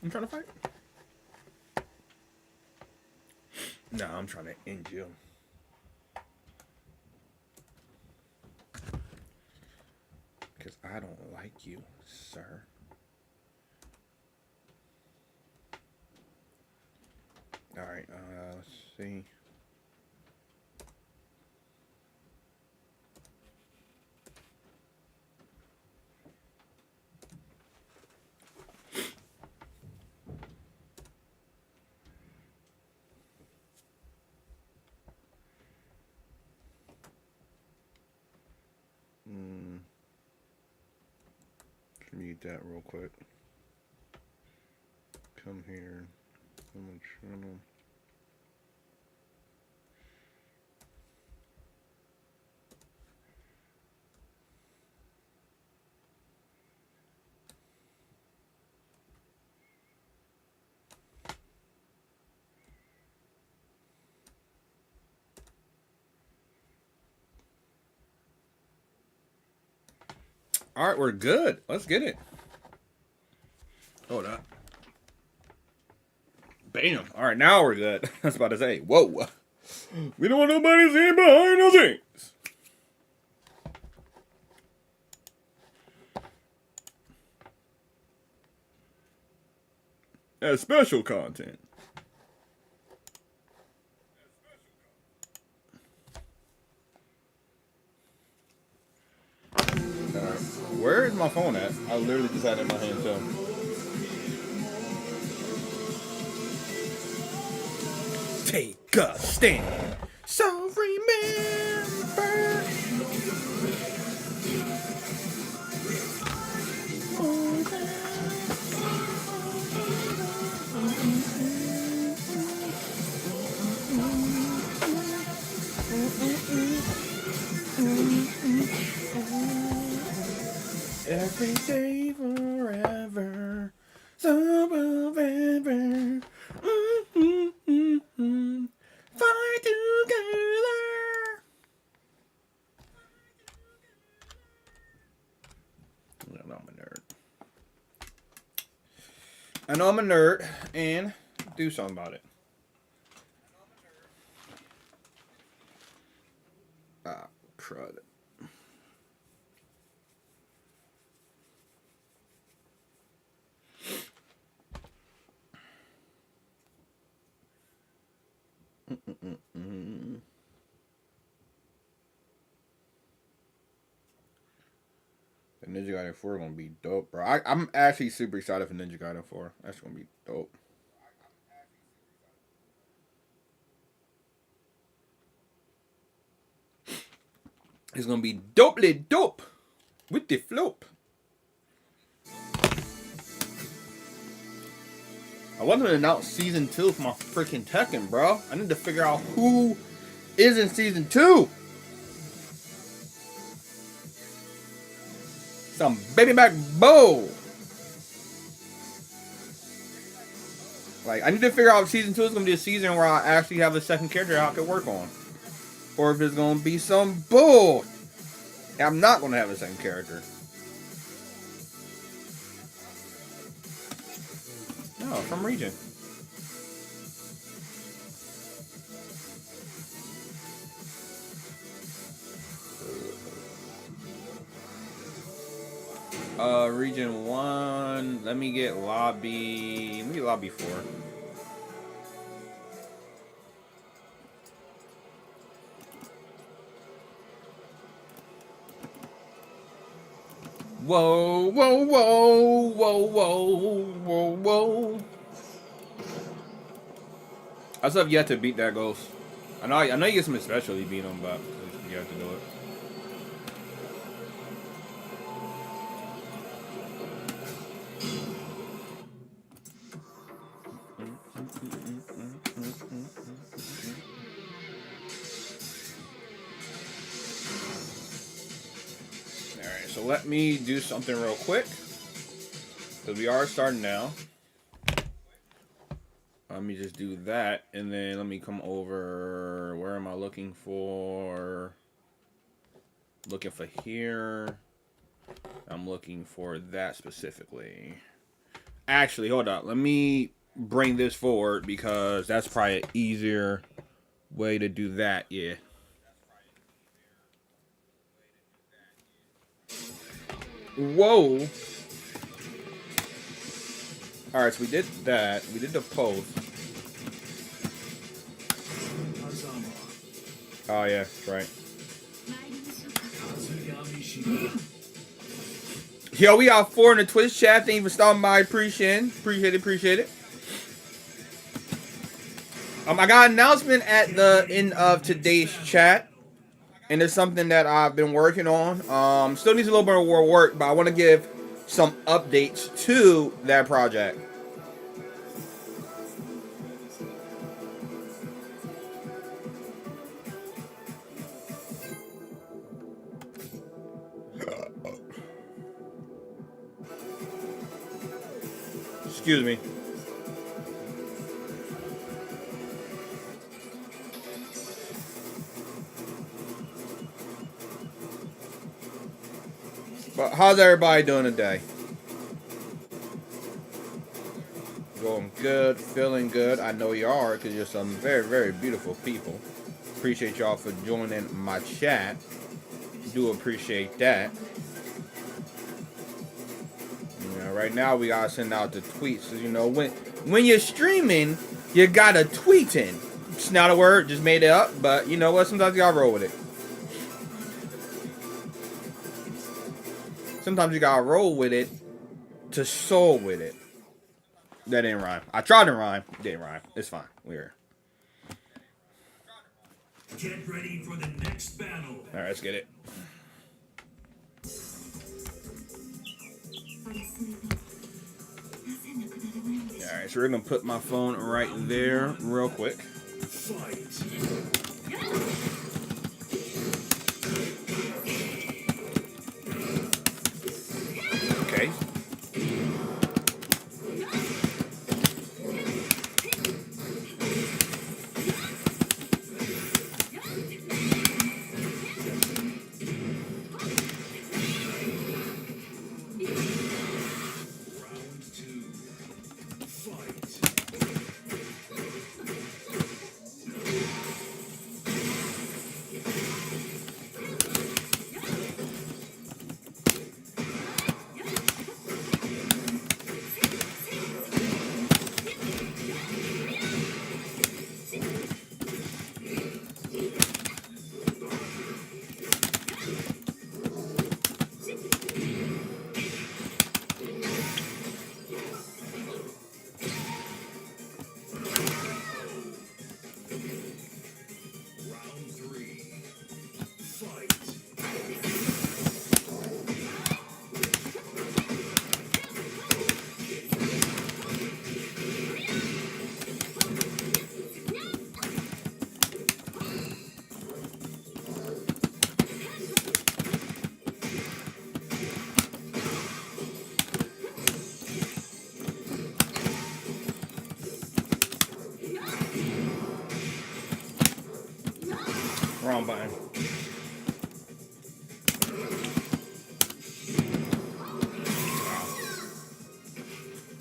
I'm trying to fight. Nah, I'm trying to end you. Because I don't like you, sir. Alright, let's see. Mute that real quick. Come here. Come on, channel. All right, we're good. Let's get it. Hold up. Bam. All right, now we're good. I was about to say, whoa. We don't want nobody seeing behind the scenes. As special content. Right. Where is my phone at? I literally just had it in my hand too. Take a stand. So remember. Every day forever. So forever. Fight together. I know I'm a nerd. I know I'm a nerd, and do something about it. Ah, crud. The Ninja Gaiden 4 gonna be dope, bro. I'm actually super excited for Ninja Gaiden 4. That's gonna be dope. It's gonna be dopely dope with the flope. I want them to announce season 2 for my freaking Tekken, bro. I need to figure out who is in season 2. Some baby back bow. Like, I need to figure out if season 2 is gonna be a season where I actually have a second character I could work on, or if it's gonna be some bull. I'm not gonna have a second character. No, from region. Region 1. Let me get lobby. Let me get lobby 4. Whoa, whoa, whoa, whoa, whoa, whoa, whoa. I still have yet to beat that ghost. I know you get some especially beat him, but you have to do it. Alright, so let me do something real quick. Because we are starting now. Let me just do that, and then let me come over. Where am I looking for? Looking for here. I'm looking for that specifically. Actually, hold up. Let me bring this forward because that's probably an easier way to do that. Yeah. Whoa. All right, so we did that. We did the post. Oh yeah, that's right. Yo, we got 4 in the Twitch chat. Thank you for stopping by. Appreciate it. I got an announcement at the end of today's chat, and it's something that I've been working on. Still needs a little bit more work, but I want to give some updates to that project. Excuse me. But how's everybody doing today? Going good, feeling good. I know you are because you're some very, very beautiful people. Appreciate y'all for joining my chat. Do appreciate that. You know, right now we gotta send out the tweets. You know, when you're streaming, you gotta tweet in. It's not a word, just made it up. But you know what? Sometimes you gotta roll with it. Sometimes you gotta roll with it to soul with it. That didn't rhyme. I tried to rhyme. Didn't rhyme. It's fine. We're. Get ready for the next battle. All right, let's get it. All right, so we're gonna put my phone right there, real quick. Fight. Okay. Wrong button.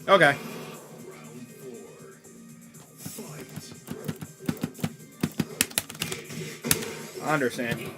Okay. I understand.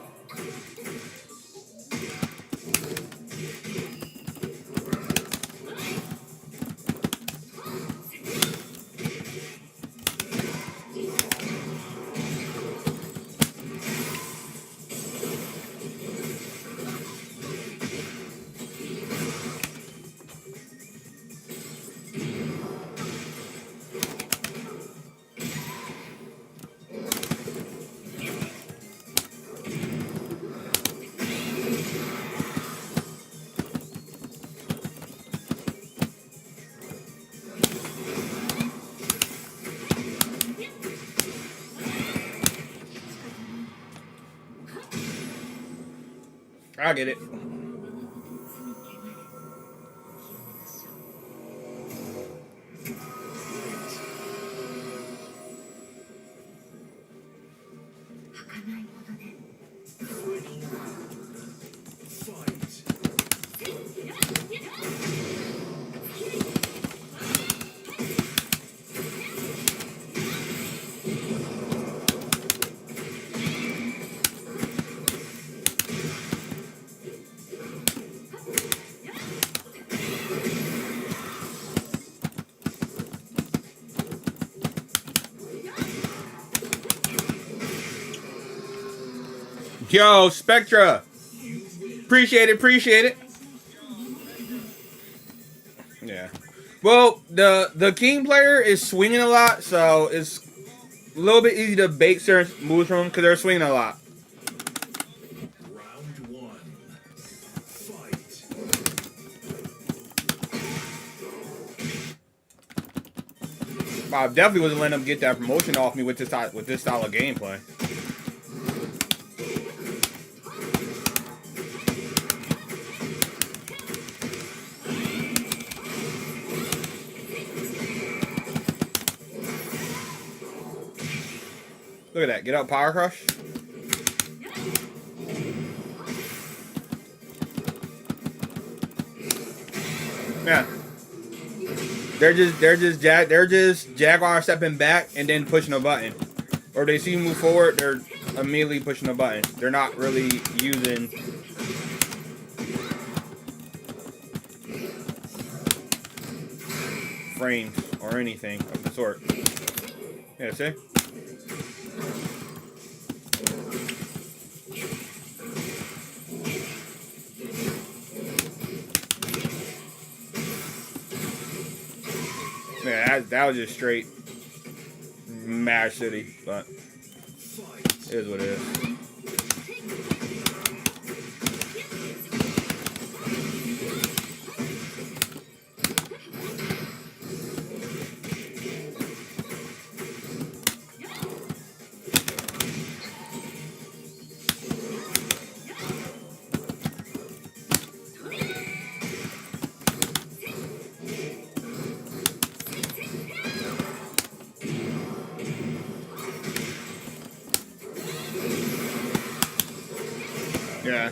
I get it. Yo, Spectra. Appreciate it. Yeah. Well, the King player is swinging a lot, so it's a little bit easy to bait certain moves from because they're swinging a lot. Round one. Fight. But I definitely wasn't letting them get that promotion off me with this style of gameplay. Look at that. Get out, Power Crush. Yeah. They're just Jaguar stepping back and then pushing a button. Or they see you move forward, they're immediately pushing a button. They're not really using frames or anything of the sort. Yeah, see? Yeah, that was just straight Mad City, but it is what it is. Yeah.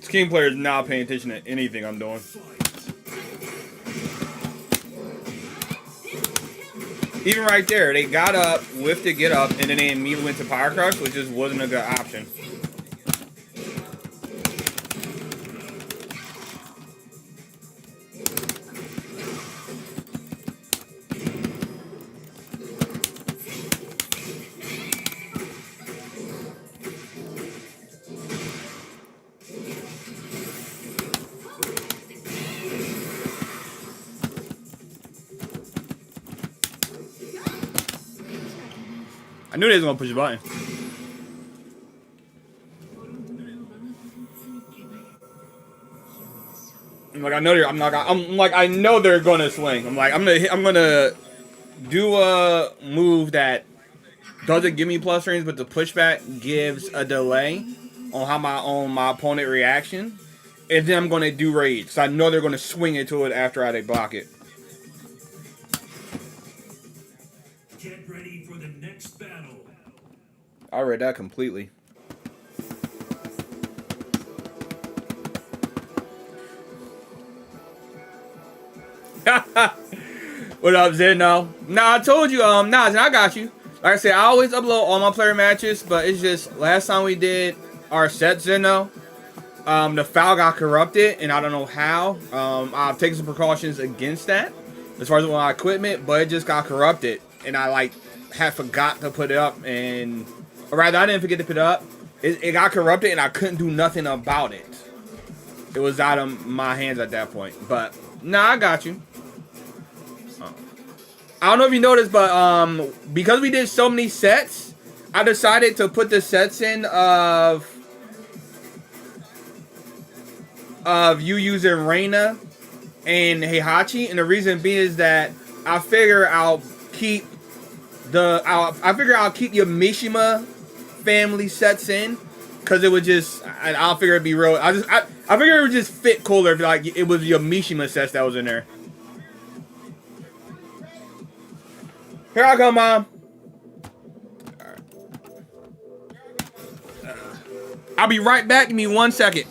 This King player is not paying attention to anything I'm doing. Even right there, they got up, whiffed to get up, and then they immediately went to Power Crush, which just wasn't a good option. I knew they was gonna push the button. I'm like, I know they're gonna swing. I'm gonna do a move that doesn't give me plus range, but the pushback gives a delay on how my opponent reaction, and then I'm gonna do rage. So I know they're gonna swing into it after they block it. Get ready for the next battle. I read that completely. What up, Zeno? Nah, I told you, Zen, I got you. Like I said, I always upload all my player matches, but it's just last time we did our set, Zeno, the file got corrupted, and I don't know how. I've taken some precautions against that as far as my equipment, but it just got corrupted, and I had forgot to put it up, or rather, I didn't forget to put it up. It got corrupted, and I couldn't do nothing about it. It was out of my hands at that point, but nah, I got you. I don't know if you noticed, but because we did so many sets, I decided to put the sets in of you using Reina and Heihachi, and the reason being is that I figure I'll keep your Mishima family sets in, because it would just I'll figure it'd be real. I figure it would just fit cooler if it was your Mishima sets that was in there. Here I go, Mom. Right. I'll be right back. Give me 1 second.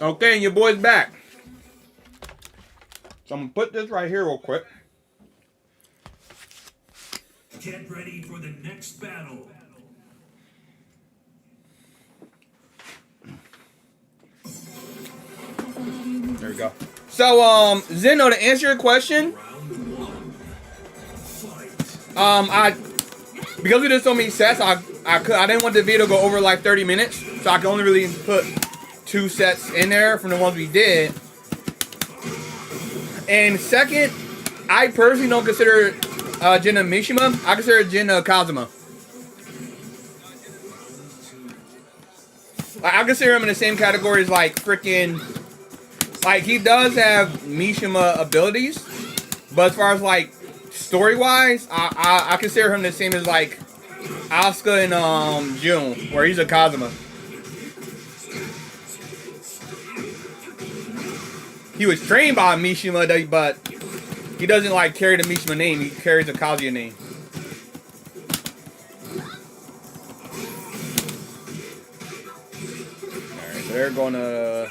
Okay, and your boy's back. So I'm gonna put this right here real quick. Get ready for the next battle. There we go. So, Zeno, to answer your question, Round one. Fight. because we did so many sets, I didn't want the video to go over like 30 minutes, so I can only really put 2 sets in there from the ones we did. And second, I personally don't consider Jin a Mishima. I consider Jin a Kazuma. I consider him in the same category as like freaking. Like he does have Mishima abilities, but as far as like story wise, I consider him the same as like Asuka and June, where he's a Kazuma. He was trained by Mishima, but he doesn't like carry the Mishima name. He carries a Kazuya name. Alright, so they're gonna.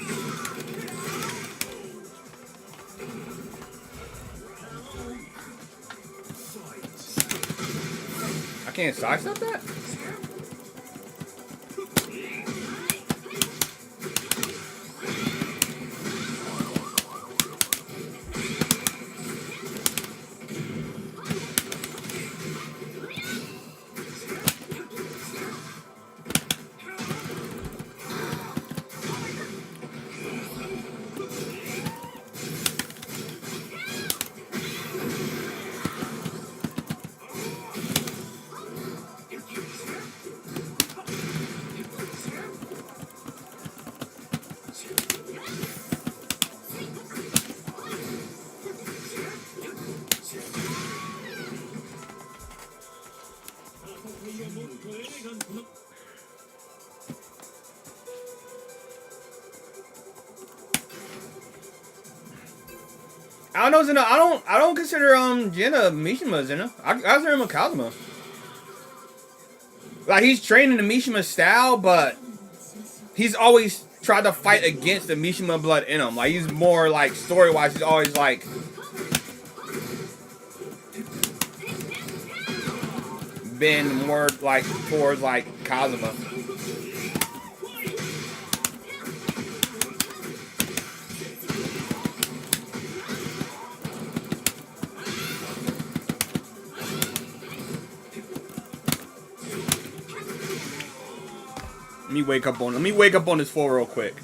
I can't sidestep that? I don't know, Zeno. I don't consider Jin a Mishima, Zeno. I consider him a Kazuma. Like he's trained in the Mishima style, but he's always tried to fight against the Mishima blood in him. Like he's more like story wise, he's always like been more like towards like Kazuma. Let me wake up on this floor real quick.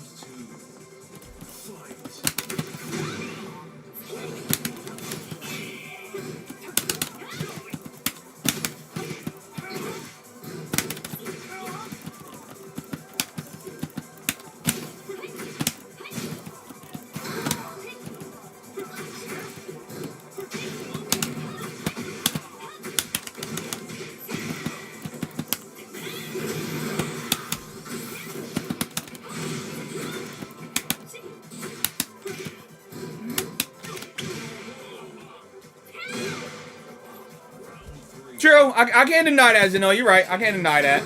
True, I can't deny that, Zeno. You're right. I can't deny that.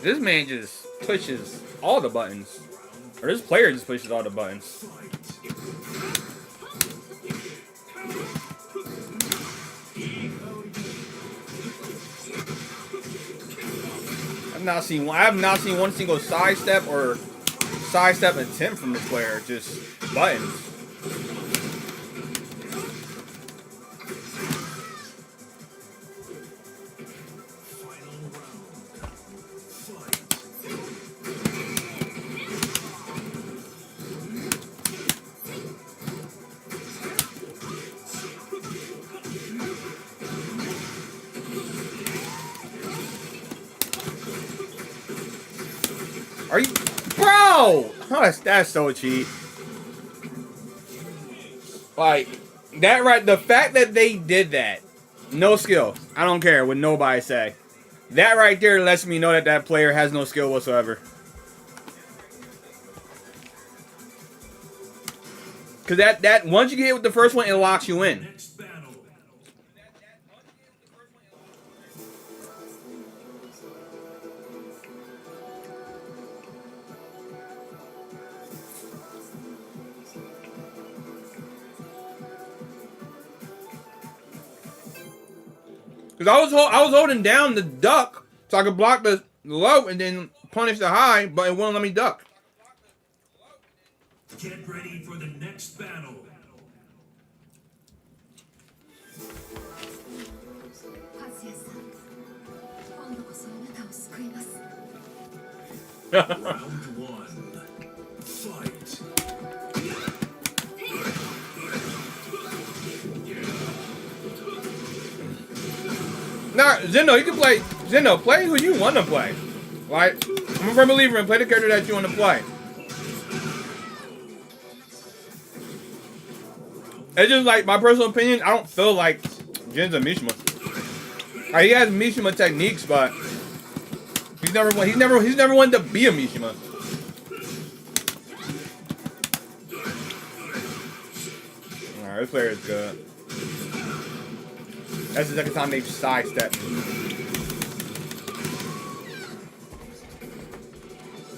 This man just pushes all the buttons, or this player just pushes all the buttons. I have not seen one single sidestep or sidestep attempt from this player. Just buttons. Are you, bro? Oh, that's so cheap. Like that, right? The fact that they did that, no skill. I don't care what nobody say. That right there lets me know that that player has no skill whatsoever. Cause that once you get hit with the first one, it locks you in. Next battle. Cause I was holding down the duck so I could block the low and then punish the high, but it wouldn't let me duck. Get ready for the next battle. Round one. Fight. Nah, Zeno, you can play. Zeno, play who you want to play. Like, I'm a firm believer in play the character that you want to play. It's just like my personal opinion. I don't feel like Jin's a Mishima. Like, he has Mishima techniques, but he's never wanted to be a Mishima. Alright, this player is good. That's the second time they've sidestepped me.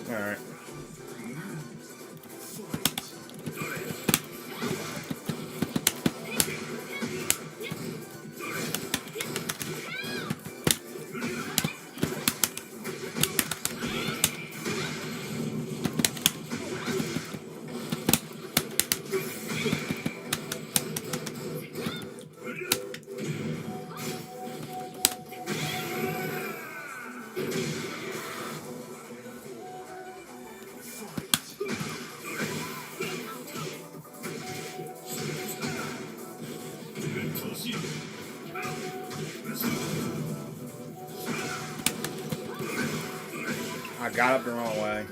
Alright. I got up the wrong way.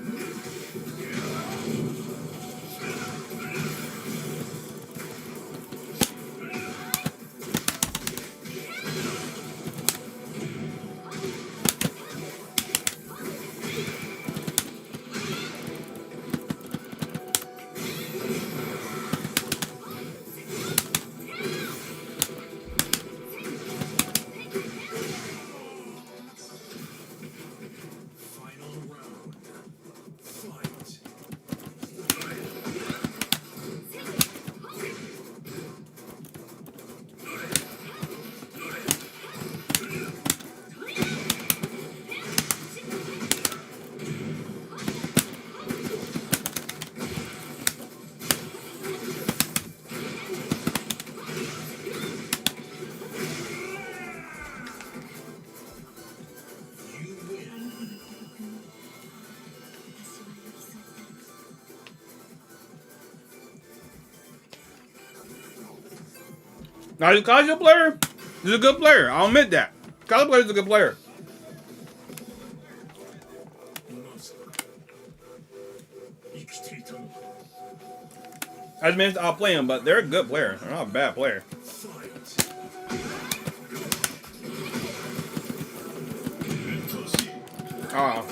Now, is Kaji a player? He's a good player. I'll admit that. Kaji player is a good player. As means I'll play him, but they're a good player. They're not a bad player. Oh.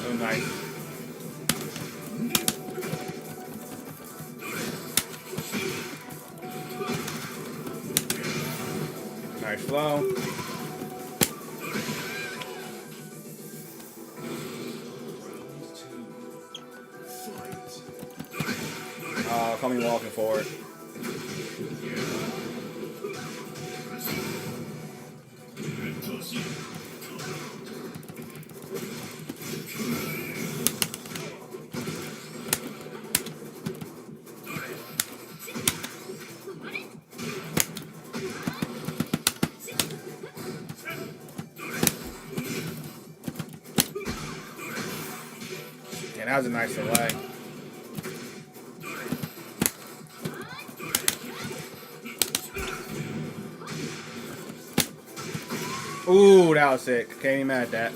Oh, nice. Nice flow. Coming walking forward. Yeah, that was a nice delay. Ooh, that was sick. Can't even mad at that.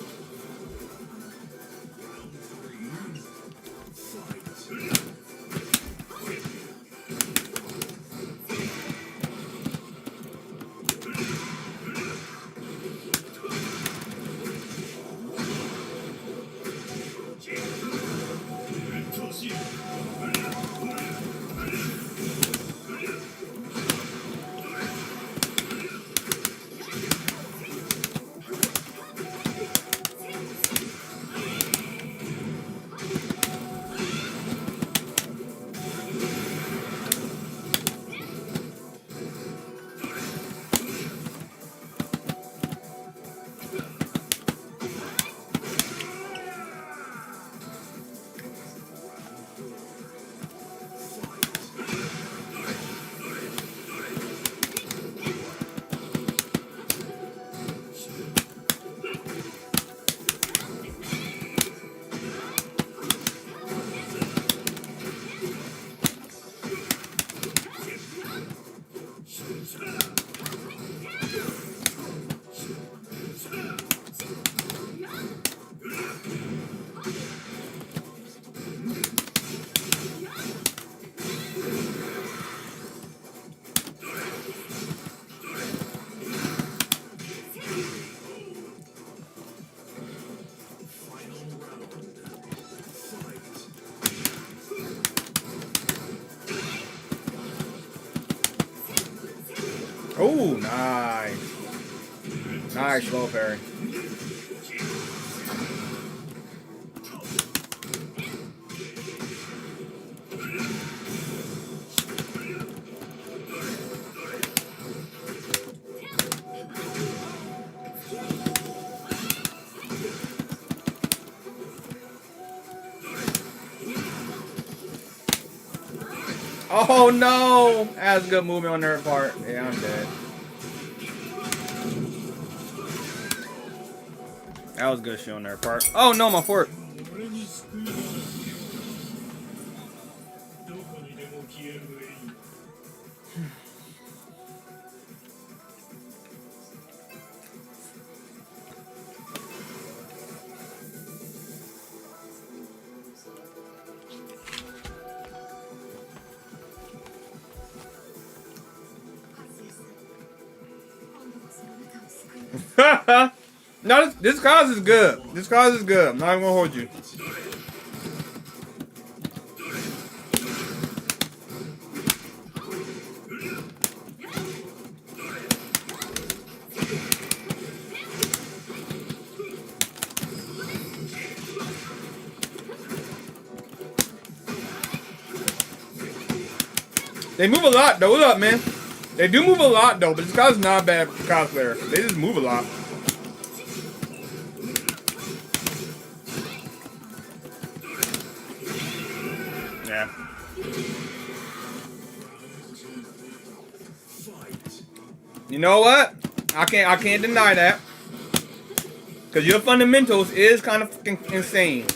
Nice. Nice slow parry. Oh no! That was a good movement on their part. Yeah, I'm dead. That was good shit on their part. Oh no, my fork. No, this cause is good. This cause is good. I'm not even gonna hold you. They move a lot though. What's up, man? They do move a lot though, but this guy's not a bad cosplayer. They just move a lot. Yeah. You know what? I can't deny that. Cause your fundamentals is kind of fucking insane.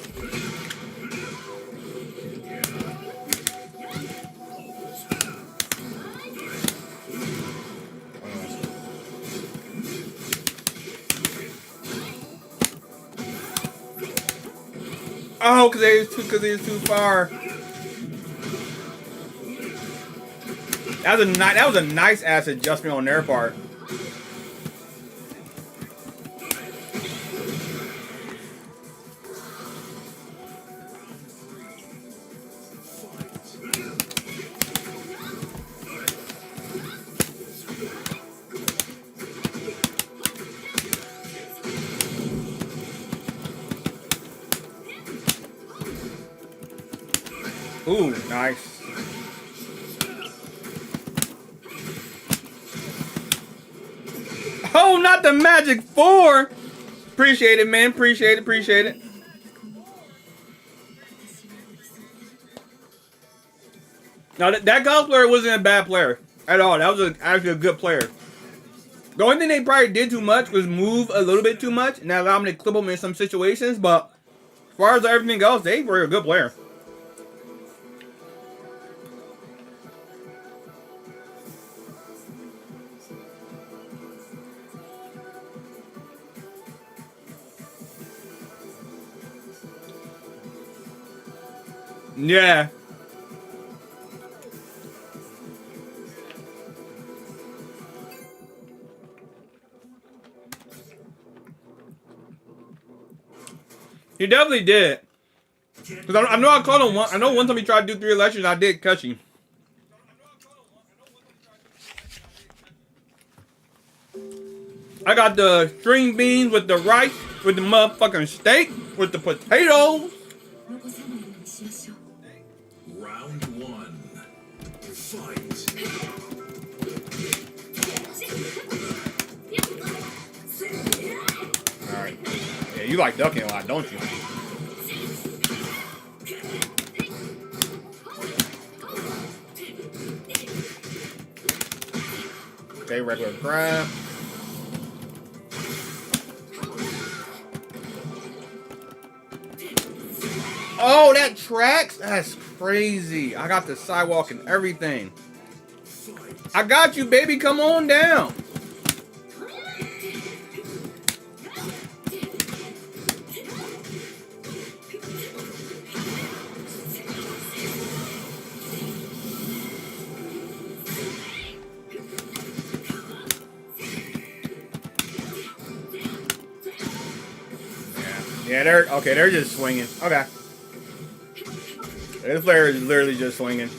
Oh, cause they was too far. That was a nice ass adjustment on their part. Ooh, nice. Oh, not the Magic 4! Appreciate it, man. Appreciate it. Now, that golf player wasn't a bad player at all. That was actually a good player. The only thing they probably did too much was move a little bit too much, and that allowed me to clip them in some situations, but as far as everything else, they were a good player. Yeah. He definitely did. Cause I know I called him one. I know one time he tried to do 3 elections. I did catch him. I got the string beans with the rice, with the motherfucking steak, with the potatoes. Round 1. Fight. All right. Yeah, you like ducking a lot, don't you? Okay, regular grab. Oh, that tracks? That's crazy. I got the sidewalk and everything. I got you, baby. Come on down. Yeah, they're just swinging. Okay. This player is literally just swinging.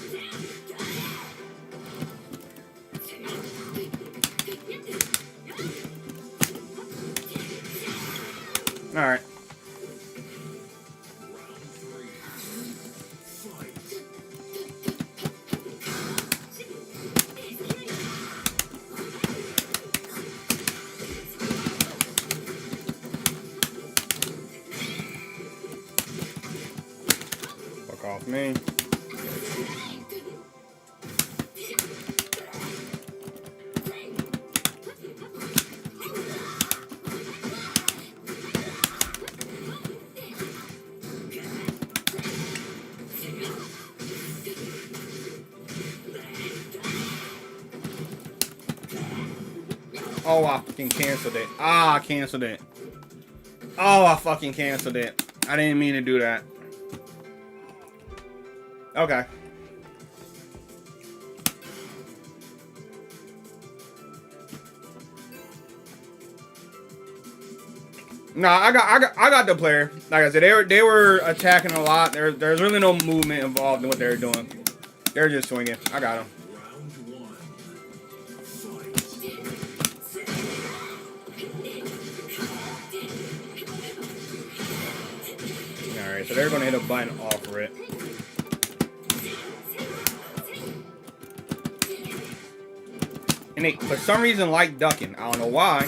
All right. Fuck off me. Oh, I fucking canceled it. Ah, I canceled it. Oh, I fucking canceled it. I didn't mean to do that. Okay. No, I got the player. Like I said, they were attacking a lot. There's really no movement involved in what they're doing. They're just swinging. I got them. All right, so they're gonna hit a button off for it. And they, for some reason, like ducking. I don't know why.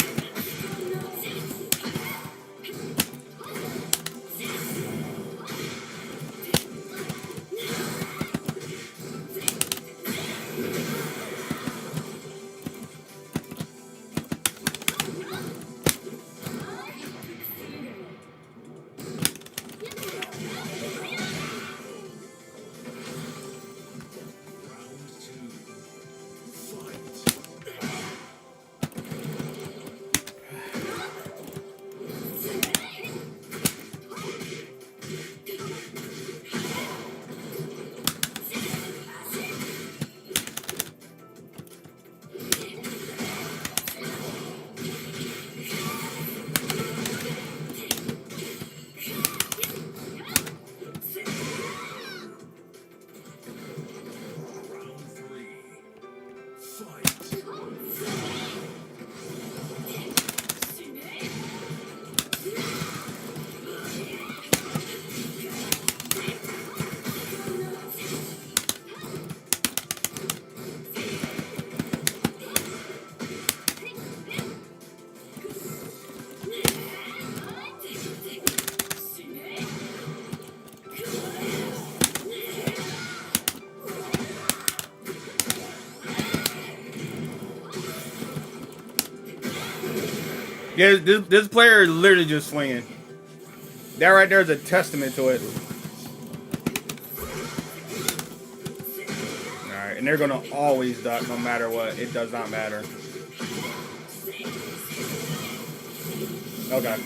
Yeah, this player is literally just swinging. That right there is a testament to it. Alright, and they're going to always duck no matter what. It does not matter. Okay.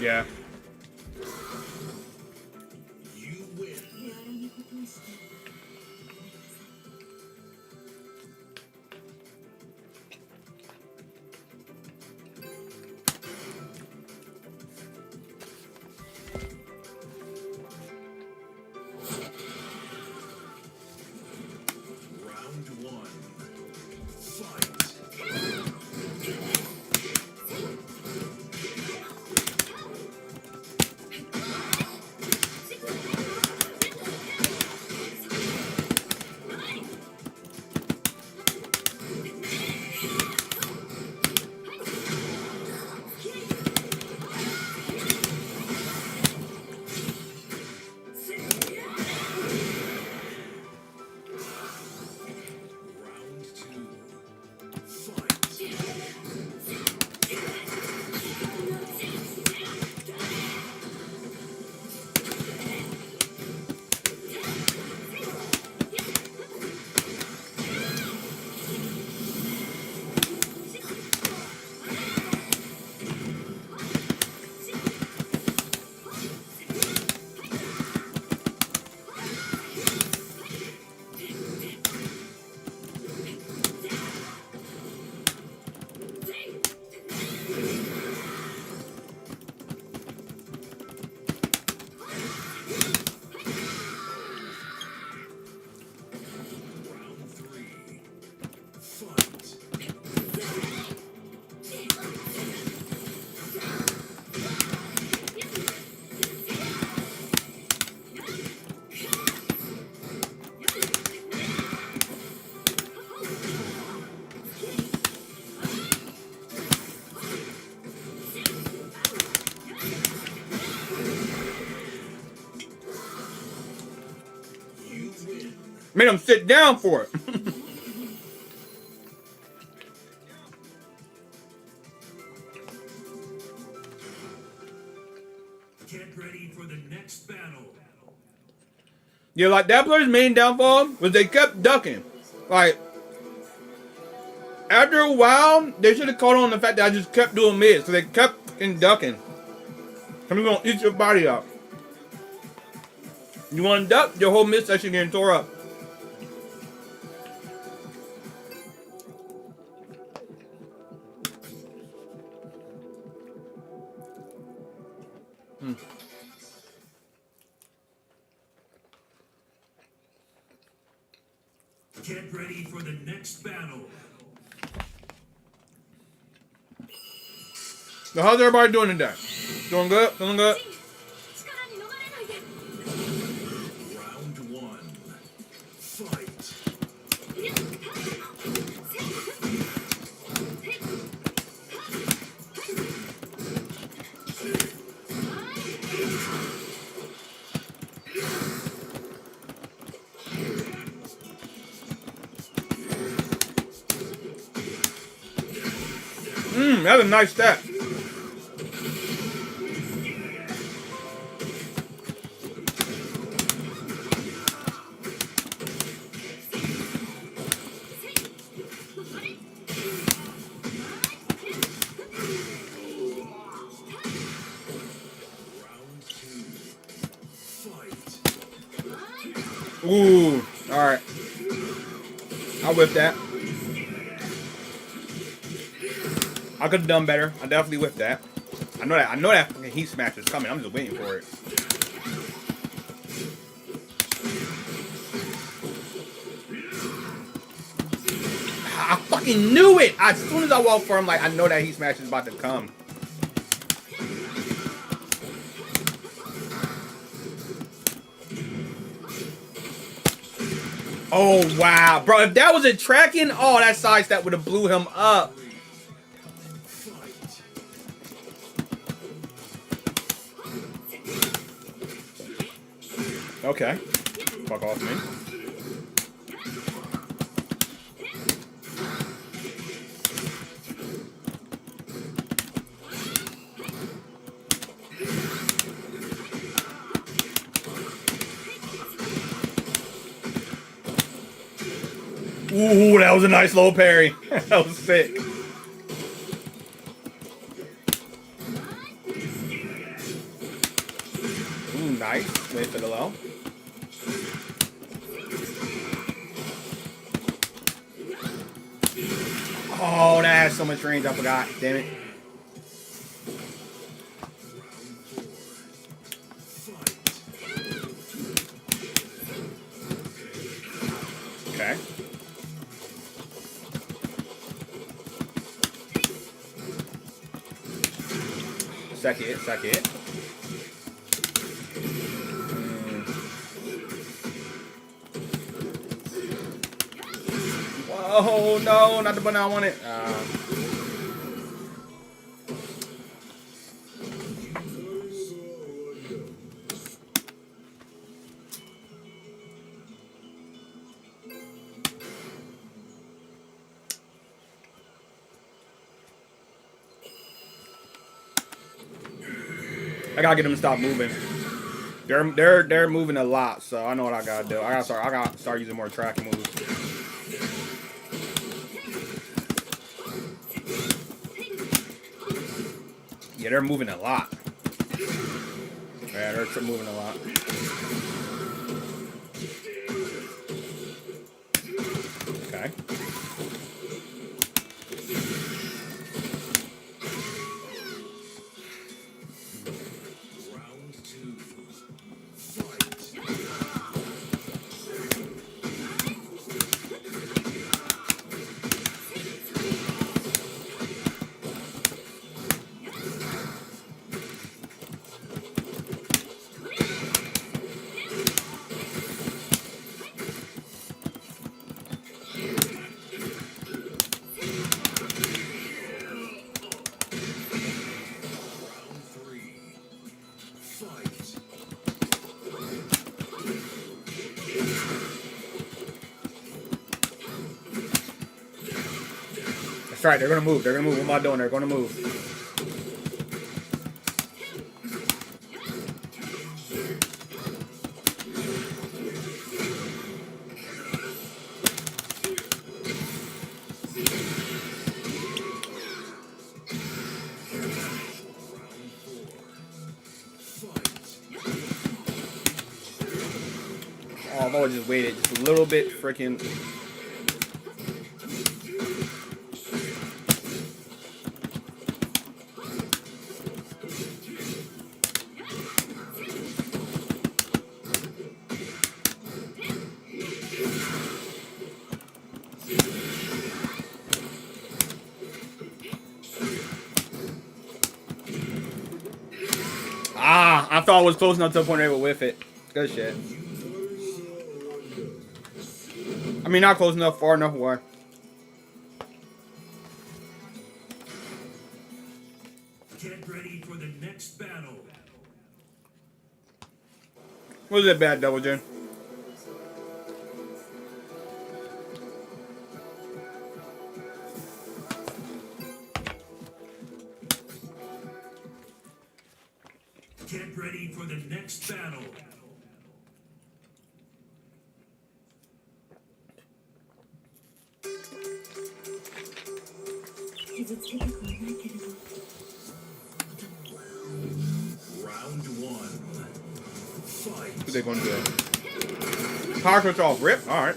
Yeah. Made him sit down for it. Get ready for the next battle. Yeah, like that player's main downfall was they kept ducking. Like, after a while, they should have caught on the fact that I just kept doing mids, so they kept fucking ducking. I'm gonna eat your body up. You want to duck, your whole mid section getting tore up. Get ready for the next battle. So how's everybody doing today? Doing good? Feeling good? Round one. Fight. That's a nice stat. Ooh, all right. I whipped that. I could have done better. I definitely whipped that. I know that fucking heat smash is coming. I'm just waiting for it. I fucking knew it. As soon as I walked for him, like I know that heat smash is about to come. Oh wow, bro! If that was a tracking, oh, that side step would have blew him up. Okay, fuck off me. Ooh, that was a nice low parry. That was sick. Ooh, nice. Wait for the low. Oh, that has so much range. I forgot. Damn it. Okay. Suck it, suck it. Whoa, no, not the button I wanted. I gotta get them to stop moving. They're moving a lot, so I know what I gotta do. I gotta start using more tracking moves. Yeah, they're moving a lot. Yeah, they're moving a lot. Okay. right. They're gonna move. They're gonna move. What am I doing? They're gonna move. Oh, I've always just waited just a little bit. Freaking. Ah, I thought I was close enough to the point where they would whiff it. Good shit. I mean, not close enough, far enough away. Get ready for the next battle. Was it bad, Double J? Get ready for the next battle. Round one. Fight. What are they going to do? Power switch off. Rip. All right.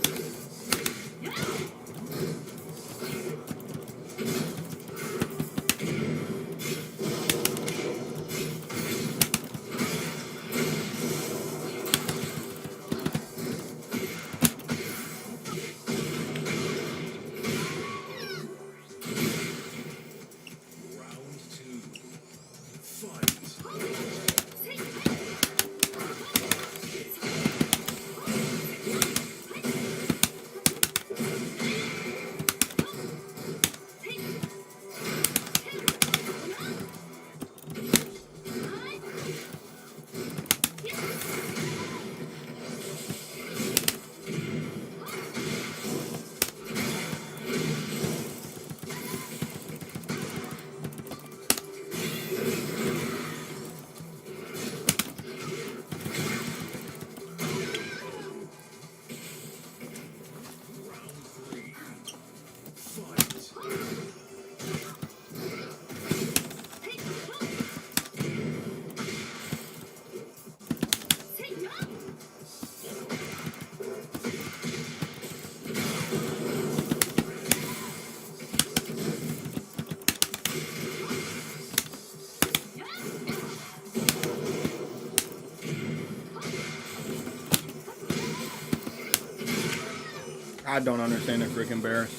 I don't understand the freaking bears.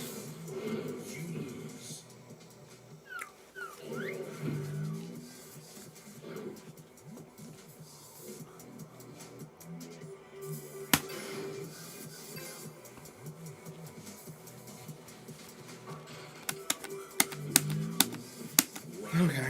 Okay.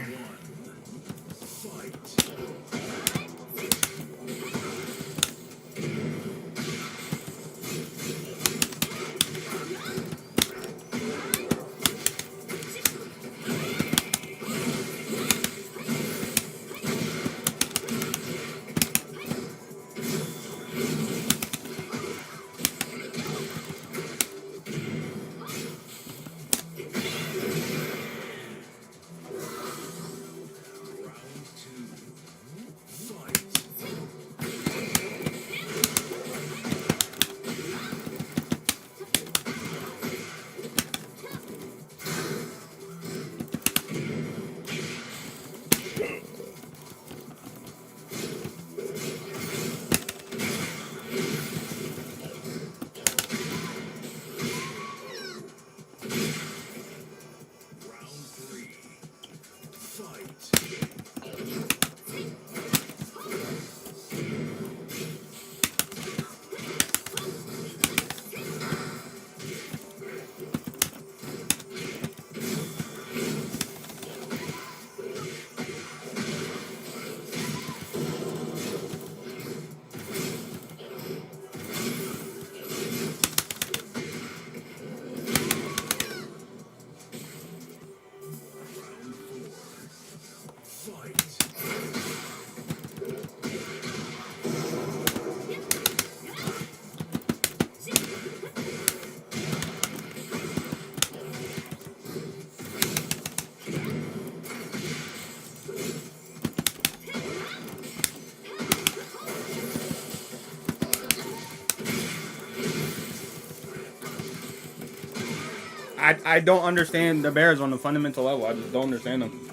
I don't understand the Bears on the fundamental level. I just don't understand them.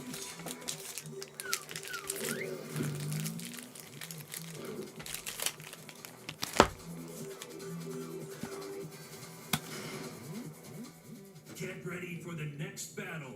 Get ready for the next battle.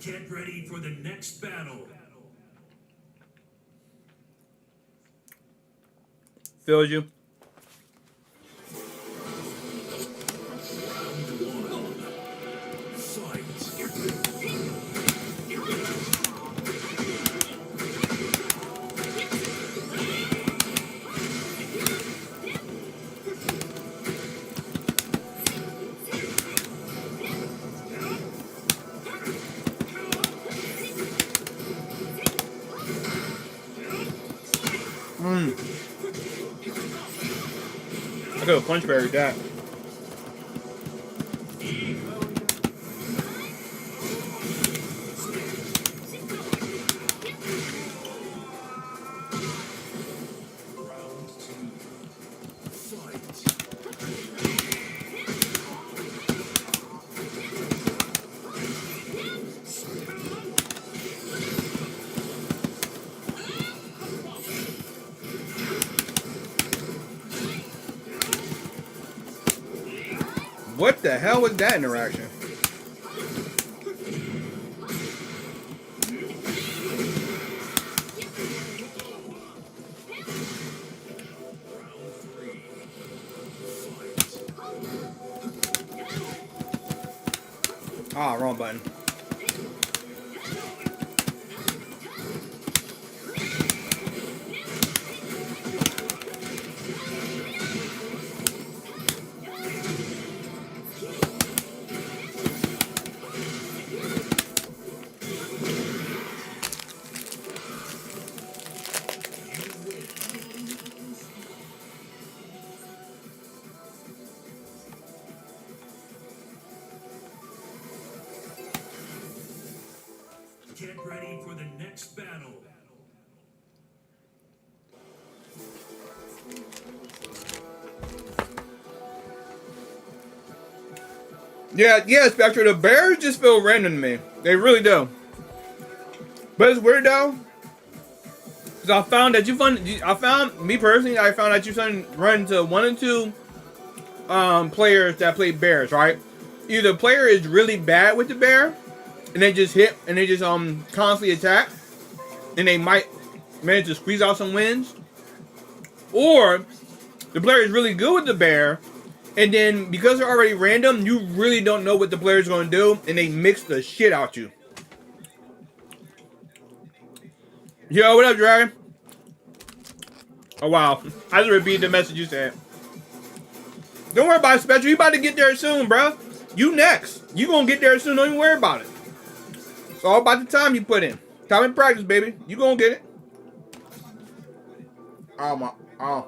Get ready for the next battle. Feels you. I could have punch buried that. What the hell was that interaction? Ah, wrong button. Get ready for the next battle. Yeah, Spectre. The Bears just feel random to me. They really do. But it's weird though, because I found that me personally, I found that you run into one or two players that play Bears, right? Either the player is really bad with the bear, and they just constantly attack, and they might manage to squeeze out some wins, or the player is really good with the bear, and then because they're already random, you really don't know what the player is going to do, and they mix the shit out you. Yo, what up, Dragon? Oh wow, I just repeated the message you said. Don't worry about it, Spectre. You about to get there soon, bro. You next. You gonna get there soon. Don't even worry about it. It's all about the time you put in. Time and practice, baby. You gonna get it. Oh my. Oh.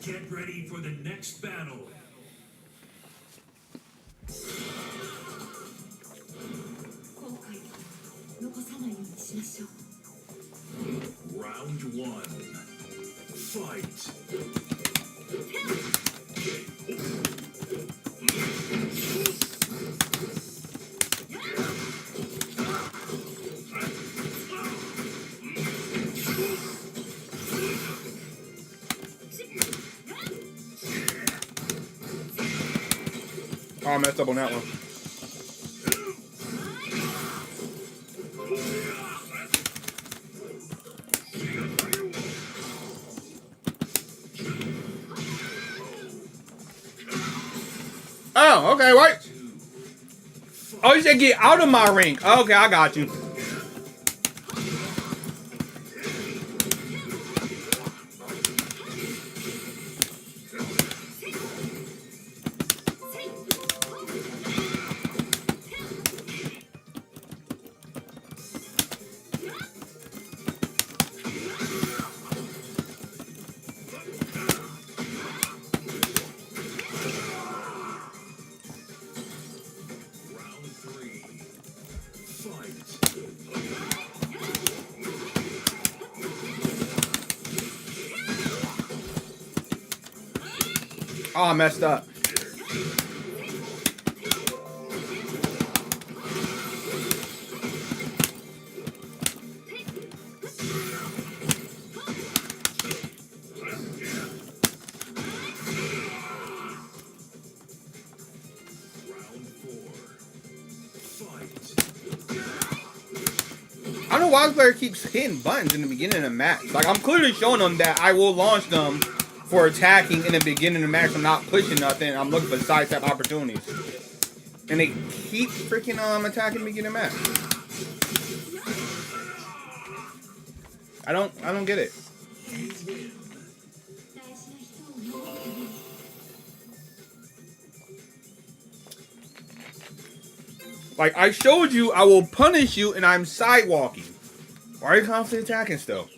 Get ready for the next battle. Round one. Fight. Oh, I messed up on that one. Oh, okay, what? Oh, you said get out of my ring. Okay, I got you. Oh, I messed up. I don't know why this player keeps hitting buttons in the beginning of the match. Like, I'm clearly showing them that I will launch them for attacking in the beginning of the match. I'm not pushing nothing. I'm looking for sidestep opportunities. And they keep freaking attacking me in the match. I don't get it. Like, I showed you I will punish you and I'm sidewalking. Why are you constantly attacking still?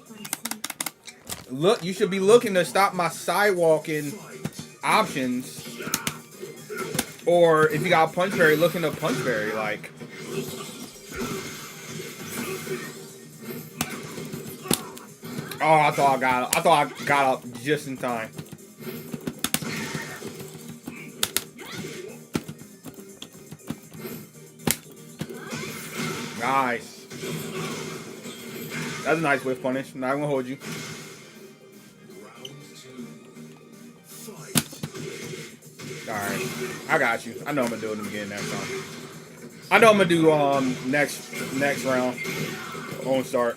Look, you should be looking to stop my sidewalking options. Or if you got punch berry, looking to punch berry, like. Oh, I thought I got up just in time. Nice. That's a nice whiff punish. I'm not gonna hold you. Alright. I got you. I know I'm gonna do it again next time. I know I'm gonna do next round. On start.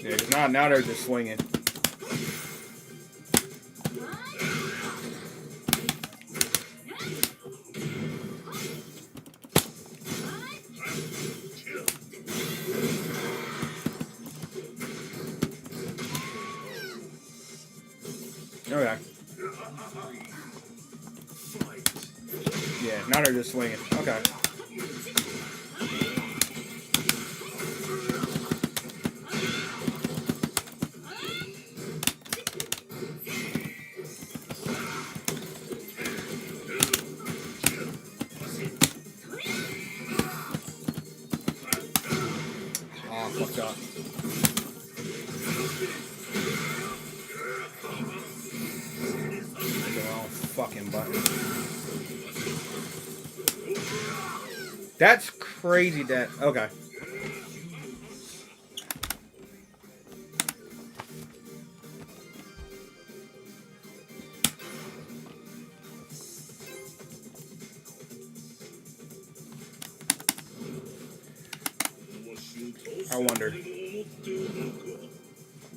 Yeah, cause now they're just swinging. Okay. Yeah, now they're just swinging. Okay. Oh, fucked up. Fucking button. That's crazy that okay. I wonder.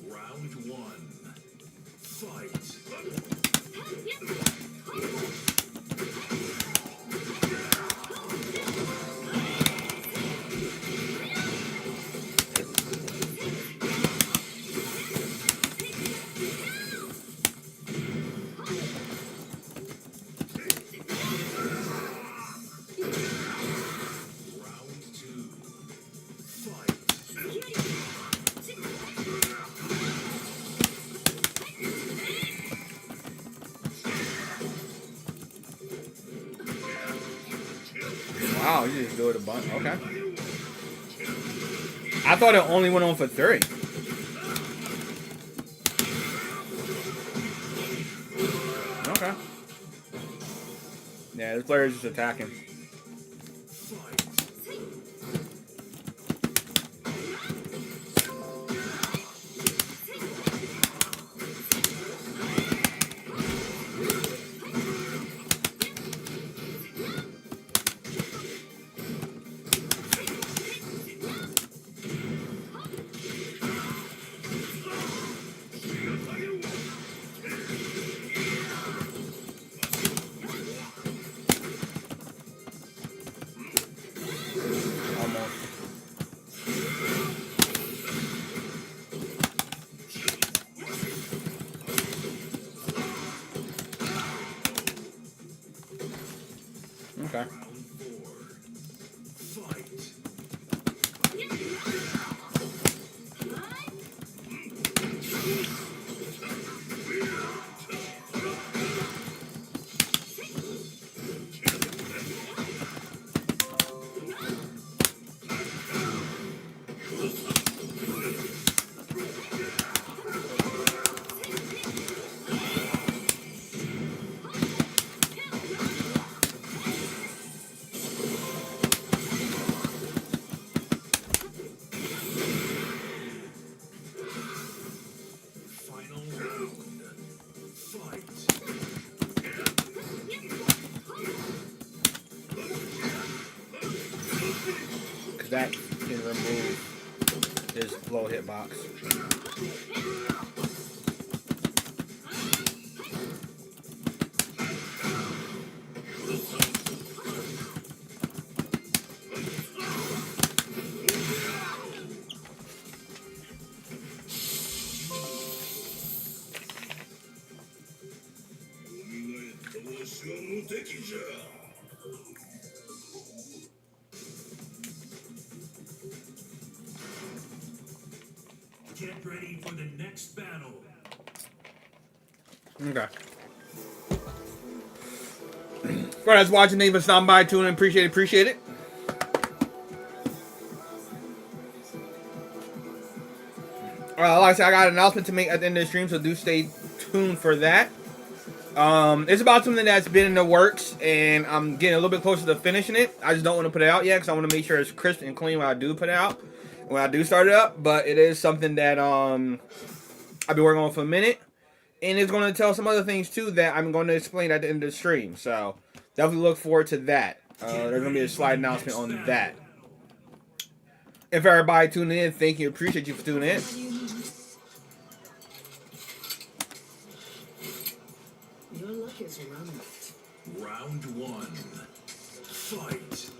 Round one. Fight. Wow, you just do it a bunch. Okay. I thought it only went on for 3. Okay. Yeah, this player is just attacking. remove his low hitbox. Get ready for the next battle. Okay. For us watching, thanks for stopping by, tuning in, appreciate it. Like I said, I got an announcement to make at the end of the stream, so do stay tuned for that. It's about something that's been in the works, and I'm getting a little bit closer to finishing it. I just don't want to put it out yet because I want to make sure it's crisp and clean when I do put it out, when I do start it up. But it is something that I've been working on for a minute, and it's going to tell some other things too that I'm going to explain at the end of the stream. So definitely look forward to that. There's going to be a slight announcement on that. And for everybody tuning in, thank you, appreciate you for tuning in. Your luck is running. Round one. Fight.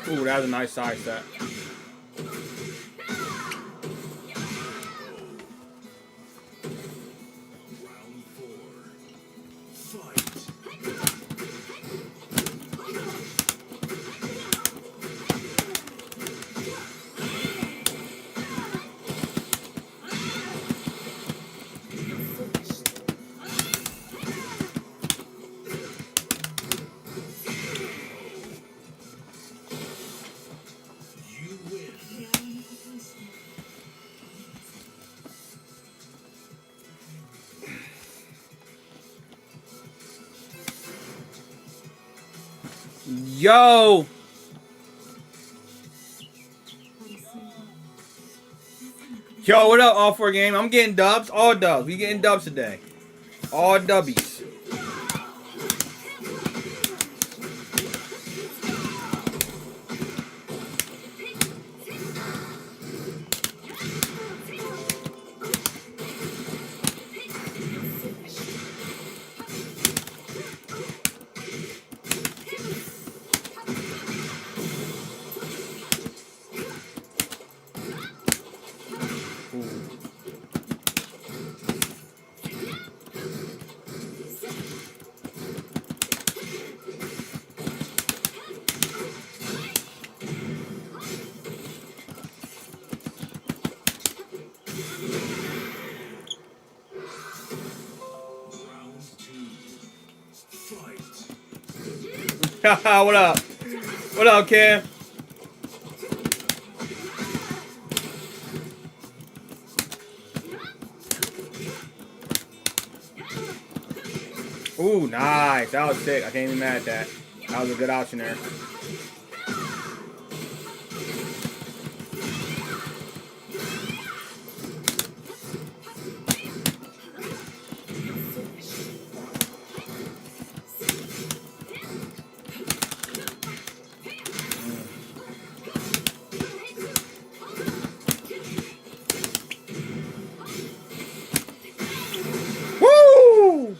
Ooh, that was a nice side step. Yo! Yo, what up, all 4 game? I'm getting dubs, all dubs. We getting dubs today. All dubbies. What up? What up, Cam? Ooh. Ooh, nice. That was sick. I can't even mad at that. That was a good option there. Woo!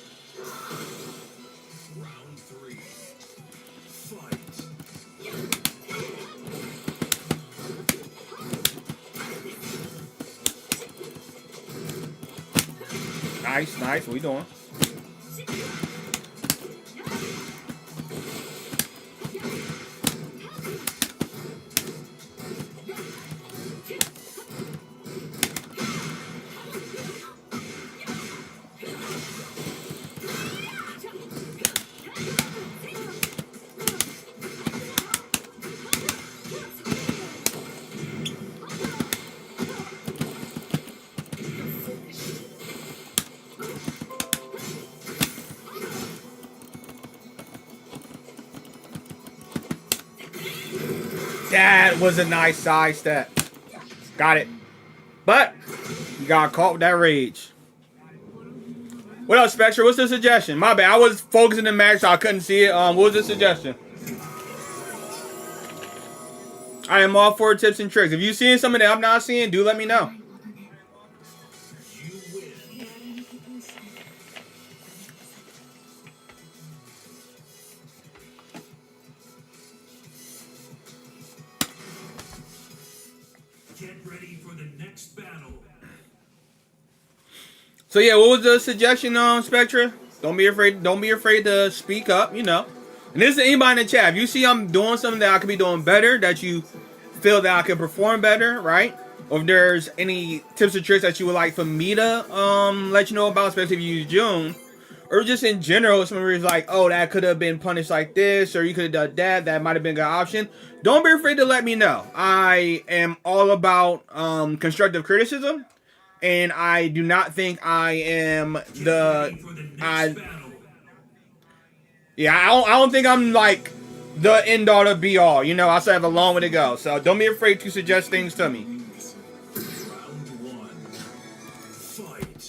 Round 3. Fight. Nice, nice. What we doing? That was a nice side step. Got it. But you got caught with that rage. What else, Spectre? What's the suggestion? My bad. I was focusing the match, so I couldn't see it. What was the suggestion? I am all for tips and tricks. If you're seeing something that I'm not seeing, do let me know. You win. Get ready for the next battle. So yeah, what was the suggestion, Spectra? Don't be afraid. Don't be afraid to speak up. You know. And this is anybody in the chat. If you see I'm doing something that I could be doing better, that you feel that I can perform better, right? Or if there's any tips or tricks that you would like for me to let you know about, especially if you use June, or just in general, somebody's like, oh, that could have been punished like this, or you could have done that. That might have been a good option. Don't be afraid to let me know. I am all about constructive criticism. And I do not think I am I don't think I'm like the end all to be all. You know, I still have a long way to go. So don't be afraid to suggest things to me. Round 1. Fight.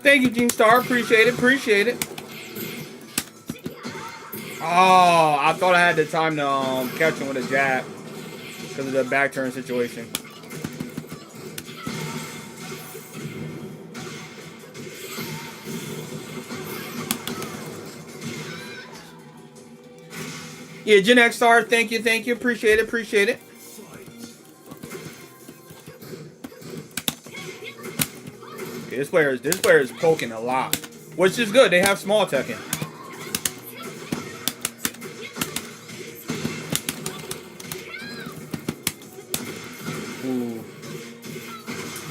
Thank you, Gene Star. Appreciate it. Appreciate it. Oh, I thought I had the time to catch him with a jab because of the back turn situation. Yeah, Gen X Star. Thank you. Thank you. Appreciate it. Appreciate it. This player is poking a lot, which is good. They have small Tekken. Ooh.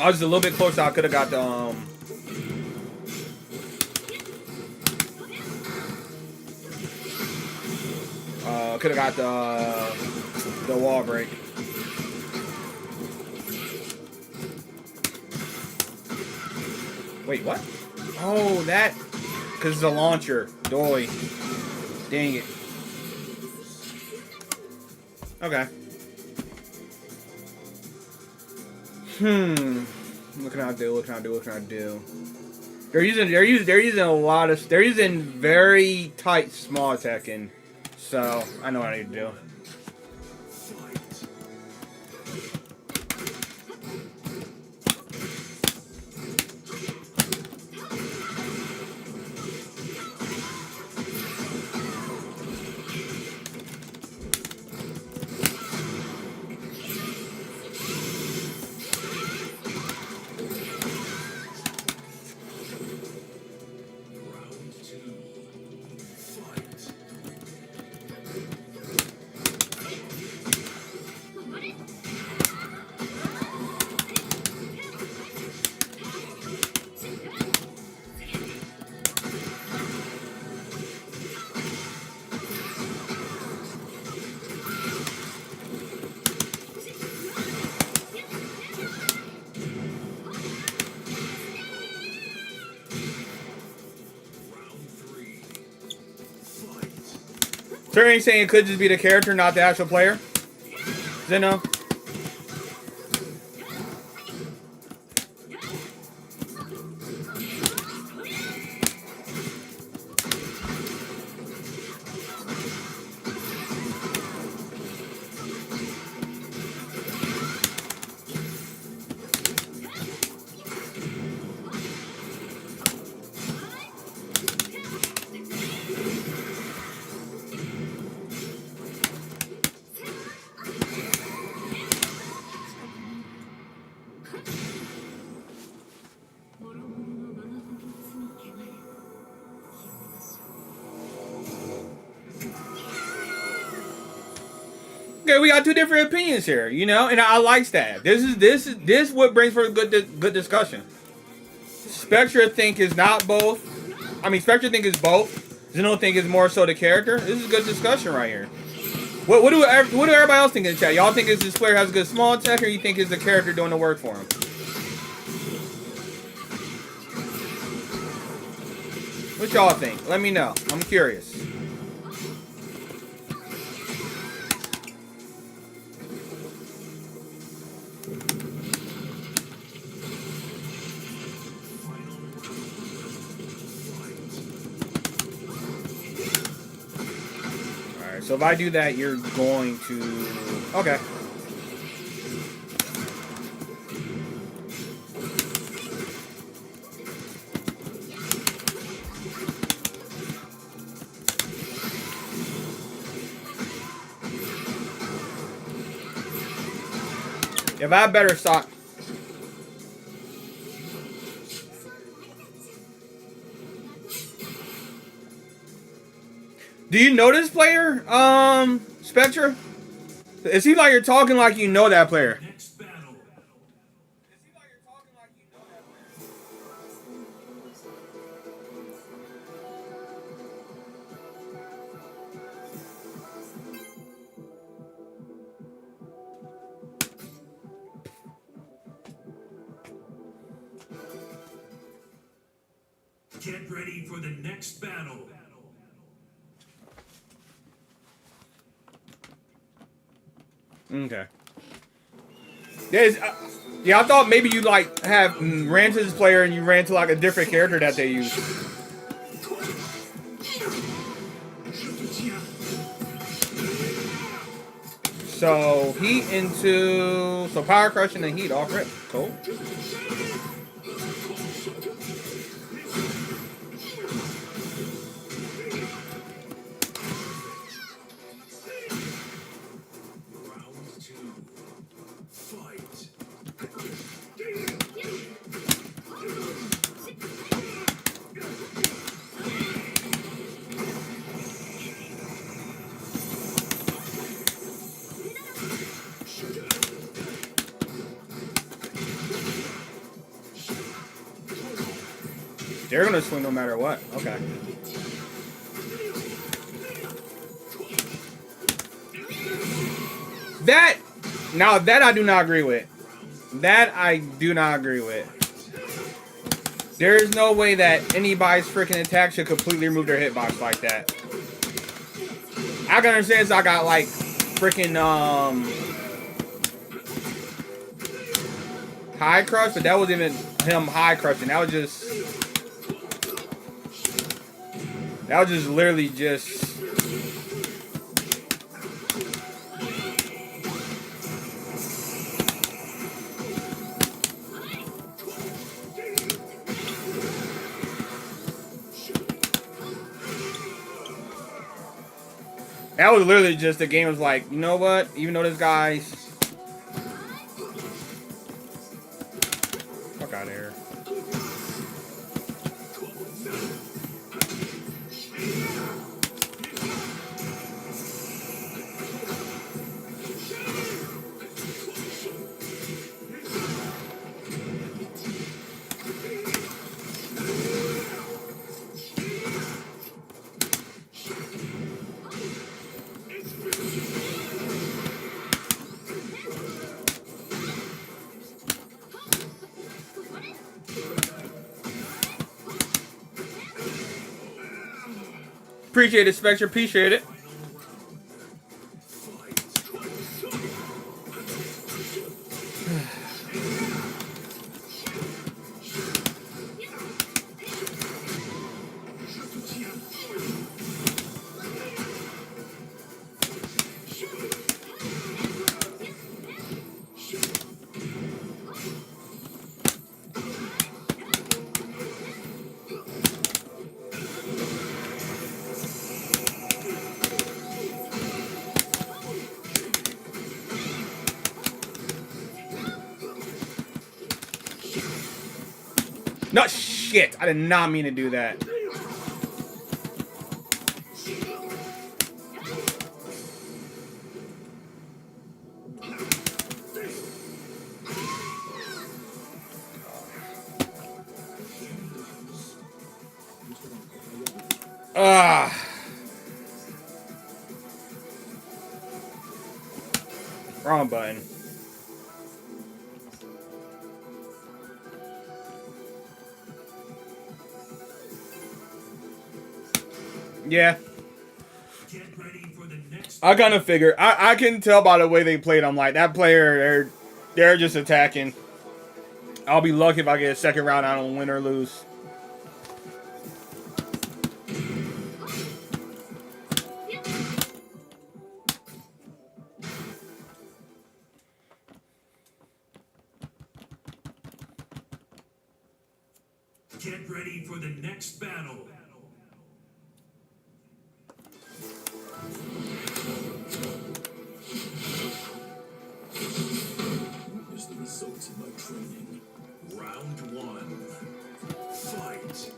I was just a little bit closer. I could have got the could have got the wall break. Wait, what? Oh, that because it's a launcher. Doy. Dang it. Okay. What can I do? What can I do? What can I do? They're using a lot of. They're using very tight small Tekken, so I know what I need to do. So you're saying it could just be the character, not the actual player? Zeno? Okay, we got two different opinions here, you know, and I like that. This what brings for a good discussion. Spectre think is not both. I mean, Spectre think is both. Zeno think is more so the character. This is a good discussion right here. What do everybody else think in the chat? Y'all think this player has a good small attack, or you think it's the character doing the work for him? What y'all think? Let me know. I'm curious. So if I do that, you're going to... Okay. If I better stop... Do you know this player, Spectre? It seems like you're talking like you know that player. Next battle. Get ready for the next battle. Okay. Yeah, I thought maybe you like have ran to this player and you ran to like a different character that they use. So heat into power crushing and heat off rip. Cool. They're gonna swing no matter what. Okay. That now that I do not agree with. That I do not agree with. There is no way that anybody's freaking attack should completely remove their hitbox like that. I can understand so I got like freaking high crush, but that wasn't even him high crushing. That was just literally just that was literally just the game was like, you know what? Even though this guy's fuck out of here. Appreciate it, Spectre. Appreciate it. No shit! I did not mean to do that. Wrong button. Yeah. I kind of figure. I can tell by the way they played. I'm like, that player, they're just attacking. I'll be lucky if I get a second round. I don't win or lose. Get ready for the next battle. Witness the results of my training. Round 1. Fight.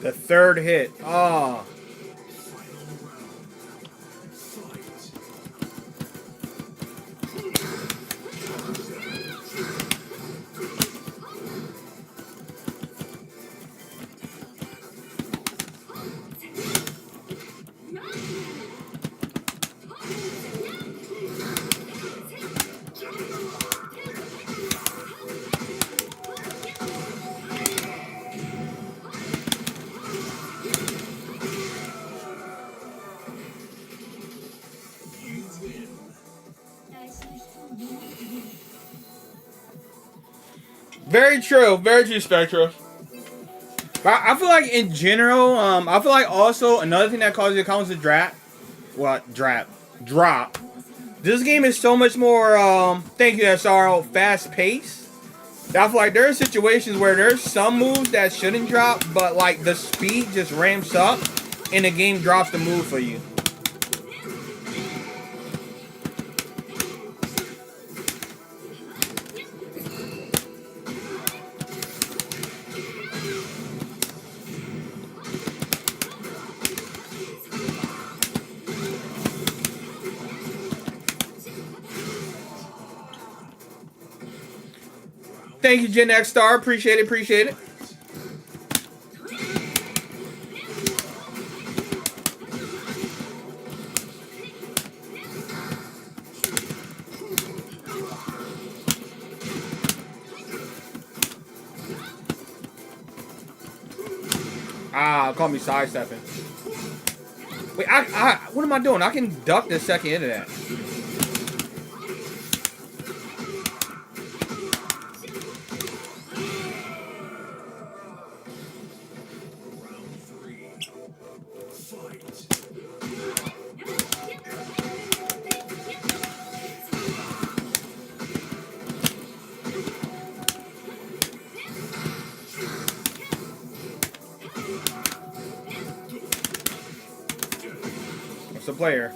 The third hit. Oh. Very true, Spectra. But I feel like in general, I feel like also another thing that causes your comments to drop. This game is so much more, thank you, SRO, fast paced. I feel like there are situations where there's some moves that shouldn't drop, but like the speed just ramps up and the game drops the move for you. Thank you, Gen X Star. Appreciate it. Appreciate it. Ah, call me sidestepping. Wait, what am I doing? I can duck the second into that. What's the player?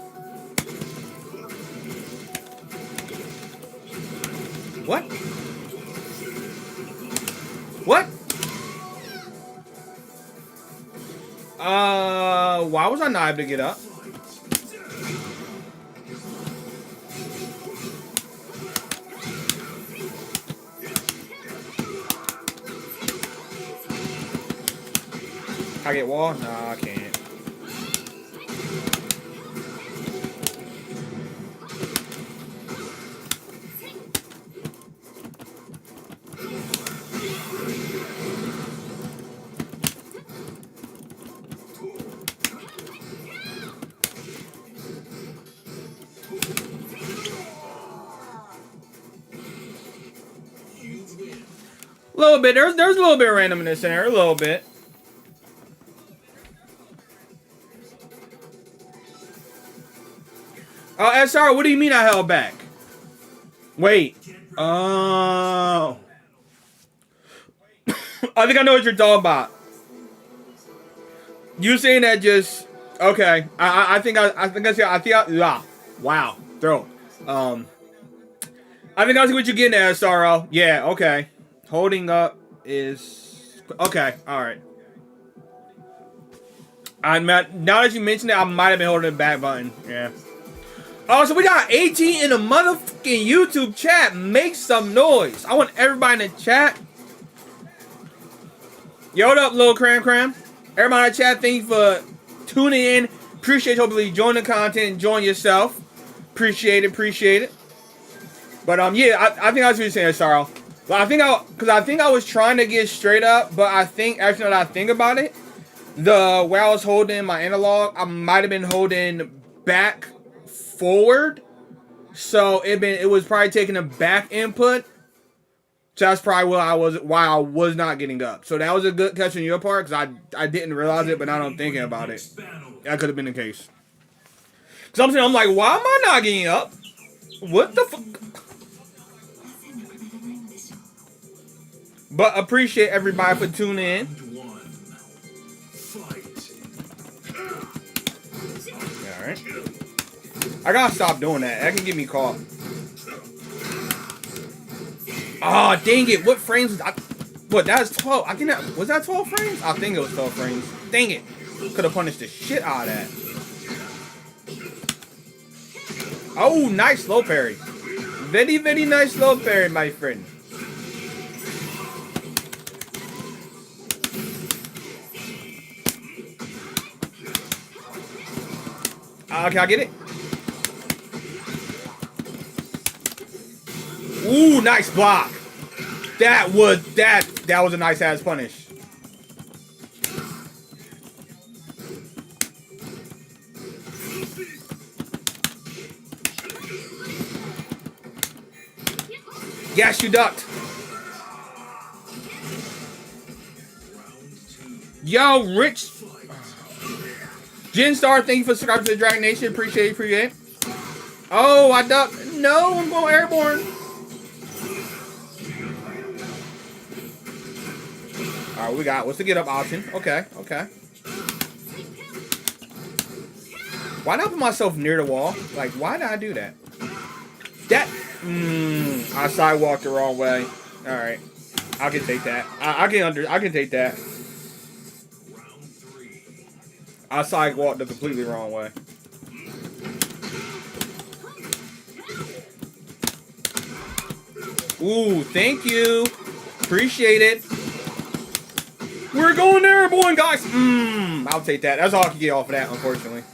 What? What? Why was I not able to get up? I get wall? Nah, I can't. A little bit. There's a little bit of randomness in there. A little bit. Oh, SR, what do you mean I held back? Wait. Oh. I think I know what you're talking about. You saying that just okay. Wow. Throw. I think I see what you're getting at, SRO. Yeah, okay. Holding up is okay, alright. Now that you mentioned it, I might have been holding the back button. Yeah. Oh, so we got 18 in the motherfucking YouTube chat. Make some noise. I want everybody in the chat. Yo, what up, little cram? Everybody in the chat, thank you for tuning in. Appreciate you. Hopefully enjoying the content, enjoying yourself. Appreciate it. But yeah, I think I was what you're saying, Sarl. But I think I was trying to get straight up, but I think actually now that I think about it, where I was holding my analog, I might have been holding back forward, so it was probably taking a back input. So that's probably why I was not getting up. So that was a good catch on your part because I didn't realize it, but now I'm thinking about it. That could have been the case. Because I'm like, why am I not getting up? What the fuck? But appreciate everybody for tuning in. Alright. I gotta stop doing that. That can get me caught. Oh, dang it. What frames was I? What? That's 12. I think was that 12 frames? I think it was 12 frames. Dang it! Could have punished the shit out of that. Oh, nice slow parry. Very, very nice slow parry, my friend. Can I get it? Ooh, nice block. That was a nice ass punish. Yes, you ducked. Yo, Rich. Jen Star, thank you for subscribing to the Dragon Nation. Appreciate it. Oh, I ducked. No, I'm going airborne. Alright, we got what's the get up option? Okay. Why not put myself near the wall? Like, why did I do that? I sidewalked the wrong way. Alright. I can take that. I can take that. I sidewalked the completely wrong way. Ooh, thank you. Appreciate it. We're going airborne, guys. I'll take that. That's all I can get off of that, unfortunately.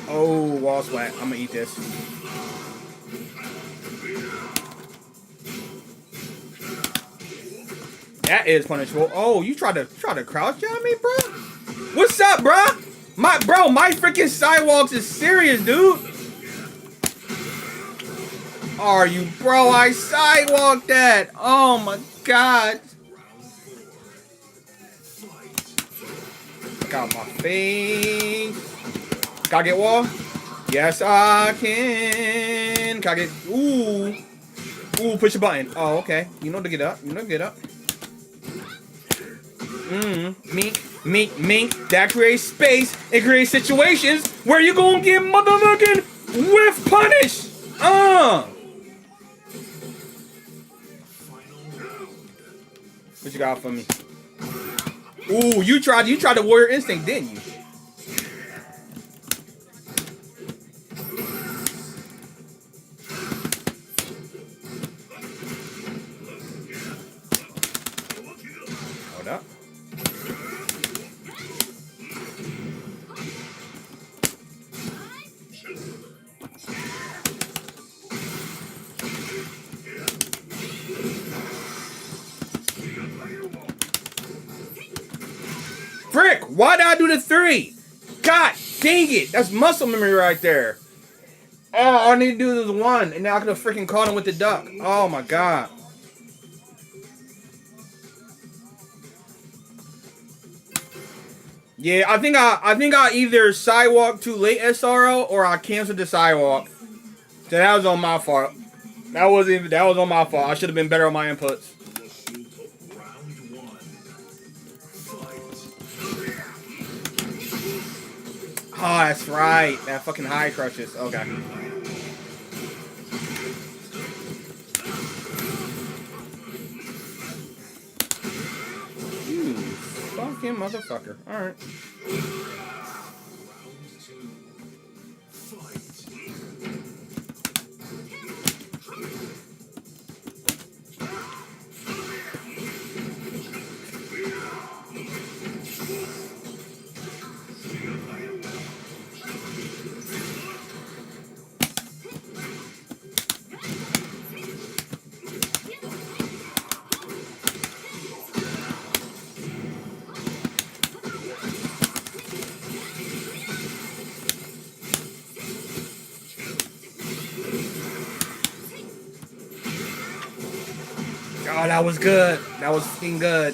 Oh, wall splat. I'm gonna eat this. That is punishable. Oh, you tried to crouch jab me, bro? What's up, bro? My freaking sidewalks is serious, dude. Are you, bro? I sidewalked that. Oh my god. Got my face. Can I get wall? Yes, I can. Can I get? Ooh, push the button. Oh, okay. You know to get up. Mink. That creates space. It creates situations where you gonna get motherfucking whiff punish. What you got for me? Ooh, you tried the warrior instinct, didn't you? Hold up. Frick! Why did I do the 3? God dang it! That's muscle memory right there. Oh, all I need to do is 1, and now I could have freaking caught him with the duck. Oh my god. Yeah, I think I either sidewalked too late SRO or I canceled the sidewalk. So that was on my fault. That was on my fault. I should have been better on my inputs. Oh, that's right. That fucking high crushes. Okay. You fucking motherfucker. Alright. Oh, that was good. That was fucking good.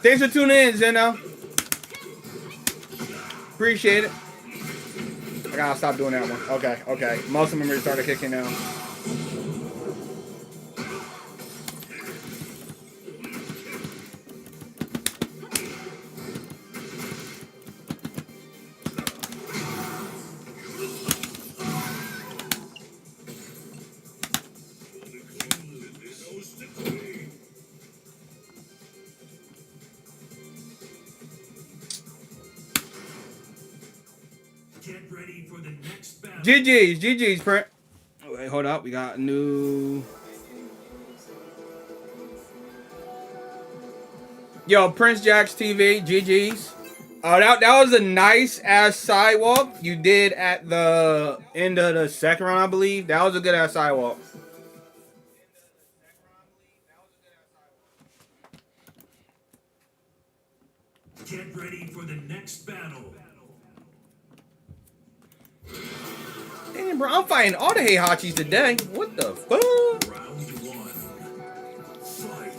Thanks for tuning in, Zeno. Appreciate it. gotta stop doing that one. Okay, okay. Muscle memory started kicking now. Get ready for the next battle. GG's, print. Oh, wait, hold up. We got new. Yo, Prince Jack's TV, GG's. Oh, that was a nice ass sidewalk you did at the end of the second round, I believe. That was a good ass sidewalk. Get ready for the next battle. Damn, bro, I'm fighting all the Heihachis today. What the fuck? Round one. Fight.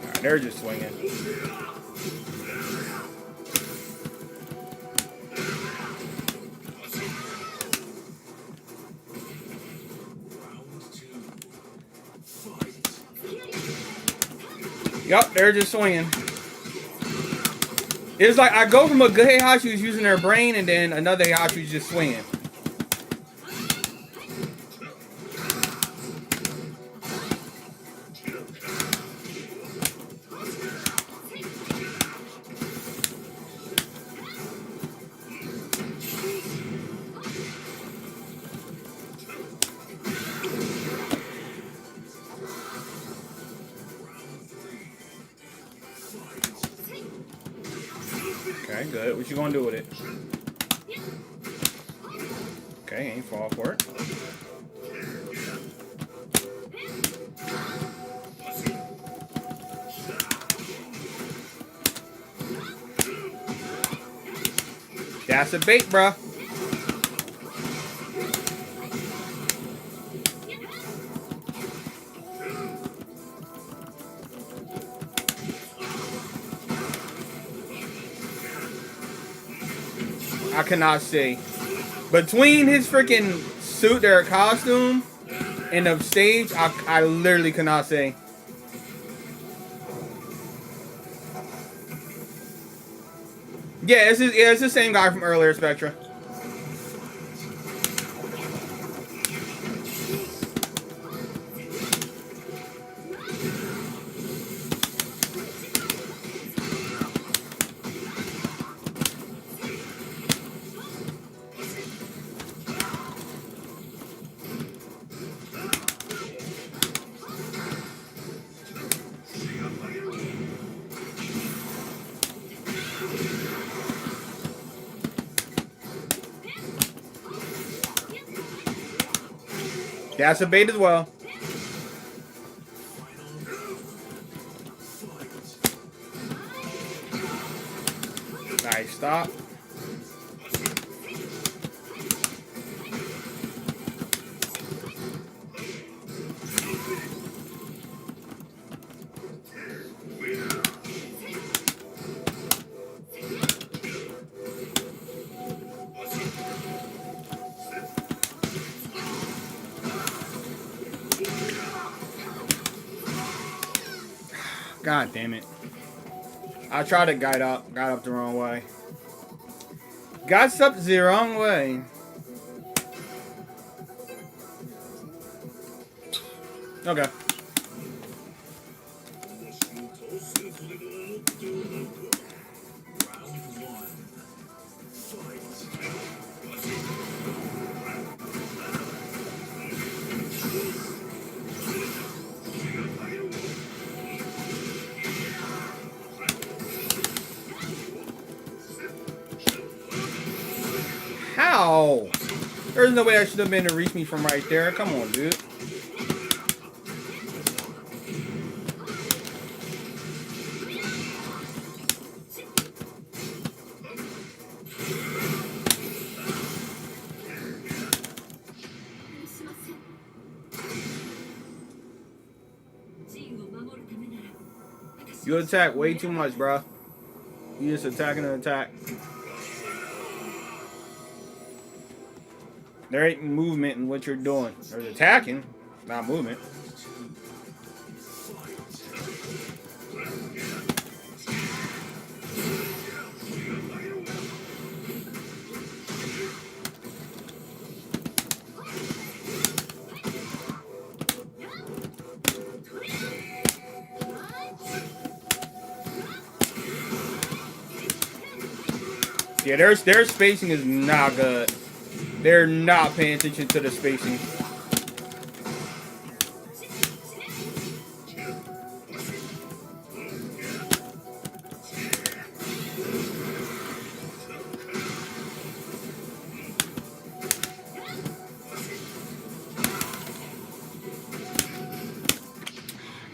Alright, they're just swinging. Yup, they're just swinging. It's like I go from a good Heihachi who's using their brain, and then another Heihachi who's just swinging. Okay, good. What you gonna do with it? Okay, ain't fall for it. That's a bait, bruh. I cannot see. Between his freaking suit, their costume, and the stage, I literally cannot see. Yeah, it's the same guy from earlier, Spectra. That's a bait as well. Nice stop. God damn it. I tried to got up the wrong way. Got up the wrong way. Okay. How? There's no way I should have been to reach me from right there. Come on, dude. You attack way too much, bro. You just attacking and attack. There ain't movement in what you're doing. There's attacking, not movement. Yeah, their spacing is not good. They're not paying attention to the spacing.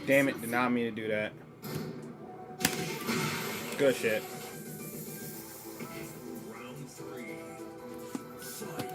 Damn it, did not mean to do that. Good shit. Round 3. Fight.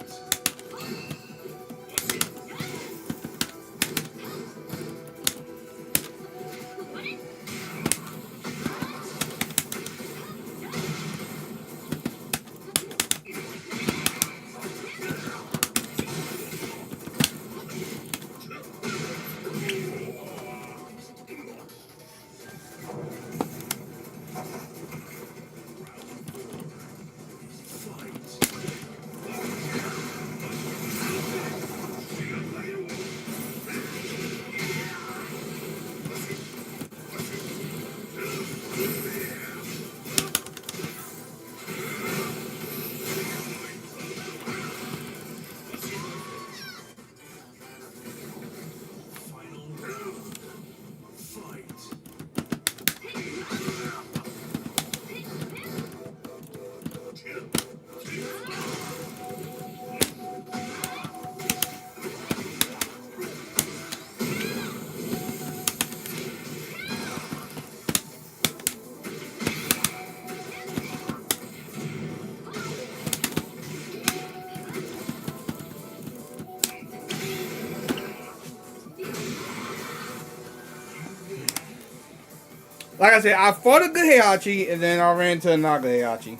Like I said, I fought a good Heihachi, and then I ran into a not good Heihachi.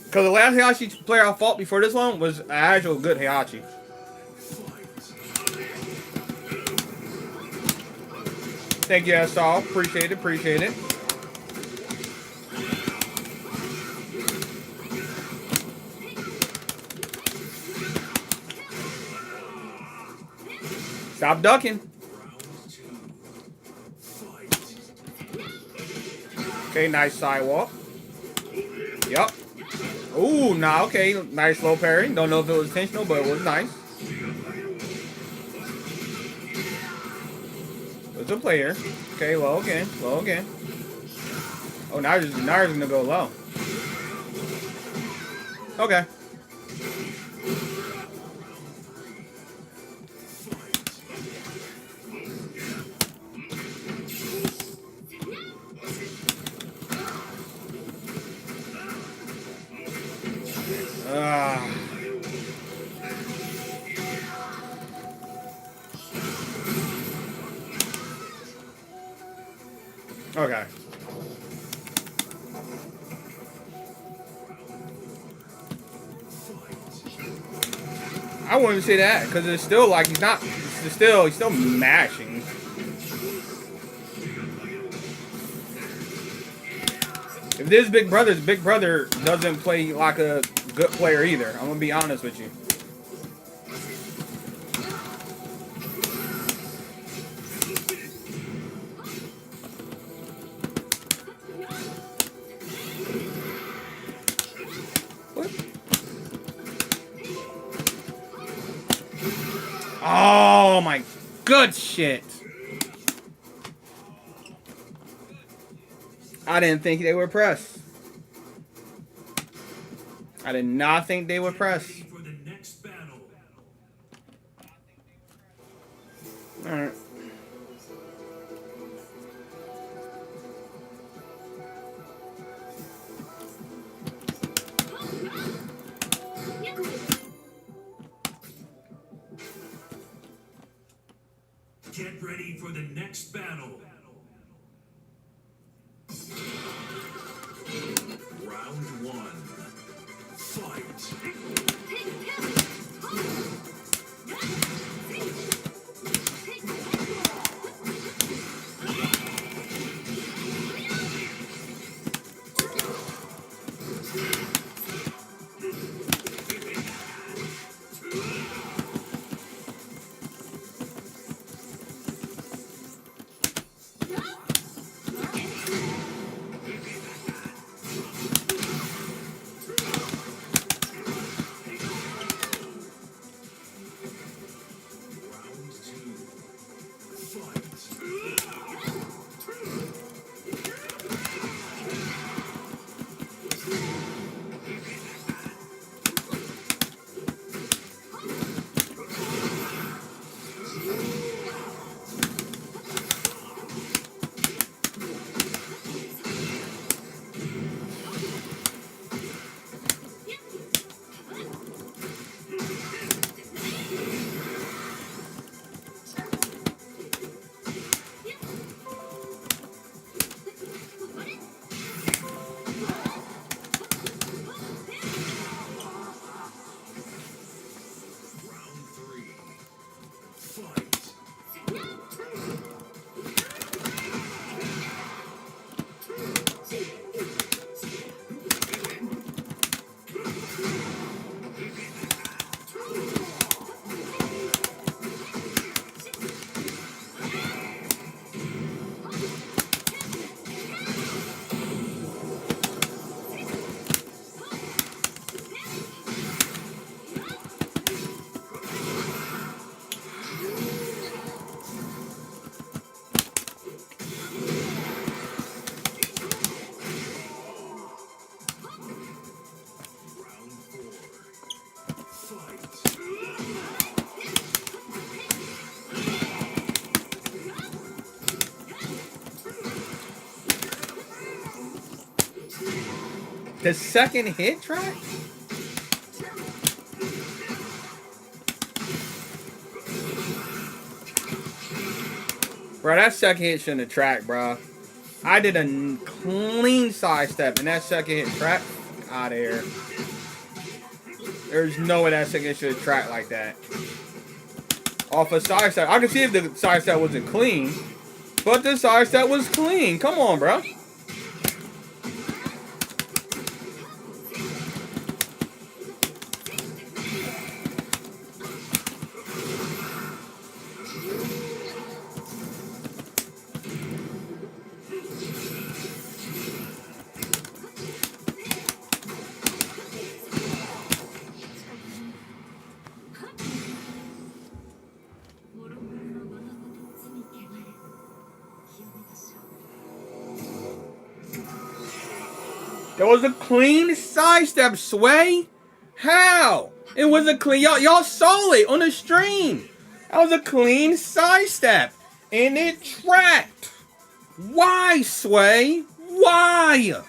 Because the last Heihachi player I fought before this one was an actual good Heihachi. Thank you, Asal. Appreciate it, appreciate it. Stop ducking. Okay, nice sidewalk. Yup. Ooh, nah, okay. Nice low parry. Don't know if it was intentional, but it was nice. It's a player. Okay, low again. Low again. Oh, now he's gonna go low. Okay. Okay. I wouldn't say that because it's still like he's still mashing. If this big brother doesn't play like a good player either. I'm gonna be honest with you. Oh my good shit. I didn't think they would press. I did not think they would press. For the next battle. Alright. Get ready for the next battle. Round 1. Fight. The second hit track? Bro, that second hit shouldn't have tracked, bro. I did a clean sidestep and that second hit track. Out of here. There's no way that second hit should have tracked like that. Off a sidestep. I can see if the sidestep wasn't clean, but the sidestep was clean. Come on, bro. There was a clean sidestep, Sway. How? It was a clean. Y'all saw it on the stream. That was a clean sidestep, and it tracked. Why, Sway? Why?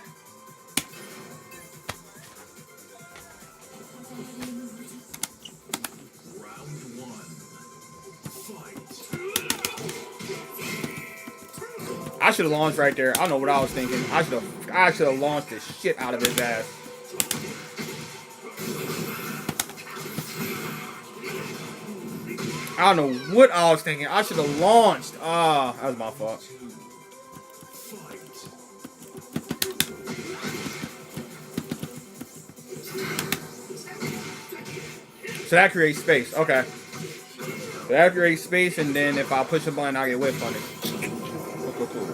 I should have launched right there. I don't know what I was thinking. I should have launched the shit out of his ass. I don't know what I was thinking. I should have launched. Ah, that was my fault. So that creates space. Okay. So that creates space, and then if I push a button, I get whiff on it. Cool.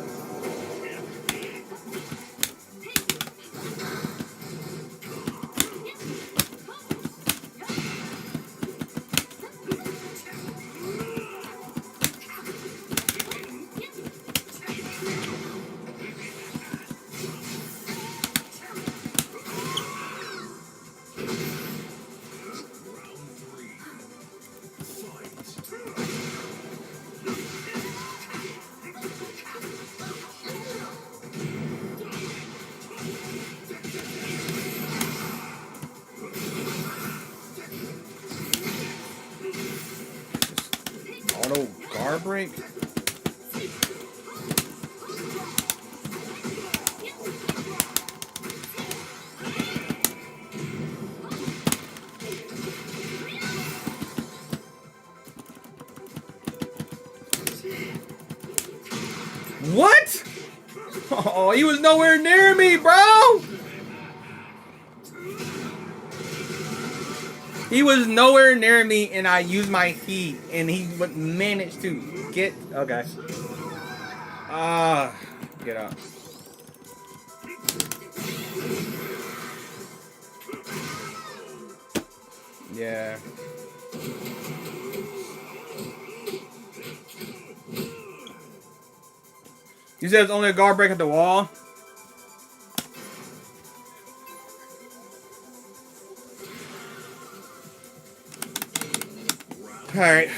guard break. What? Oh, he was nowhere near me, bro. He was nowhere near me, and I used my heat, and he managed to get. Okay. Get up. Yeah. You said it's only a guard break at the wall? Alright.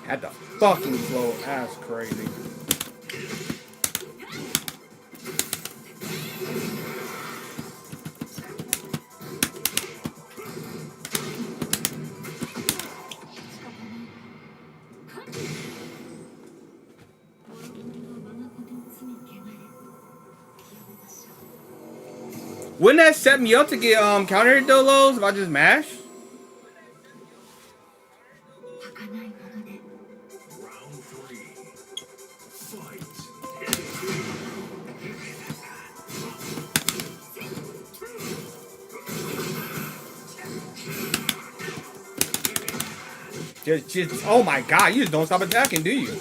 Had the fucking flow. That's crazy. Wouldn't that set me up to get counter hit dolos if I just mash? Just, oh my god, you just don't stop attacking, do you?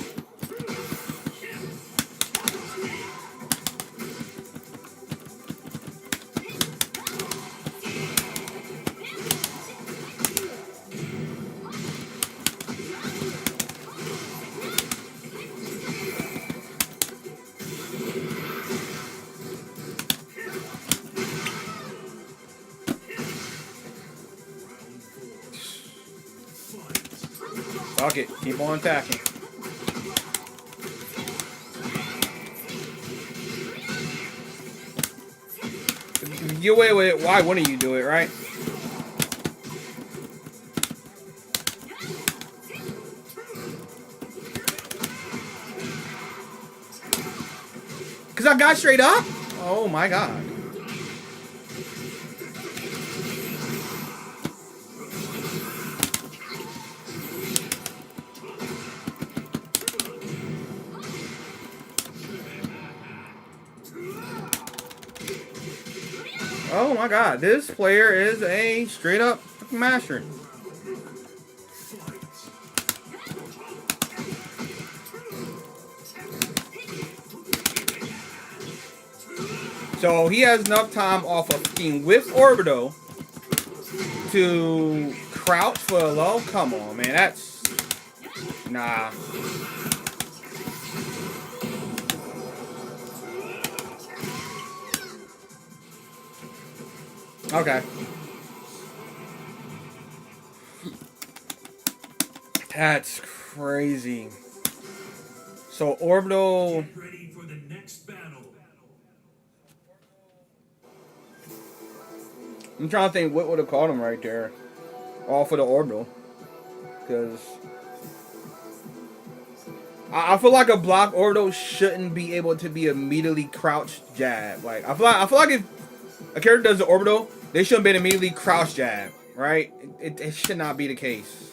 Fuck it, keep on attacking. If you get away with it, why wouldn't you do it, right? Cause I got straight up? Oh my god. Oh my god, this player is a straight up master. So he has enough time off of fucking whiff orbital to crouch for a low. Come on, man, that's nah. Okay. That's crazy. So orbital. Get ready for the next battle. I'm trying to think what would have caught him right there. All for the orbital. Because I feel like a block orbital shouldn't be able to be immediately crouch jab. Like I feel like if a character does the orbital, they shouldn't be an immediately crouch jab, right? It should not be the case.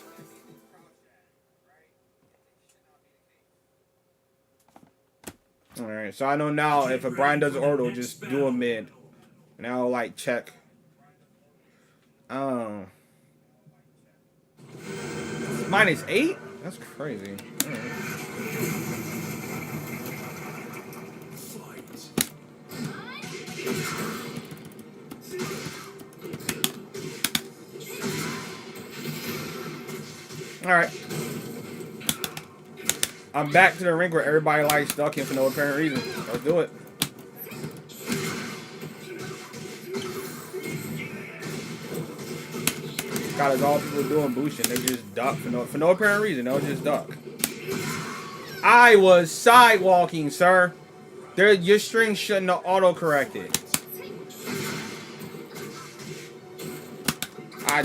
Alright, so I know now if a Brian does orbital, just do a mid. And I'll like check. Oh. -8? That's crazy. Alright. I'm back to the rink where everybody likes ducking for no apparent reason. Let's do it. God, it's all people doing boosting. They just duck for no apparent reason. They'll just duck. I was sidewalking, sir. Your string shouldn't have auto-corrected.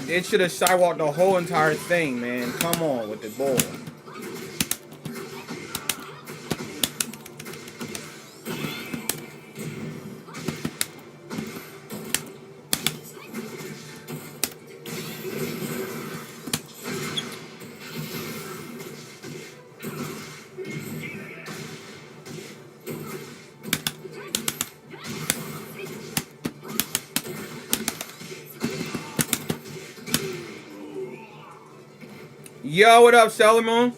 It should have sidewalked the whole entire thing, man. Come on with the ball. Yo, what up, Sailor Moon?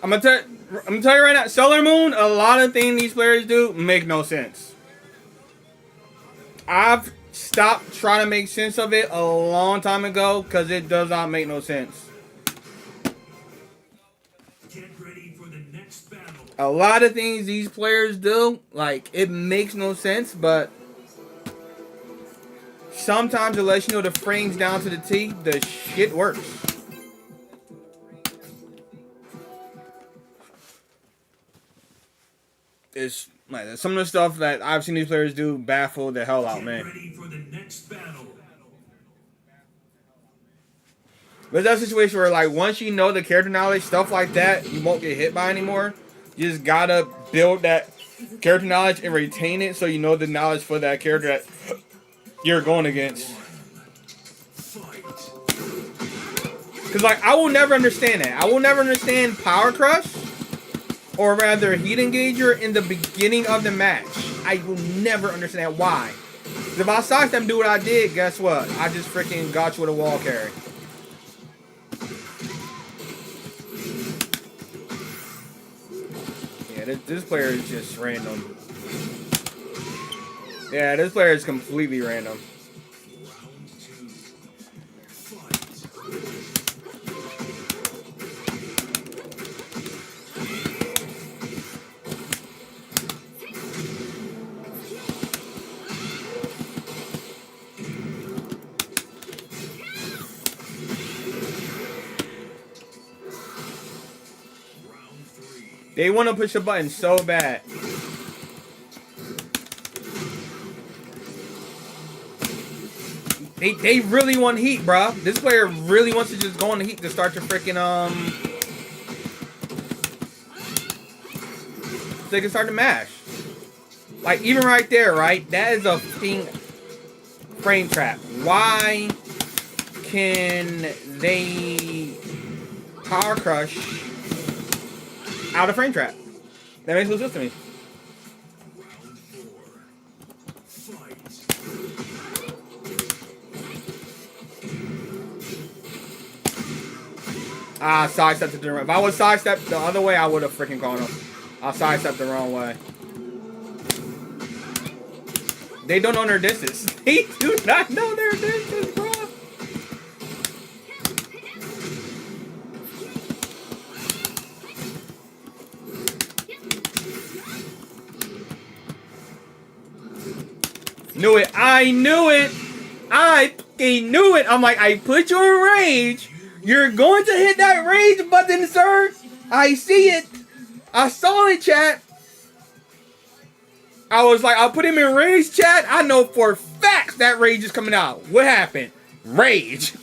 I'm gonna tell you right now, Sailor Moon, a lot of things these players do make no sense. I've stopped trying to make sense of it a long time ago because it does not make no sense. Get ready for the next battle. A lot of things these players do, like, it makes no sense, but sometimes unless you know the frames down to the T, the shit works. It's like some of the stuff that I've seen these players do baffle the hell out, man. Ready for the next battle. But that's a situation where, like, once you know the character knowledge, stuff like that, you won't get hit by anymore. You just gotta build that character knowledge and retain it so you know the knowledge for that character that you're going against. Because, like, I will never understand that. I will never understand Power Crush, or rather Heat Engager, in the beginning of the match. I will never understand why. If I saw them do what I did, guess what? I just freaking got you with a wall carry. Yeah, this player is just random. Yeah, this player is completely random. They want to push the button so bad. They really want heat, bro. This player really wants to just go on the heat to start the freaking so they can start to mash. Like even right there, right? That is a thing. Frame trap. Why can they power crush out of frame trap? That makes no sense to me. Ah, sidestepped it the wrong. If I was sidestepped the other way, I would have freaking gone up. I sidestepped the wrong way. They don't know their distance. They do not know their distance, bro. Knew it. I knew it. I fucking knew it. I'm like, I put you in rage. You're going to hit that rage button, sir. I see it. I saw it, chat. I was like, I'll put him in rage, chat. I know for facts that rage is coming out. What happened? Rage.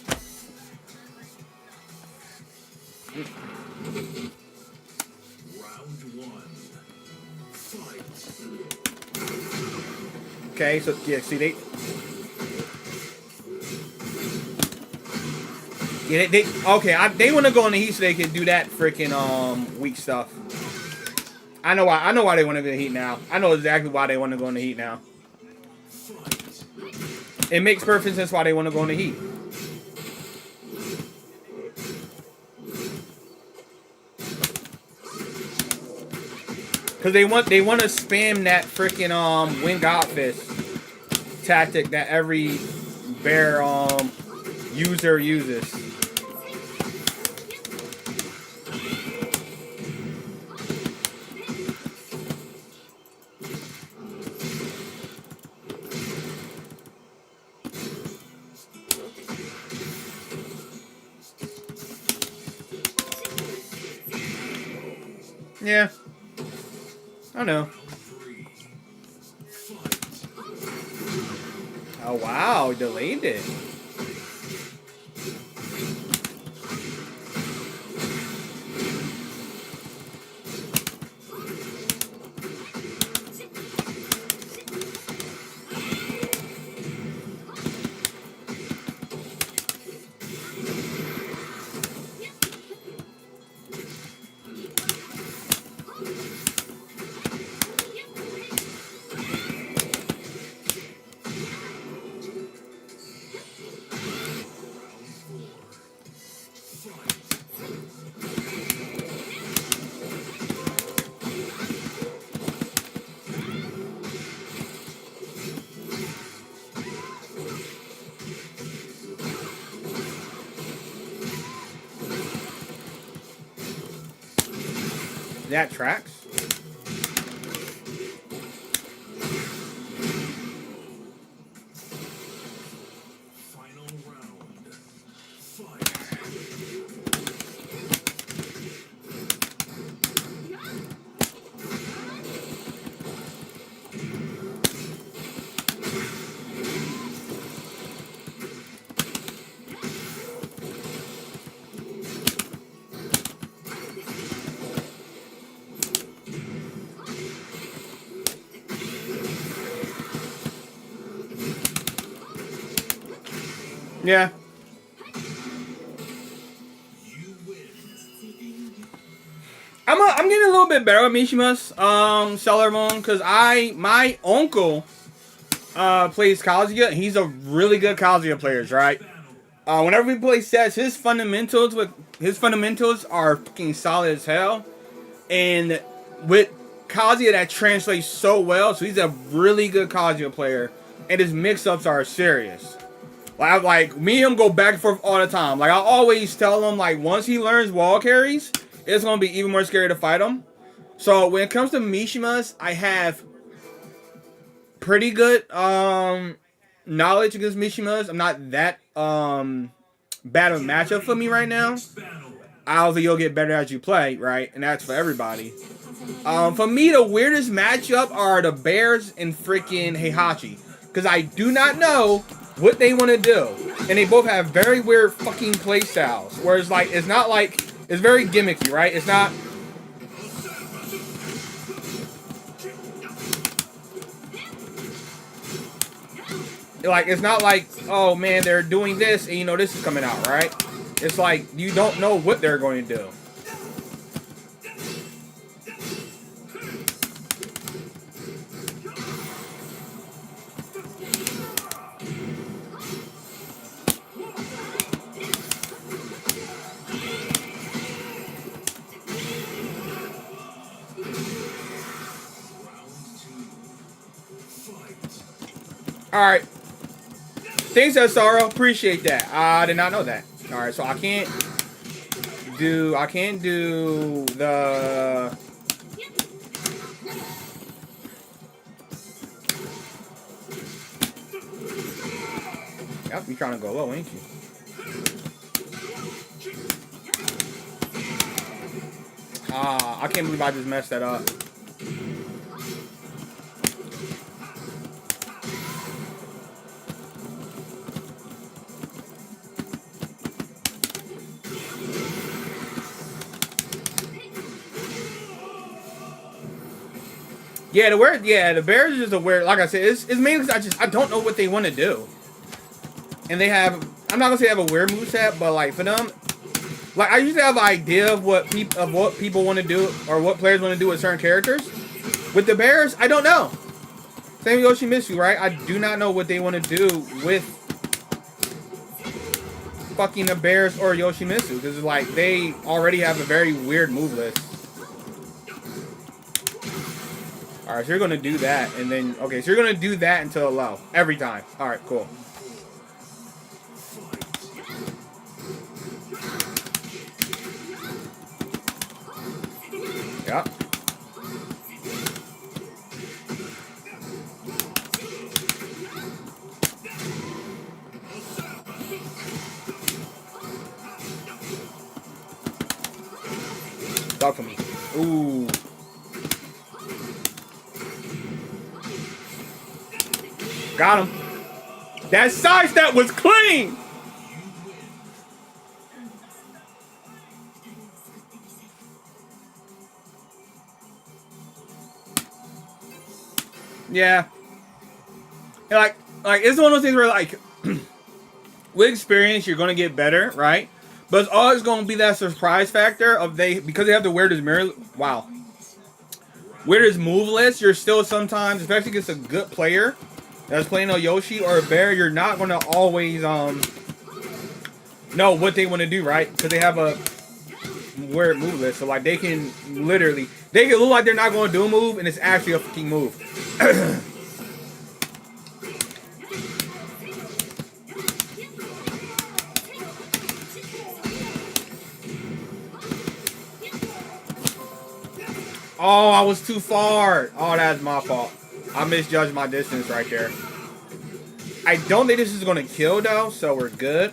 Round one. Fight. Okay, so yeah, see they. Yeah, they okay. They want to go on the heat so they can do that freaking weak stuff. I know why. I know why they want to go in the heat now. I know exactly why they want to go in the heat now. It makes perfect sense why they want to go in the heat. Cause they want to spam that freaking wing god fist tactic that every bear user uses. Yeah. I know. Oh wow, delayed it. That tracks. Final round. Fight. Yeah. I'm getting a little bit better with Mishima's Cellar Moon because my uncle plays Kazuya. He's a really good Kazuya player, right? Whenever we play sets, his fundamentals are fucking solid as hell. And with Kazuya that translates so well, so he's a really good Kazuya player. And his mix-ups are serious. Like me and him go back and forth all the time. Like I always tell him, like once he learns wall carries, it's gonna be even more scary to fight him. So when it comes to Mishima's, I have pretty good knowledge against Mishima's. I'm not that bad of a matchup for me right now. Obviously, you'll get better as you play, right? And that's for everybody. For me, the weirdest matchup are the Bears and freaking Heihachi. Because I do not know what they want to do. And they both have very weird fucking play styles. Whereas, like, it's not like... It's very gimmicky, right? It's not... Like, it's not like, oh, man, they're doing this and, you know, this is coming out, right? It's like, you don't know what they're going to do. Alright. Thanks, Sorrow. Appreciate that. I did not know that. Alright, so I can't do the... Yep, you trying to go low, ain't you? I can't believe I just messed that up. Yeah, the Bears is just a weird. Like I said, it's mainly because I don't know what they want to do, and they have. I'm not gonna say they have a weird moveset, but like for them, like I usually have an idea of what people want to do or what players want to do with certain characters. With the Bears, I don't know. Same with Yoshimitsu, right? I do not know what they want to do with fucking the Bears or Yoshimitsu because like they already have a very weird move list. Alright, so you're going to do that, and then... Okay, so you're going to do that until a low. Every time. Alright, cool. Yep. Dog for me. Ooh. Got him. That sidestep was clean. Yeah. Like it's one of those things where like with experience you're gonna get better, right? But it's always gonna be that surprise factor of because they have the weirdest weirdest move list. You're still sometimes, especially against a good player that's playing a Yoshi or a Bear, you're not gonna always know what they want to do, right? Because they have a weird move list. So like they can look like they're not going to do a move, and it's actually a fucking move. Oh, I was too far. Oh, that's my fault. I misjudged my distance right there. I don't think this is going to kill, though, so we're good.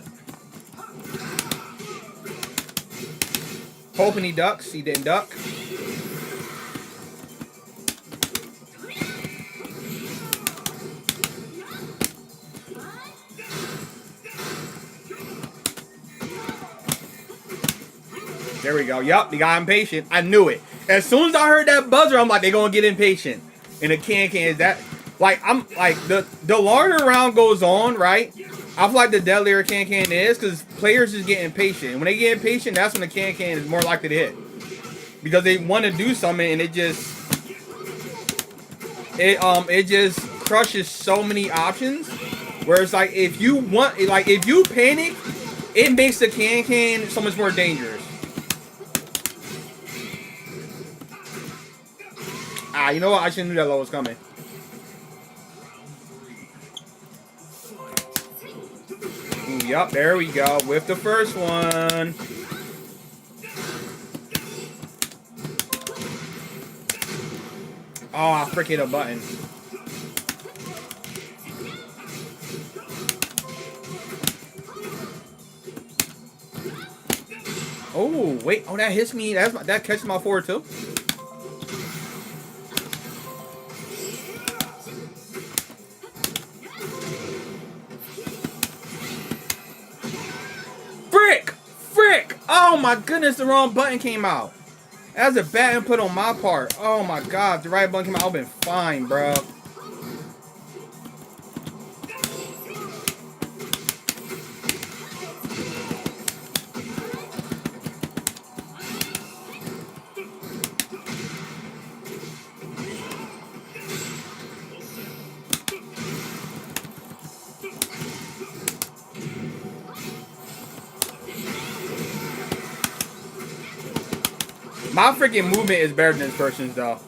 Hoping he ducks. He didn't duck. There we go. Yup, he got impatient. I knew it. As soon as I heard that buzzer, I'm like, they're going to get impatient. And the can is that... Like, I'm like, the longer the round goes on, right? I feel like the deadlier can is because players just get impatient. And when they get impatient, that's when the can is more likely to hit. Because they want to do something and it just crushes so many options. Whereas like if you panic, it makes the can so much more dangerous. Ah, you know what? I shouldn't knew that low was coming. Ooh, yup, there we go. With the first one. Oh, I freaking hit a button. Oh, wait. Oh, that hits me. That catches my forward too. Oh my goodness, the wrong button came out. That's a bad input on my part. Oh my god, if the right button came out, I've been fine, bro. My freaking movement is better than this person's, though.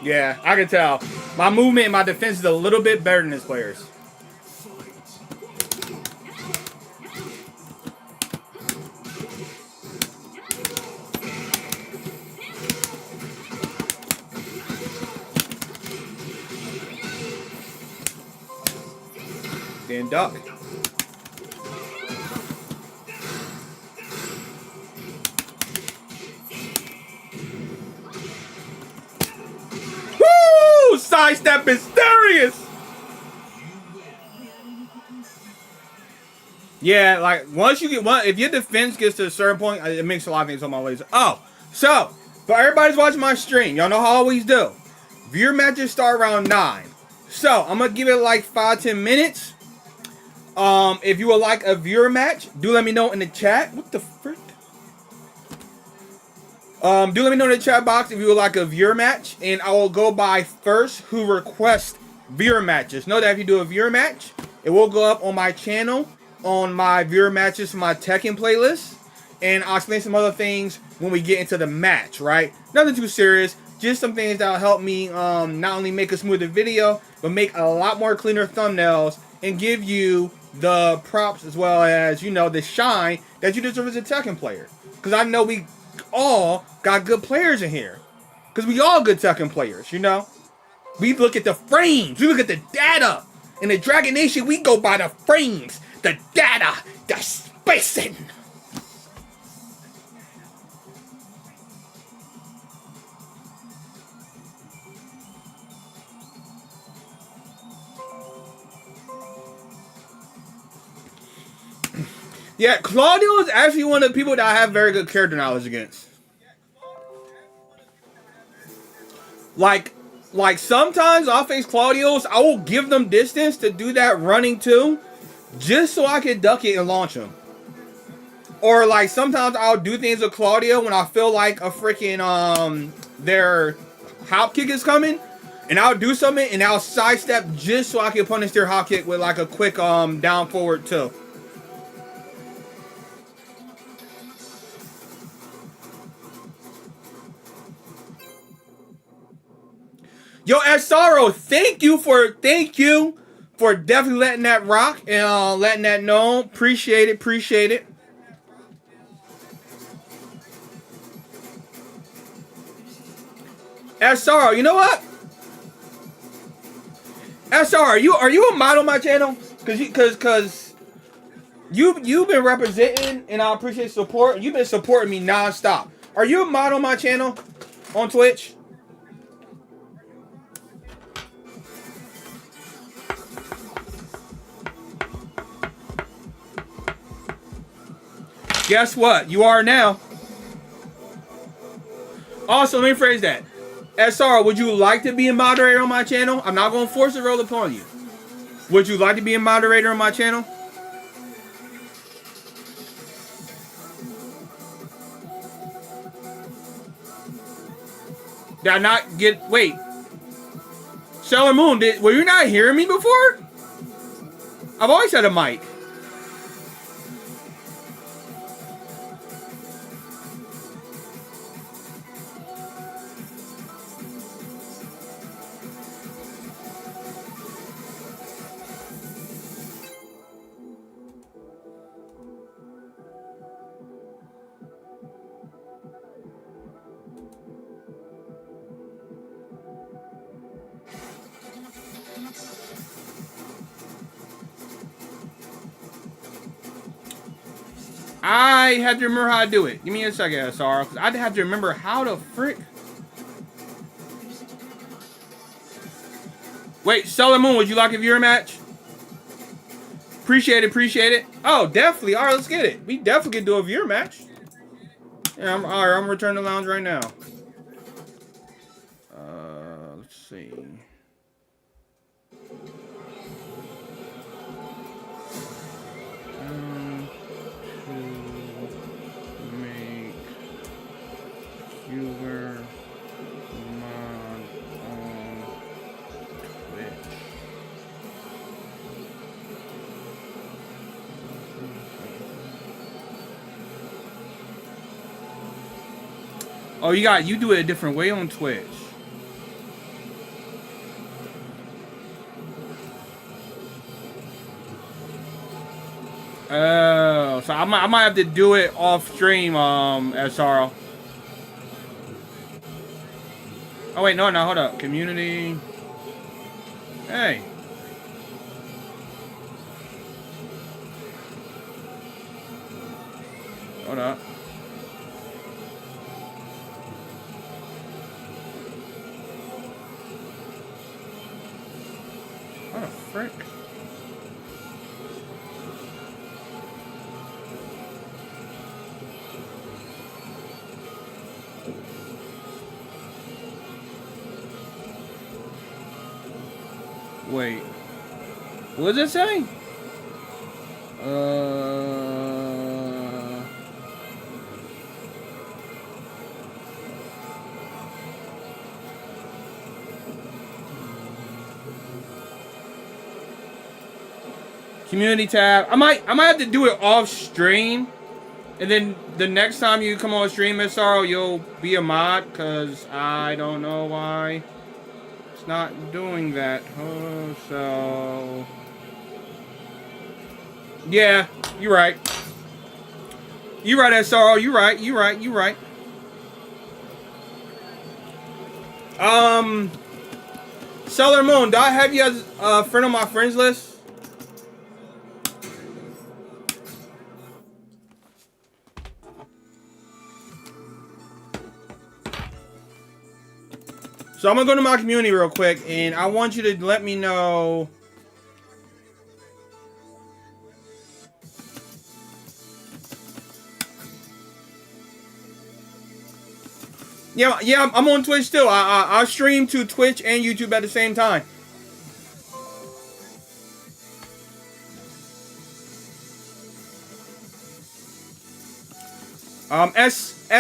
Yeah, I can tell. My movement and my defense is a little bit better than this player's. Then duck. Woo! Sidestep is serious. Yeah, like once you get one, if your defense gets to a certain point, it makes a lot of things on my laser. Oh, so for everybody's watching my stream, y'all know how I always do. Viewer matches start around 9. So I'm gonna give it like 5-10 minutes. If you would like a viewer match, do let me know in the chat. What the frick? Do let me know in the chat box if you would like a viewer match, and I will go by first who requests viewer matches. Know that if you do a viewer match, it will go up on my channel on my viewer matches for my Tekken playlist, and I'll explain some other things when we get into the match. Right? Nothing too serious. Just some things that'll help me not only make a smoother video, but make a lot more cleaner thumbnails and give you the props as well as, you know, the shine that you deserve as a Tekken player. Because I know we all got good players in here. Because we all good Tekken players, you know. We look at the frames. We look at the data. In the Dragon Nation, we go by the frames, the data, the spacing. Yeah, Claudio is actually one of the people that I have very good character knowledge against. Like sometimes I'll face Claudios, I will give them distance to do that running too, just so I can duck it and launch them. Or like sometimes I'll do things with Claudio when I feel like a freaking their hop kick is coming, and I'll do something and I'll sidestep just so I can punish their hop kick with like a quick down forward too. Yo, Asaro, thank you for definitely letting that rock and letting that know. Appreciate it. Asaro, you know what? Asaro, are you a mod on my channel? Cause you've been representing and I appreciate support. You've been supporting me non-stop. Are you a mod on my channel on Twitch? Guess what? You are now. Also, let me phrase that. SR, would you like to be a moderator on my channel? I'm not going to force a role upon you. Would you like to be a moderator on my channel? Did I not get... Wait. Sailor Moon, were you not hearing me before? I've always had a mic. I had to remember how to do it. Give me a second, SR, because I'd have to remember how to frick. Wait, Sailor Moon, would you like a viewer match? Appreciate it. Oh, definitely. All right, let's get it. We definitely can do a viewer match. Yeah, all right, I'm returning to lounge right now. Let's see. Make viewer mod on Twitch. Oh, you do it a different way on Twitch. Oh, so I might have to do it off stream, SRO. Oh wait, no, hold up. Community. Hey. Hold up. What the frick? Wait. What does it say? Community tab. I might have to do it off stream, and then the next time you come on stream, SRO, you'll be a mod, cause I don't know why it's not doing that. Oh, so yeah, you're right. You're right, SRO. You're right. Sailor Moon, do I have you as a friend on my friends list? So I'm gonna go to my community real quick, and I want you to let me know. Yeah, I'm on Twitch still. I stream to Twitch and YouTube at the same time.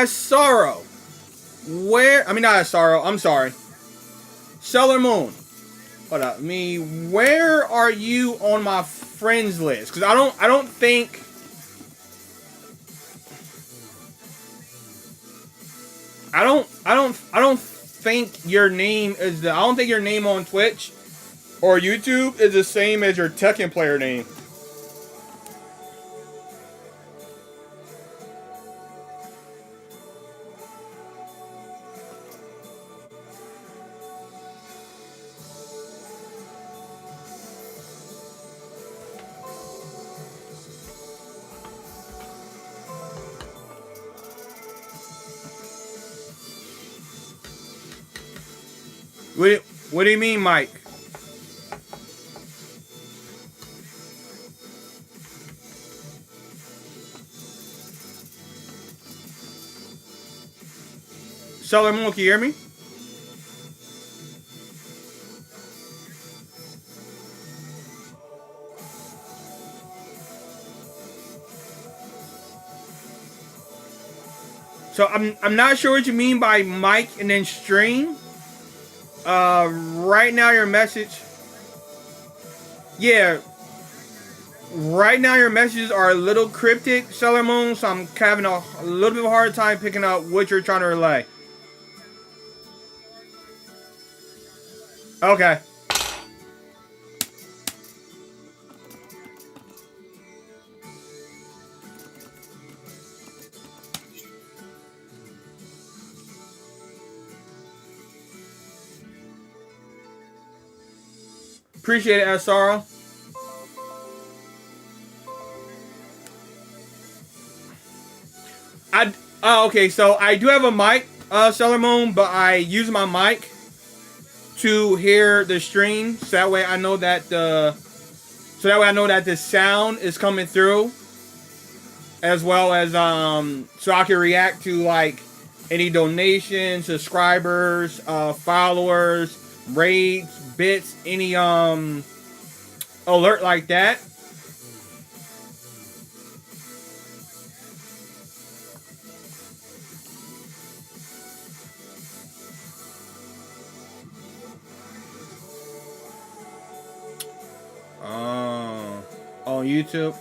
Sorrow. Where? I mean, not Sorrow. I'm sorry. Sailor Moon. Hold up. Where are you on my friends list? Because I don't think. I don't think your name is I don't think your name on Twitch or YouTube is the same as your Tekken player name. What do you mean, Mike? Sailor Moon, can you hear me? So I'm not sure what you mean by mic and then stream. Right now your message. Yeah. Right now your messages are a little cryptic, Sailor Moon, so I'm having a little bit of a hard time picking up what you're trying to relay. Okay. Appreciate it, SRO. Okay, so I do have a mic, Sailor Moon, but I use my mic to hear the stream, so that way I know that the so that way I know that the sound is coming through, as well as so I can react to like any donations, subscribers, followers, raids, bits, any alert like that. On YouTube.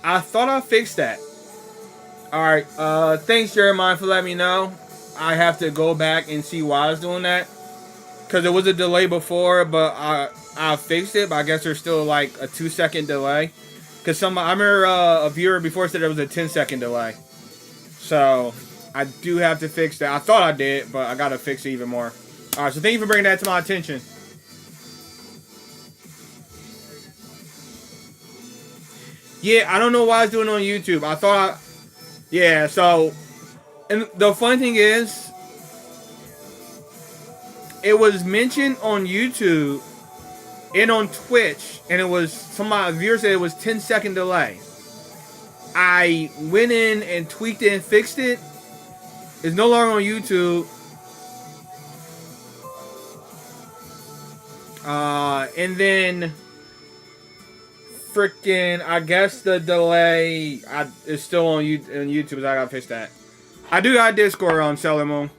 I thought I fixed that. Alright, thanks Jeremiah for letting me know. I have to go back and see why I was doing that. Because there was a delay before, but I fixed it, but I guess there's still like a 2-second delay. Because I remember a viewer before said there was a 10-second delay. So, I do have to fix that. I thought I did, but I gotta fix it even more. Alright, so thank you for bringing that to my attention. Yeah, I don't know why I was doing it on YouTube. I thought yeah, so, and the funny thing is, it was mentioned on YouTube and on Twitch, and it was, somebody, a viewer said it was 10-second delay. I went in and tweaked it and fixed it. It's no longer on YouTube. And then freaking, I guess the delay is still on YouTube, so I gotta fix that. I do got Discord on Sailor Moon.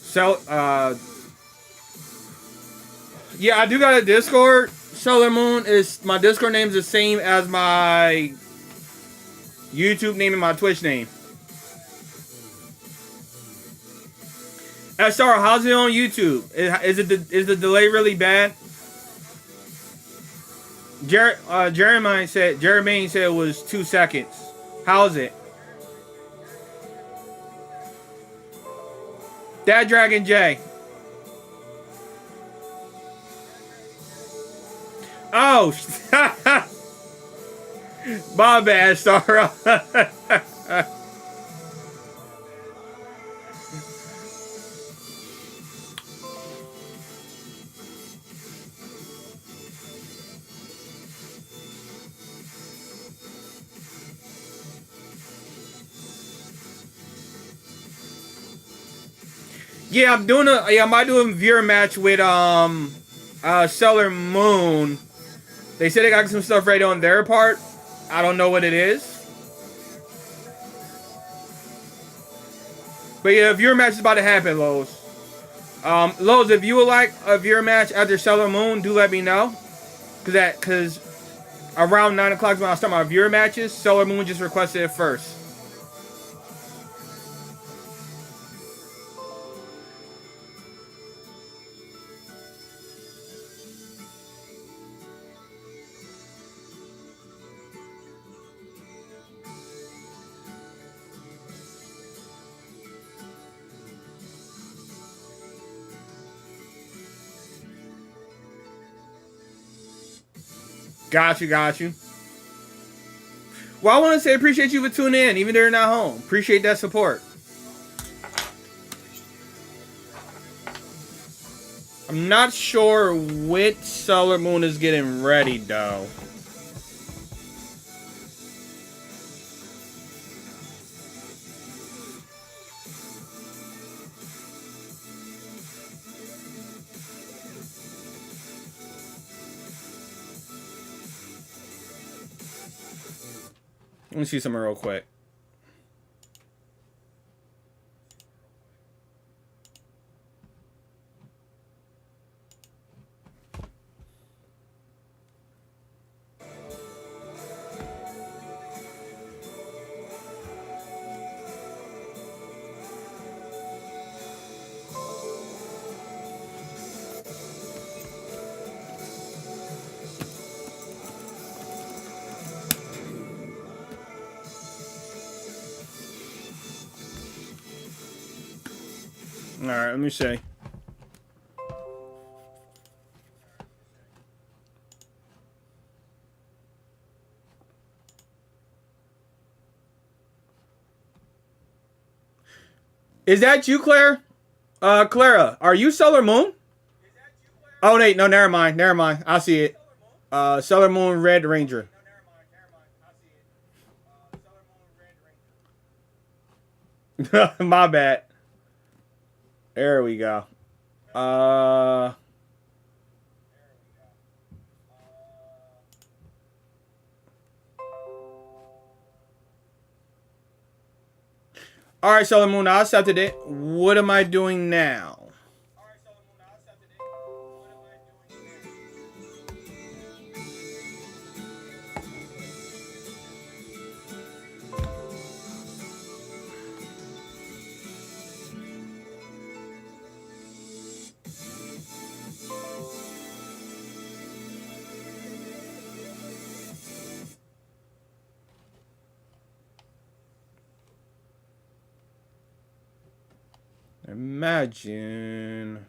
So, yeah, I do got a Discord. Sailor Moon is, my Discord name is the same as my YouTube name and my Twitch name. SR, how's it on YouTube? Is the delay really bad? Jeremy said it was 2 seconds. How's it? DatDragonJ. Oh, my bad, Star. Yeah, I might do a viewer match with Sailor Moon. They said they got some stuff ready on their part. I don't know what it is. But yeah, a viewer match is about to happen, Lowe's. Lowe's, if you would like a viewer match after Sailor Moon, do let me know. Cause around 9 o'clock is when I start my viewer matches. Sailor Moon just requested it first. Got you. Well, I want to say appreciate you for tuning in, even though you're not home. Appreciate that support. I'm not sure which Sailor Moon is getting ready, though. Let me see something real quick. right, let me see. Is that you, Claire? Clara, are you Sailor Moon? Oh, wait, no, never mind. Never mind. I see it. Sailor Moon Red Ranger. My bad. There we go. All right, Sailor Moon, I accepted it. What am I doing now? Imagine.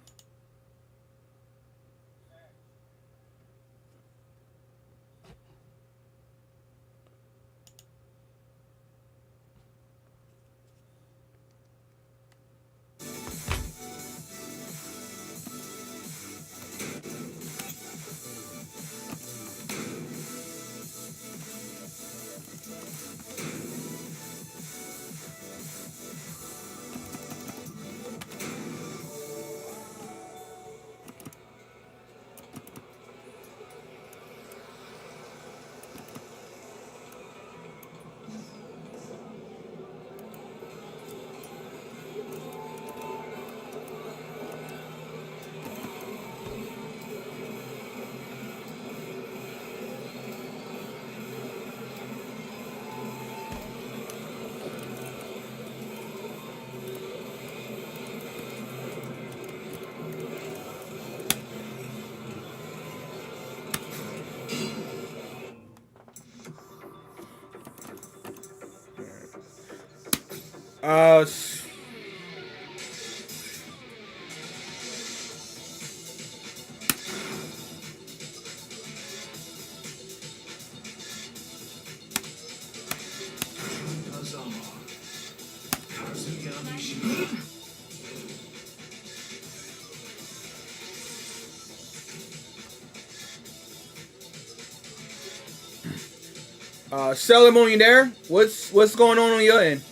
S- Kazama. Kazuya Mishima. Sailor Moon, you there? What's going on your end?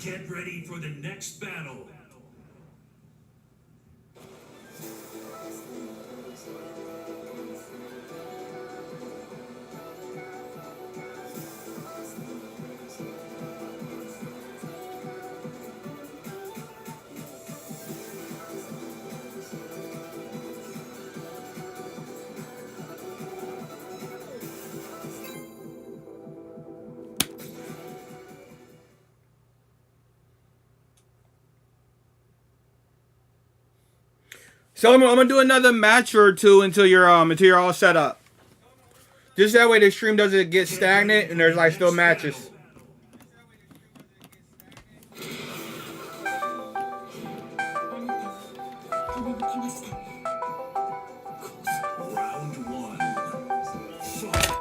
Get ready for the next battle. Sailor Moon, I'm gonna do another match or two until you're all set up. Just that way the stream doesn't get stagnant and there's like still matches. Round one. Fight.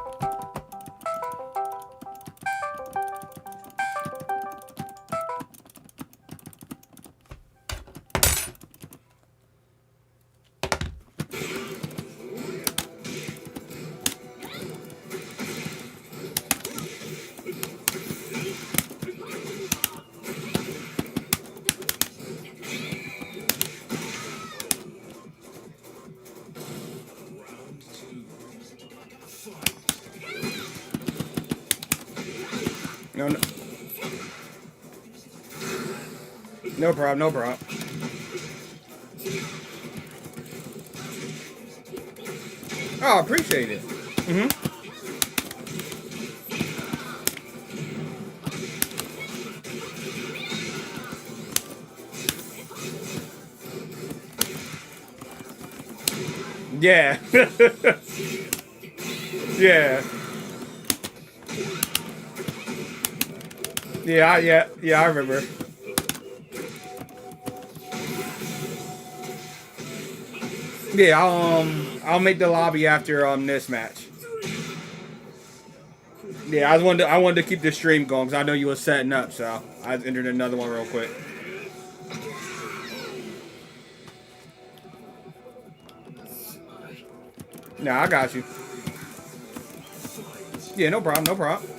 Round two. Fight. No, no. No problem, no problem. Oh, I appreciate it. Yeah. Yeah. Yeah, I remember. Yeah, I'll make the lobby after this match. Yeah, I wanted to keep the stream going because I know you were setting up, so I entered another one real quick. Nah, I got you. Yeah, no problem, no problem.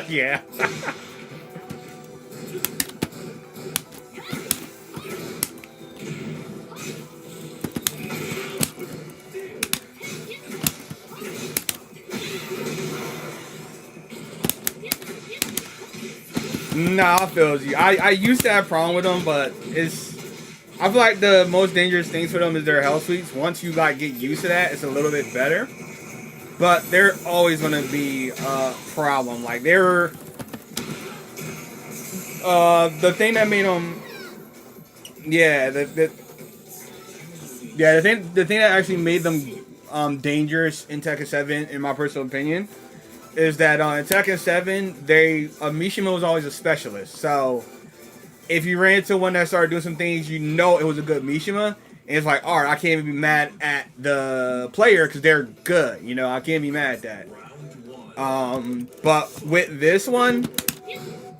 Yeah. Nah, I feel you. I used to have a problem with them, but I feel like the most dangerous things for them is their health sweeps. Once you like get used to that, it's a little bit better. But they're always gonna be a problem. Like they're the thing that made them, yeah, the thing that actually made them dangerous in Tekken 7, in my personal opinion, is that in Tekken 7, Mishima was always a specialist. So if you ran into one that started doing some things, you know it was a good Mishima. And it's like, alright, I can't even be mad at the player because they're good. You know, I can't be mad at that. But with this one,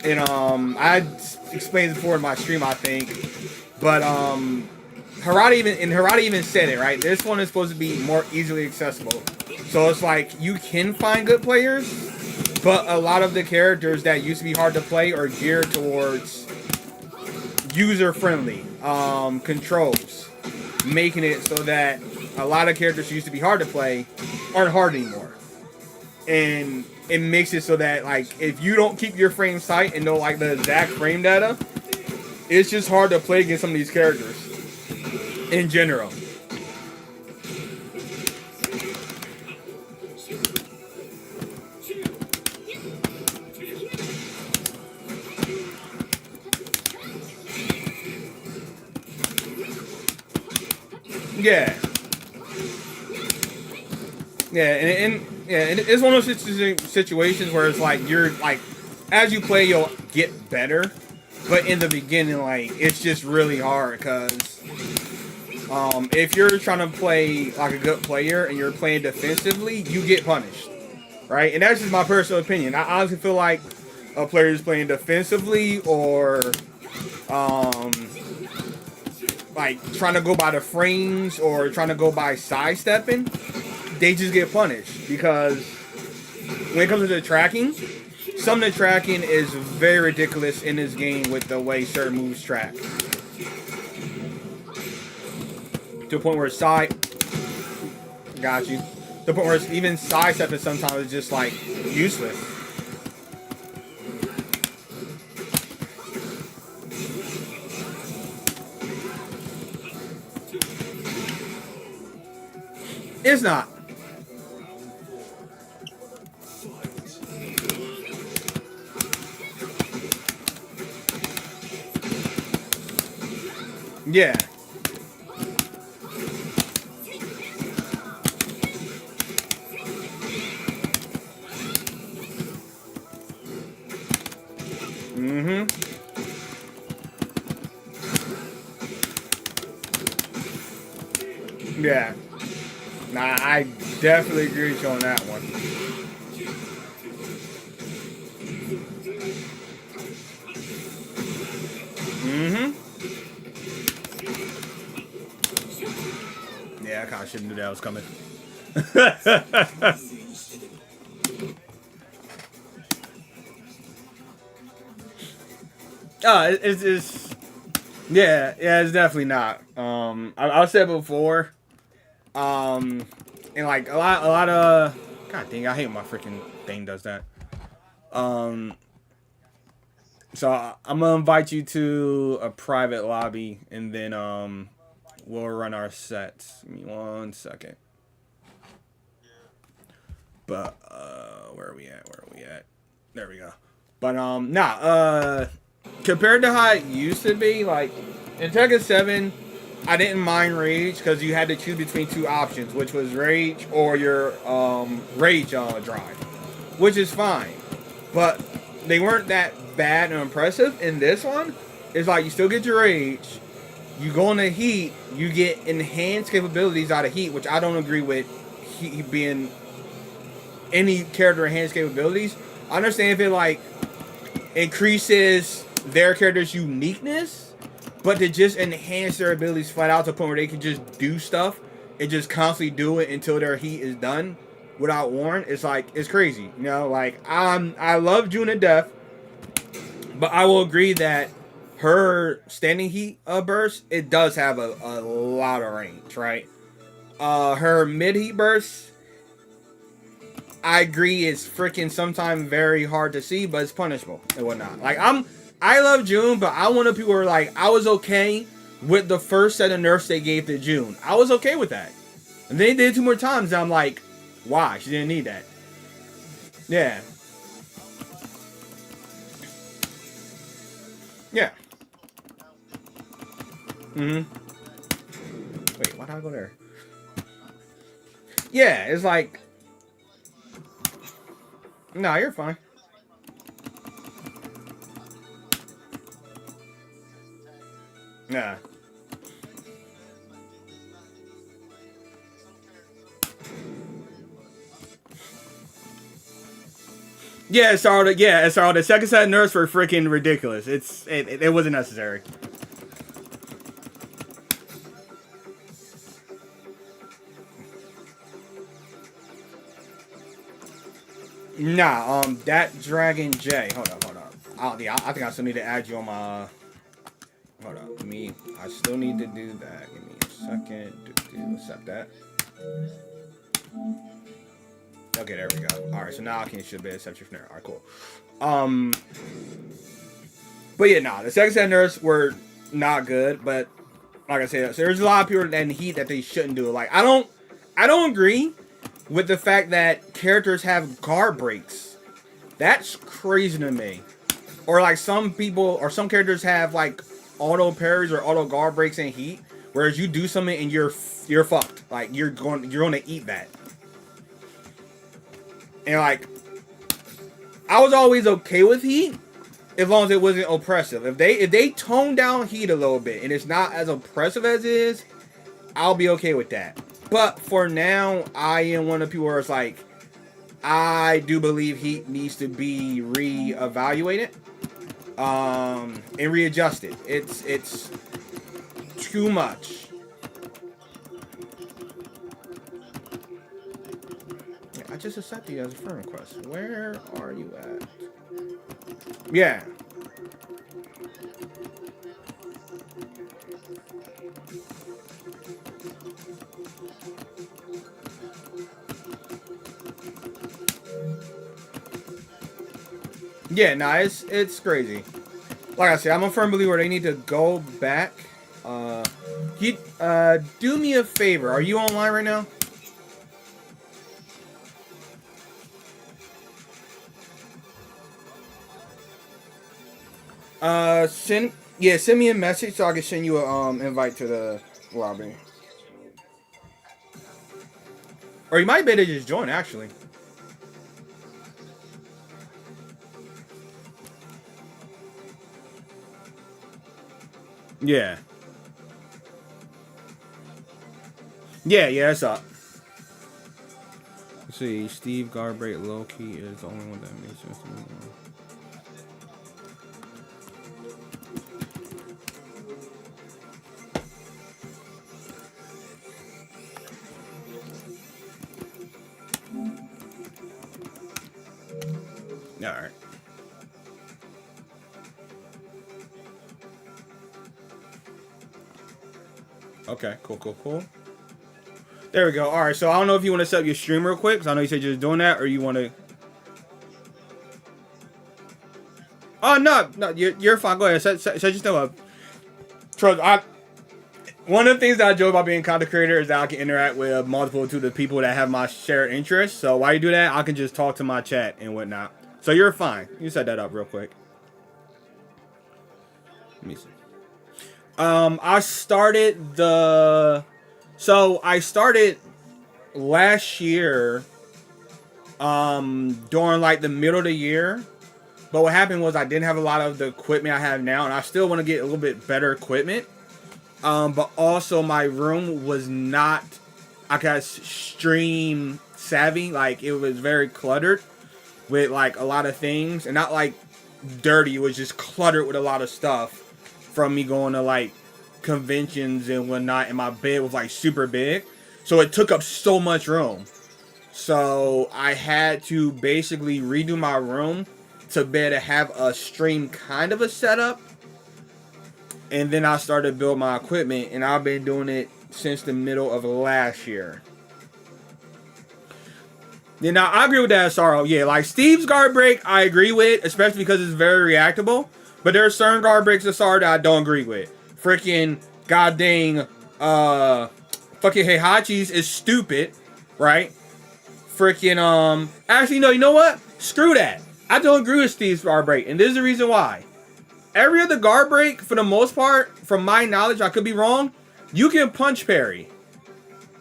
and I explained it before in my stream, I think. But Harada even said it, right? This one is supposed to be more easily accessible. So it's like you can find good players, but a lot of the characters that used to be hard to play are geared towards user-friendly controls, making it so that a lot of characters who used to be hard to play aren't hard anymore. And it makes it so that, like, if you don't keep your frames tight and know, like, the exact frame data, it's just hard to play against some of these characters in general. Yeah. Yeah, and it's one of those situations where it's like you're like, as you play, you'll get better, but in the beginning, like it's just really hard because if you're trying to play like a good player and you're playing defensively, you get punished, right? And that's just my personal opinion. I honestly feel like a player is playing defensively or like trying to go by the frames or trying to go by sidestepping, they just get punished because when it comes to the tracking, some of the tracking is very ridiculous in this game with the way certain moves track. To the point where got you. To the point where even sidestepping sometimes is just like useless. It's not. Yeah. Mm-hmm. Yeah. Nah, I definitely agree with you on that one. Mm-hmm. Yeah, I kind of shouldn't knew that was coming. It's yeah, it's definitely not. I said before, and like a lot of, god dang, I hate when my freaking thing does that. So I'm gonna invite you to a private lobby, and then we'll run our sets. Give me 1 second. But where are we at? There we go. But compared to how it used to be, like in Tekken 7, I didn't mind Rage because you had to choose between two options, which was Rage or your Rage drive, which is fine. But they weren't that bad and impressive. In this one, it's like you still get your Rage, you go into Heat, you get enhanced capabilities out of Heat, which I don't agree with Heat being any character enhanced capabilities. I understand if it like increases their character's uniqueness, but to just enhance their abilities flat out to the point where they can just do stuff and just constantly do it until their heat is done without warn, it's like, it's crazy. You know, like I love June to death, but I will agree that her standing heat burst, it does have a lot of range, right? Her mid heat burst, I agree, it's freaking sometimes very hard to see, but it's punishable and whatnot. Like I love June, but I want people who are like, I was okay with the first set of nerfs they gave to June. I was okay with that. And they did it 2 more times, and I'm like, why? She didn't need that. Yeah. Yeah. Wait, why did I go there? Yeah, it's like, nah, you're fine. Nah. Yeah, sorry. Yeah, sorry. The second set of nerfs were freaking ridiculous. It wasn't necessary. Nah, DatDragonJ. Hold up. I think I still need to add you on my. Hold up, I still need to do that. Give me a second. Accept that. Okay, there we go. All right, so now I should be able to accept your snare. All right, cool. But yeah, nah, the second set of nerfs were not good. But like I said, so there's a lot of people in Heat that they shouldn't do. Like I don't agree with the fact that characters have guard breaks. That's crazy to me. Or like some people or some characters have like auto parries or auto guard breaks in Heat, whereas you do something and you're fucked. Like you're going to eat that. And like, I was always okay with Heat as long as it wasn't oppressive. If they tone down Heat a little bit and it's not as oppressive as it is, I'll be okay with that. But for now, I am one of the people where it's like, I do believe Heat needs to be reevaluated. And readjusted. It's too much. Yeah, I just accepted you as a friend request. Where are you at? Yeah. Yeah, nah, it's crazy. Like I said, I'm a firm believer they need to go back. Do me a favor. Are you online right now? Send me a message so I can send you a invite to the lobby. Or you might better just join actually. Yeah. Yeah, that's up. Let's see, Steve Garbrate low-key is the only one that makes sense to me. Alright. Okay, cool. There we go. All right, so I don't know if you want to set up your stream real quick, because I know you said you're just doing that, or you want to... Oh, no, you're fine. Go ahead, set your stuff up. Trust, one of the things that I joke about being a content creator is that I can interact with multiple to the people that have my shared interests. So while you do that, I can just talk to my chat and whatnot. So you're fine. You set that up real quick. Let me see. I started I started last year, during like the middle of the year. But what happened was I didn't have a lot of the equipment I have now, and I still want to get a little bit better equipment. But also my room was not, I guess, stream savvy. Like, it was very cluttered with like a lot of things, and not like dirty. It was just cluttered with a lot of stuff from me going to like conventions and whatnot. And my bed was like super big, so it took up so much room. So I had to basically redo my room to be able to have a stream kind of a setup. And then I started to build my equipment, and I've been doing it since the middle of last year. Yeah, now I agree with that, Sorrow. Yeah, like Steve's guard break, I agree with, especially because it's very reactable. But there are certain guard breaks of Sorrow that I don't agree with. Freaking goddamn fucking Heihachi's is stupid, right? Freaking actually no, you know what? Screw that. I don't agree with Steve's guard break, and this is the reason why. Every other guard break, for the most part, from my knowledge, I could be wrong, you can punch parry.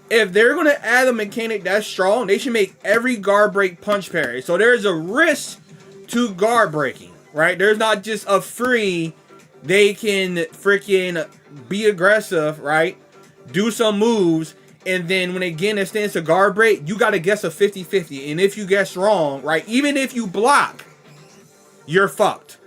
If they're going to add a mechanic that's strong, they should make every guard break punch parry. So there's a risk to guard breaking, right? There's not just a free, they can freaking be aggressive, right? Do some moves, and then when they get in a stance to guard break, you got to guess a 50-50. And if you guess wrong, right, even if you block, you're fucked.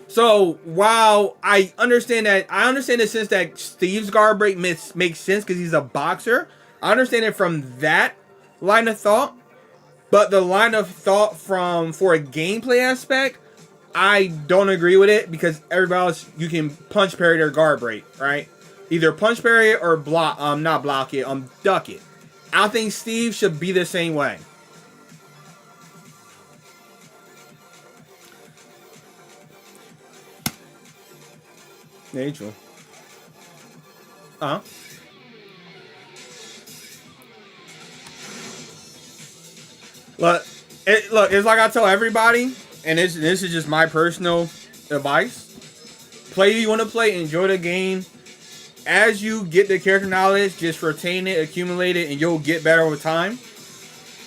So while I understand the sense that Steve's guard break makes sense because he's a boxer. I understand it from that line of thought, but the line of thought for a gameplay aspect, I don't agree with it, because everybody else, you can punch parry their guard break, right? Either punch parry it or block, not block it, duck it. I think Steve should be the same way. Yeah, true. Look, it's like I tell everybody, and this is just my personal advice. Play if you want to play, enjoy the game. As you get the character knowledge, just retain it, accumulate it, and you'll get better over time.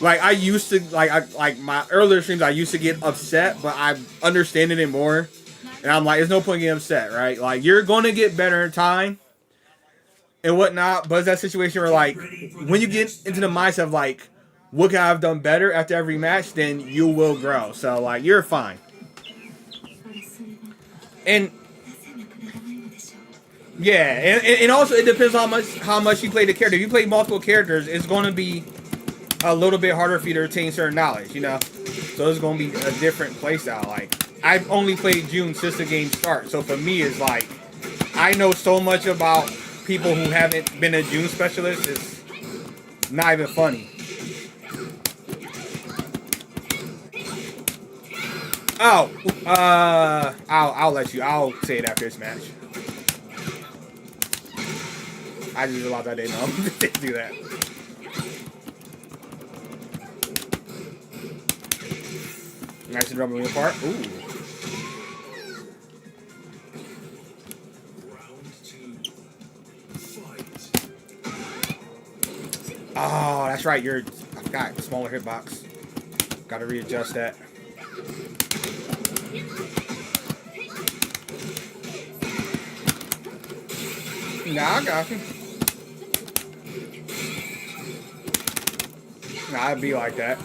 Like I used to, like my earlier streams, I used to get upset, but I'm understanding it more. And I'm like, there's no point getting upset, right? Like, you're going to get better in time and whatnot. But it's that situation where, like, when you get into the mindset of, like, what could I have done better after every match, then you will grow. So, like, you're fine. And, yeah. And also, it depends on how much you play the character. If you play multiple characters, it's going to be a little bit harder for you to retain certain knowledge, you know? So, it's going to be a different playstyle. Like, I've only played June since the game starts, so for me, it's like, I know so much about people who haven't been a June specialist, it's not even funny. Oh, I'll say it after this match. I just realized I didn't know to do that. Nice and rubbing me apart. Ooh. Oh, that's right. I forgot, smaller hitbox. Gotta readjust that. Nah, I got you. Nah, I'd be like that.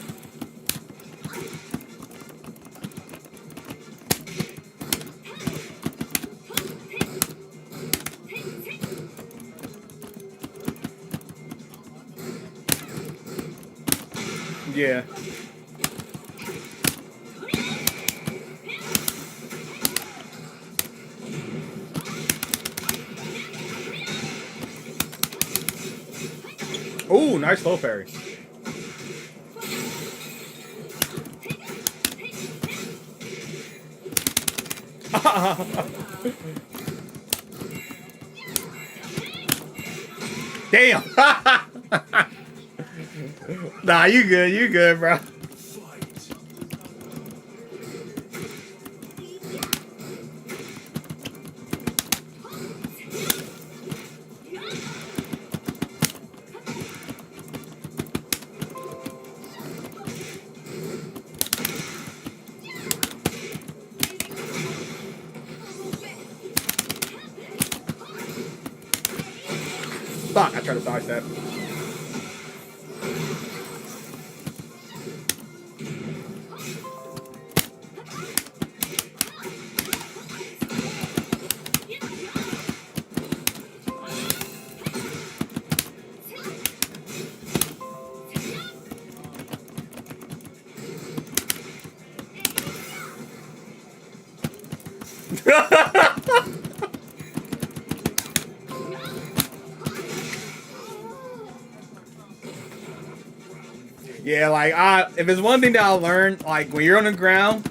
Yeah. Ooh, nice low parry. Damn. Nah, you good, bro. Fuck, I tried to sidestep. Yeah, like if it's one thing that I learned, like when you're on the ground,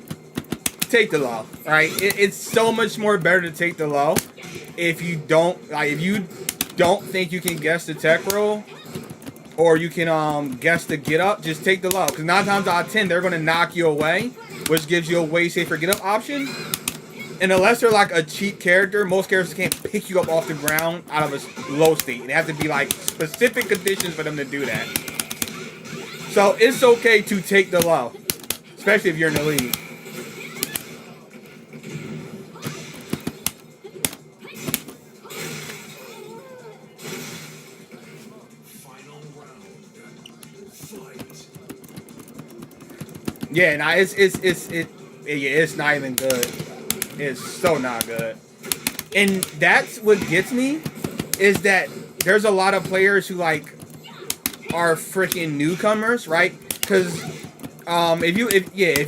take the low. Right? It's so much more better to take the low. If you don't think you can guess the tech roll, or you can guess the get up, just take the low. Because 9 times out of 10 they're gonna knock you away, which gives you a way safer get up option. And unless they're like a cheap character, most characters can't pick you up off the ground out of a low state. They have to be like specific conditions for them to do that. So it's okay to take the low, especially if you're in the lead. Yeah, nah, it's not even good. It's so not good. And that's what gets me, is that there's a lot of players who like are freaking newcomers, right? Because if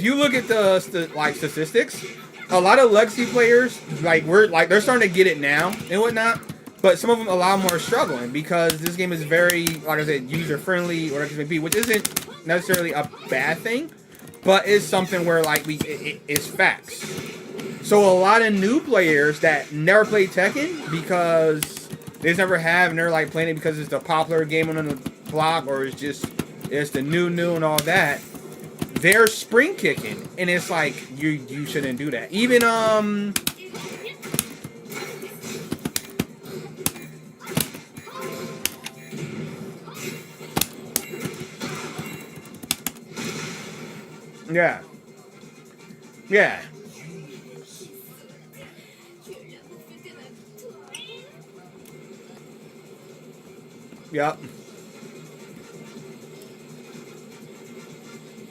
you look at the statistics, a lot of legacy players they're starting to get it now and whatnot. But some of them, a lot more, are struggling because this game is very, like I said, user friendly, or whatever it may be, which isn't necessarily a bad thing, but it's something where like it's facts. So a lot of new players that never played Tekken because they just never have, and they're like playing it because it's the popular game on the block, or it's the new and all that. They're spring kicking, and it's like you shouldn't do that. Even yeah. Yep.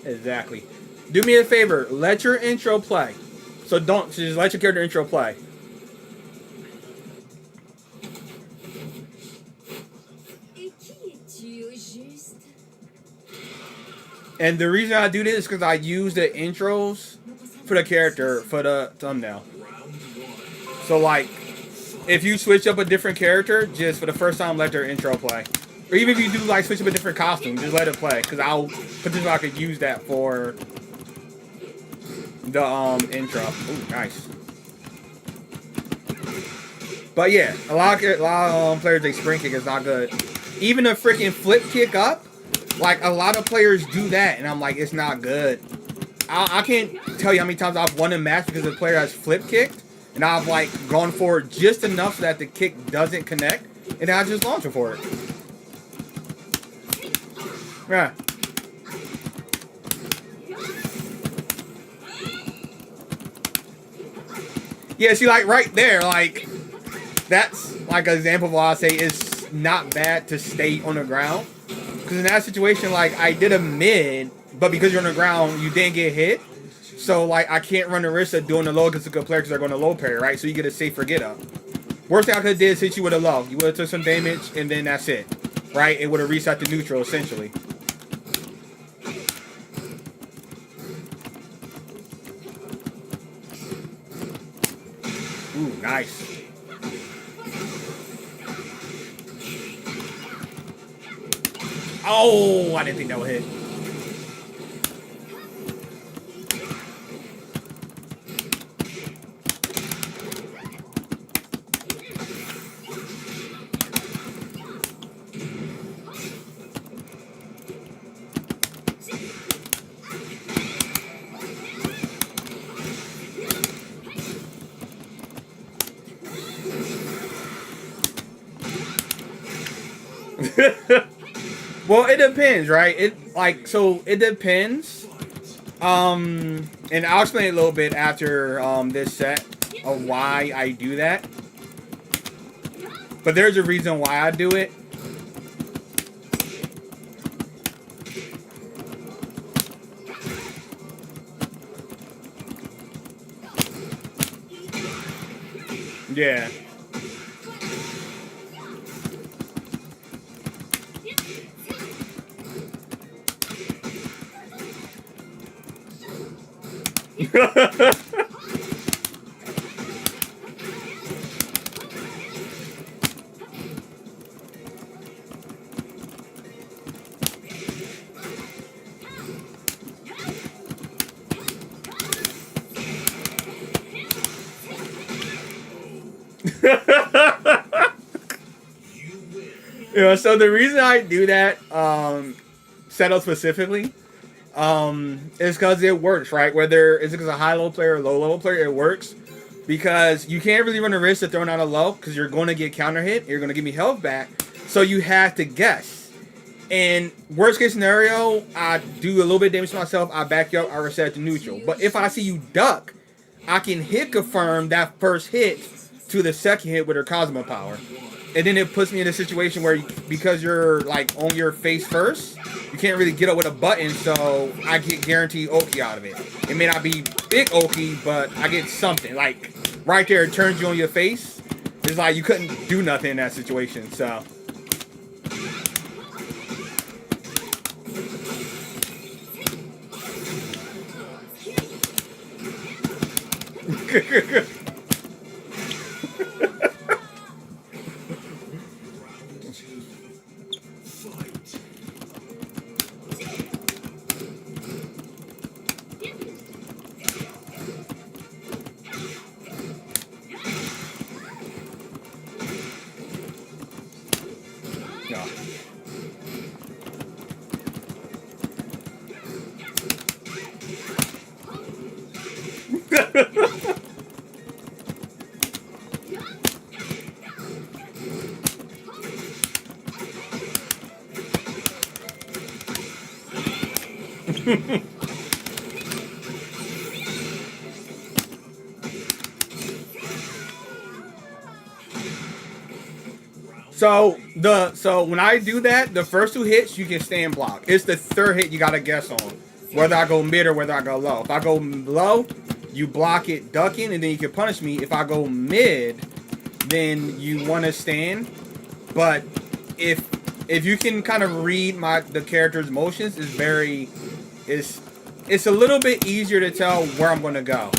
Exactly. Do me a favor. Let your intro play. So just let your character intro play. And the reason I do this is because I use the intros for the character for the thumbnail. So like, if you switch up a different character, just for the first time, let their intro play. Or even if you do like switch up a different costume, just let it play. Because I could use that for the intro. Ooh, nice. But yeah, a lot of players, they spring kick is not good. Even a freaking flip kick up, like a lot of players do that, and I'm like, it's not good. I can't tell you how many times I've won a match because the player has flip kicked, and I've like gone forward just enough so that the kick doesn't connect, and then I just launch it for it. Yeah. Yeah, see, like right there, like that's like an example of why I say it's not bad to stay on the ground. Because in that situation, like I did a mid, but because you're on the ground, you didn't get hit. So like I can't run the risk of doing the low because the good players are going to low parry, right? So you get a safer get up. Worst thing I could have did is hit you with a low. You would have took some damage, and then that's it, right? It would have reset the neutral essentially. Ooh, nice. Oh, I didn't think that would hit. Well, it depends, right? It depends. And I'll explain a little bit after this set of why I do that. But there's a reason why I do it. Yeah. Yeah, so the reason I do that, setup specifically, is because it works, right? Whether it's because a high-level player or low-level player, it works. Because you can't really run a risk of throwing out a low, because you're going to get counter hit, you're going to give me health back, so you have to guess. And worst case scenario, I do a little bit of damage to myself, I back you up, I reset to neutral. But if I see you duck, I can hit confirm that first hit to the second hit with her Cosmo power. And then it puts me in a situation where, because you're like on your face first, you can't really get up with a button, so I get guaranteed Oki out of it. It may not be big Oki, but I get something. Like, right there, it turns you on your face. It's like you couldn't do nothing in that situation, so. No. So when I do that, the first two hits you can stand block. It's the third hit you gotta guess on, whether I go mid or whether I go low. If I go low, you block it ducking, and then you can punish me. If I go mid, then you want to stand. But if you can kind of read the character's motions, it's a little bit easier to tell where I'm gonna go.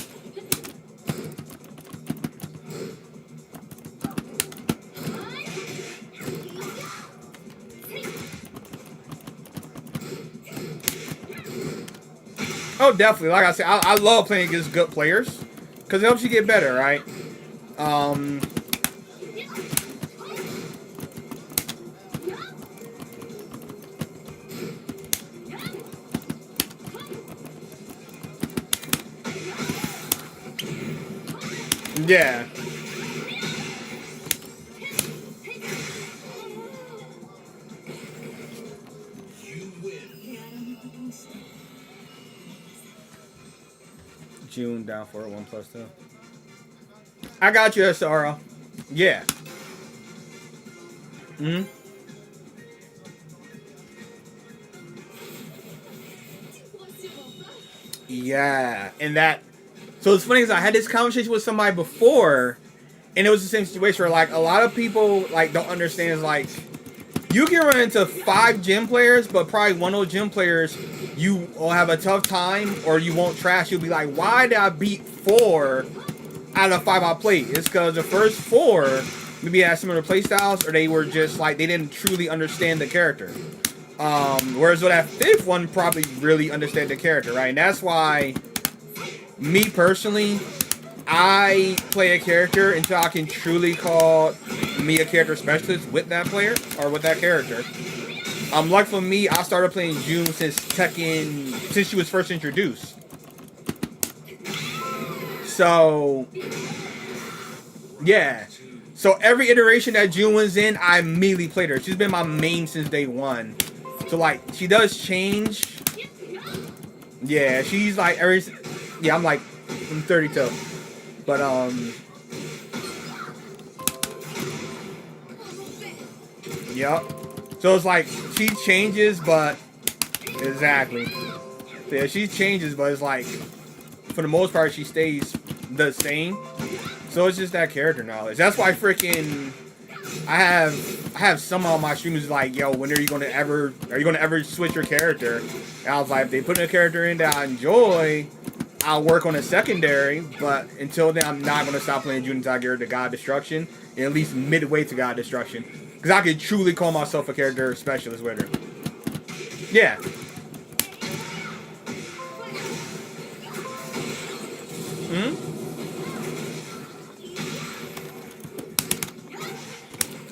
Oh, definitely. Like I said, I love playing against good players because it helps you get better, right? Yeah. June down for it, 1+2. I got you, SRO. Yeah. Hmm. Yeah, and that. So it's funny because I had this conversation with somebody before, and it was the same situation where like a lot of people like don't understand is like you can run into 5 gym players, but probably one of those gym players you will have a tough time or you won't trash. You'll be like, why did I beat 4 out of 5 I played? It's because the first 4 maybe had similar play styles or they were just like they didn't truly understand the character. Whereas with that 5th one probably really understand the character, right? And that's why me personally, I play a character until I can truly call me a character specialist with that player or with that character. Like for me, I started playing June since Tekken, since she was first introduced. So, yeah. So every iteration that June was in, I immediately played her. She's been my main since day 1. So like, she does change. Yeah, she's like yeah, I'm 32. But yep. So it's like she changes, but exactly. Yeah, she changes, but it's like for the most part she stays the same. So it's just that character knowledge. That's why freaking I have some of my streamers like, yo, when are you gonna ever switch your character? And I was like, if they put a character in that I enjoy, I'll work on a secondary, but until then I'm not gonna stop playing Jun Tiger to God Destruction, at least midway to God Destruction. Because I could truly call myself a character specialist with her. Yeah.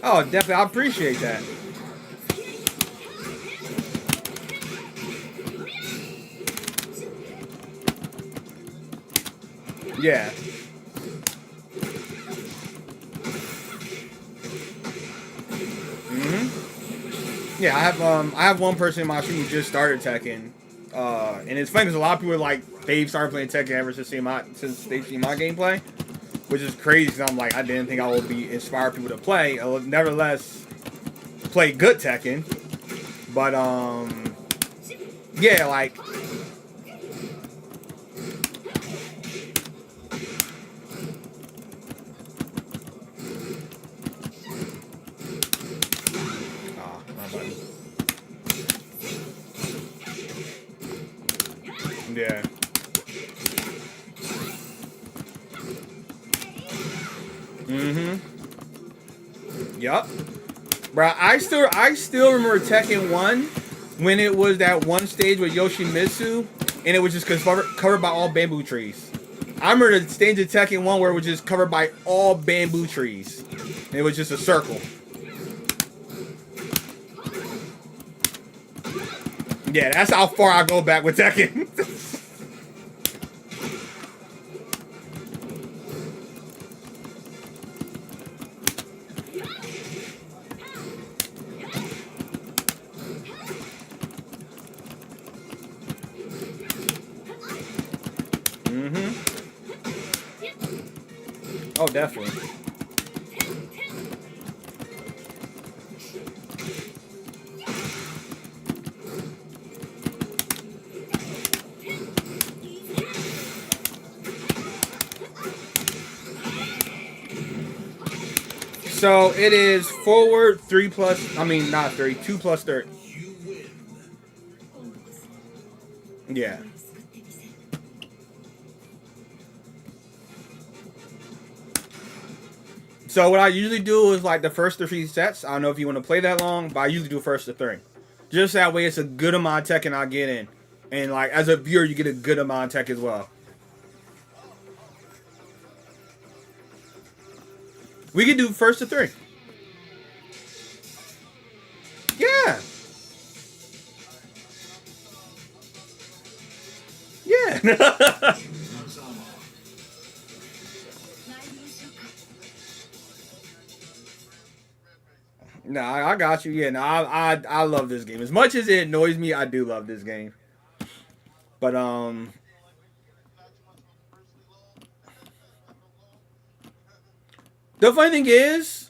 Oh, definitely. I appreciate that. Yeah. Yeah, I have one person in my stream who just started Tekken. And it's funny because a lot of people are like, they've started playing Tekken ever since they've seen my gameplay. Which is crazy because I'm like, I didn't think I would be inspire people to play. I will nevertheless play good Tekken. But yeah, like yeah. Yup. Bro, I still remember Tekken 1 when it was that one stage with Yoshimitsu and it was just covered by all bamboo trees. I remember the stage of Tekken 1 where it was just covered by all bamboo trees. And it was just a circle. Yeah, that's how far I go back with Tekken. Oh, definitely. So it is forward 3 plus, I mean not 3, 2 plus 30. Yeah. So what I usually do is like the first 3 sets. I don't know if you want to play that long, but I usually do first to 3. Just that way it's a good amount of Tekken I get in. And like as a viewer you get a good amount of tech as well. We can do first to 3. Yeah. Yeah. Nah, I got you. Yeah, no, I love this game. As much as it annoys me, I do love this game. But the funny thing is,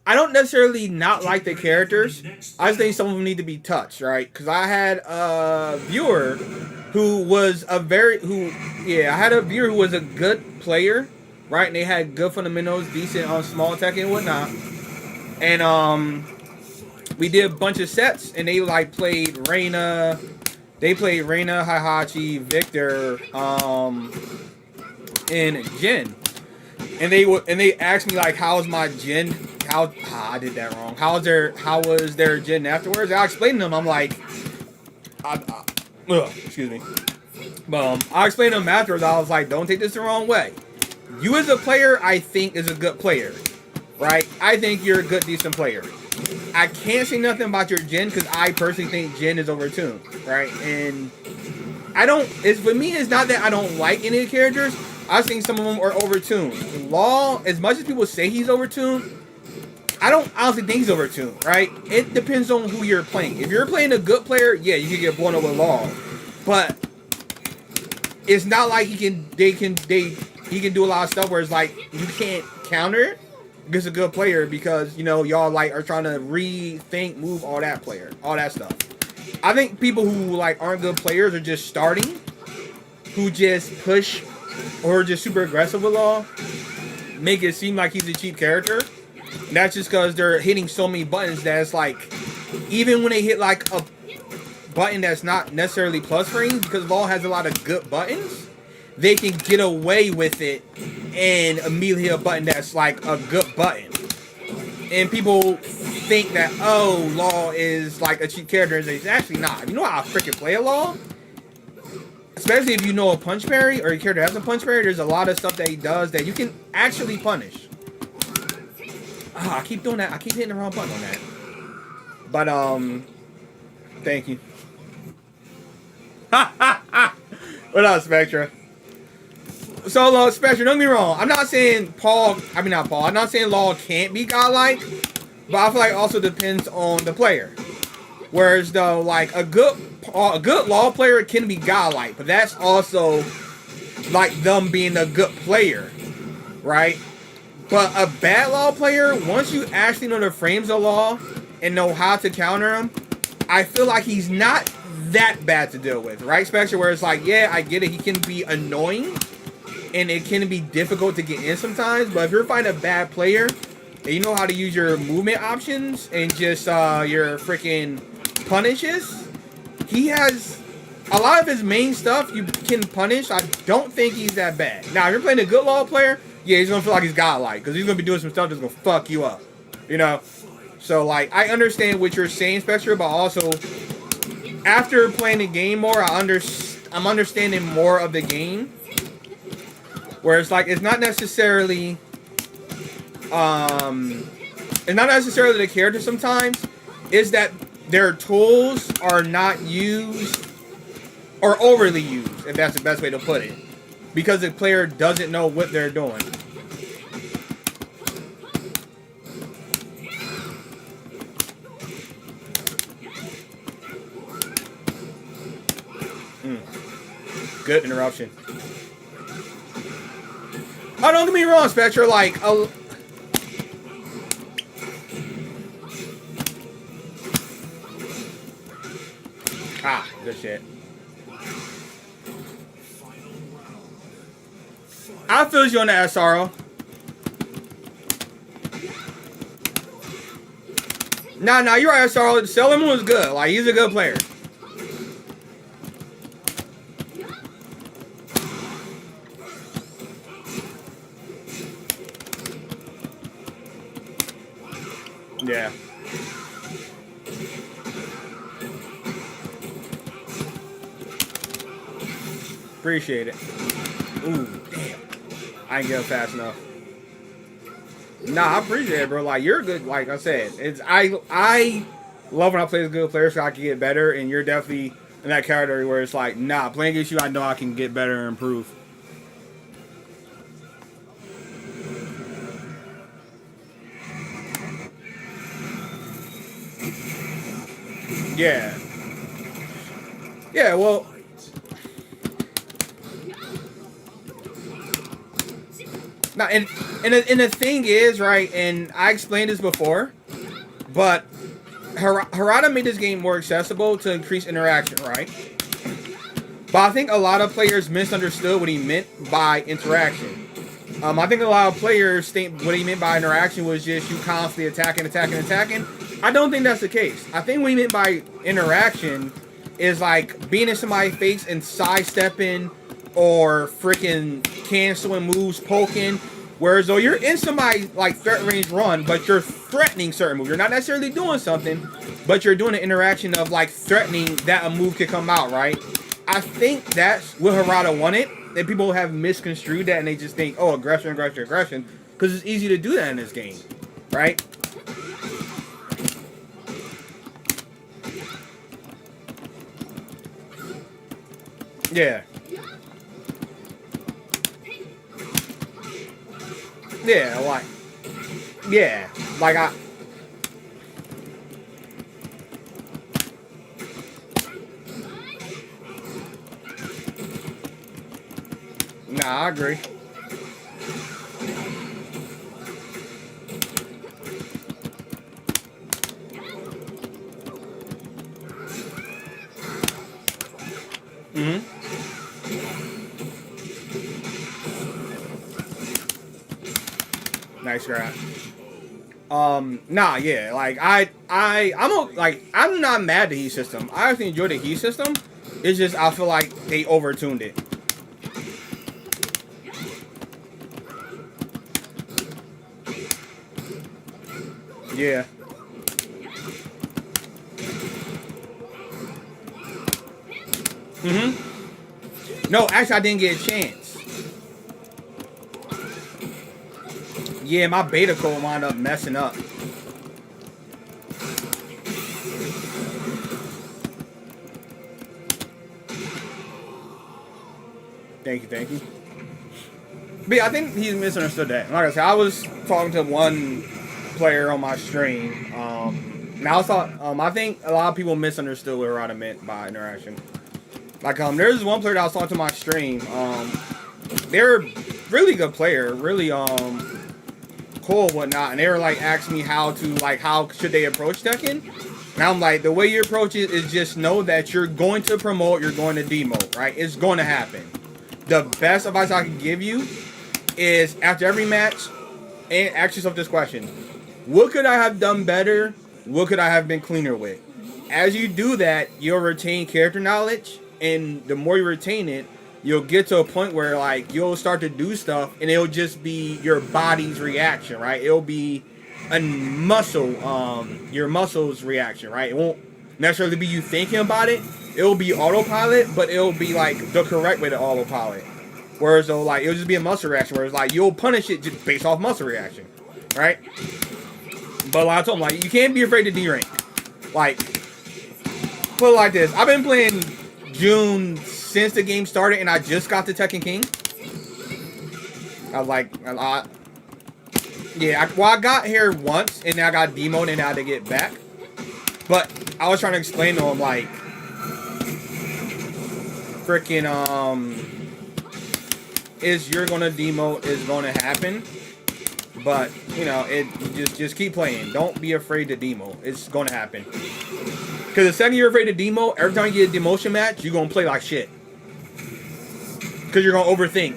I don't necessarily not like the characters. I just think some of them need to be touched, right? Because I had a viewer who was a good player, right? And they had good fundamentals, decent on small tech and whatnot. And we did a bunch of sets, and they like played Reina. They played Reina, Heihachi, Victor, and Jin. And they asked me like, "How's my Jin? I did that wrong. How was their Jin afterwards?" And I explained to them. I'm like, excuse me. I explained to them afterwards. I was like, "Don't take this the wrong way. You as a player, I think is a good player, right? I think you're a good, decent player. I can't say nothing about your Jin because I personally think Jin is overtuned, right? And for me, it's not that I don't like any of the characters. I just think some of them are overtuned. Law, as much as people say he's overtuned, I don't honestly think he's overtuned, right? It depends on who you're playing. If you're playing a good player, yeah, you can get blown up with Law. But it's not like he can do a lot of stuff where it's like you can't counter it against a good player because, you know, y'all like are trying to rethink, move all that stuff. I think people who like aren't good players are just starting, who just push or just super aggressive with Law make it seem like he's a cheap character. And that's just because they're hitting so many buttons that it's like, even when they hit like a button that's not necessarily plus range, because Law has a lot of good buttons, they can get away with it and immediately hit a button that's like a good button. And people think that, oh, Law is like a cheap character. It's actually not. If you know how to freaking play a Law, especially if you know a punch parry or your character has a punch parry, there's a lot of stuff that he does that you can actually punish. Ah, I keep doing that. I keep hitting the wrong button on that. But, thank you. What up, Spectra? So, Spectra, don't get me wrong. I'm not saying I'm not saying Law can't be godlike, but I feel like it also depends on the player. Whereas, though, like, a good Law player can be godlike, but that's also, like, them being a good player, right? But a bad Law player, once you actually know the frames of Law and know how to counter him, I feel like he's not that bad to deal with, right? Especially where it's like, yeah, I get it, he can be annoying, and it can be difficult to get in sometimes, but if you're fighting a bad player, and you know how to use your movement options and just your freaking punishes, he has a lot of his main stuff you can punish. I don't think he's that bad. Now, if you're playing a good Law player, yeah, he's gonna feel like he's godlike, because he's gonna be doing some stuff that's gonna fuck you up, you know? So, like, I understand what you're saying, Spectre, but also, after playing the game more, I'm understanding more of the game. Where it's like, it's not necessarily the character sometimes. It's that their tools are not used or overly used, if that's the best way to put it. Because the player doesn't know what they're doing. Good interruption. Oh, don't get me wrong, Spectre. Like, good shit. I feel you on the SRO. Nah, you're right, SRO. Sailor Moon was good. Like, he's a good player. Yeah. Appreciate it. Ooh, damn. I ain't get up fast enough. Nah, I appreciate it, bro. Like, you're good. Like I said, I love when I play as good players so I can get better, and you're definitely in that category where it's like, nah, playing against you, I know I can get better and improve. Yeah. Yeah, well. Now, and the thing is, right, and I explained this before, but Harada made this game more accessible to increase interaction, right? But I think a lot of players misunderstood what he meant by interaction. I think a lot of players think what he meant by interaction was just you constantly attacking. I don't think that's the case. I think what he meant by interaction is like being in somebody's face and sidestepping or freaking canceling moves, poking. Whereas though you're in somebody's like threat range run, but you're threatening certain moves. You're not necessarily doing something, but you're doing an interaction of like threatening that a move could come out, right? I think that's what Harada wanted. And people have misconstrued that and they just think, oh, aggression. Because it's easy to do that in this game, right? Yeah. Yeah, like, yeah, like nah, I agree. nice scrap. Nah, yeah, like I'm not mad at the heat system. I actually enjoy the heat system. It's just I feel like they overtuned it. Yeah. No, actually I didn't get a chance. Yeah, my beta code wound up messing up. Thank you, thank you. But yeah, I think he's misunderstood that. Like I said, I was talking to one player on my stream. Now I think a lot of people misunderstood what Rada meant by interaction. Like there's one player that I was talking to my stream. They're really good player, really cool and whatnot, and they were like asking me how should they approach Tekken. And I'm like, the way you approach it is just know that you're going to promote, you're going to demote, right? It's going to happen. The best advice I can give you is after every match, and ask yourself this question: what could I have done better? What could I have been cleaner with? As you do that, you'll retain character knowledge, and the more you retain it, you'll get to a point where like you'll start to do stuff, and it'll just be your body's reaction, right? It'll be a muscle, your muscles' reaction, right? It won't necessarily be you thinking about it. It'll be autopilot, but it'll be like the correct way to autopilot. Whereas though, like, it'll just be a muscle reaction. Whereas like you'll punish it just based off muscle reaction, right? But like I told him, like you can't be afraid to D rank. Like, put it like this: I've been playing June since the game started, and I just got to Tekken King. I was like, yeah. I got here once, and then I got demoed, and I had to get back. But I was trying to explain to him like, freaking is you're gonna demote is gonna happen, but you know it. Just keep playing. Don't be afraid to demote. It's gonna happen. Because the second you're afraid to demote, every time you get a demotion match, you're gonna play like shit. Because you're gonna overthink.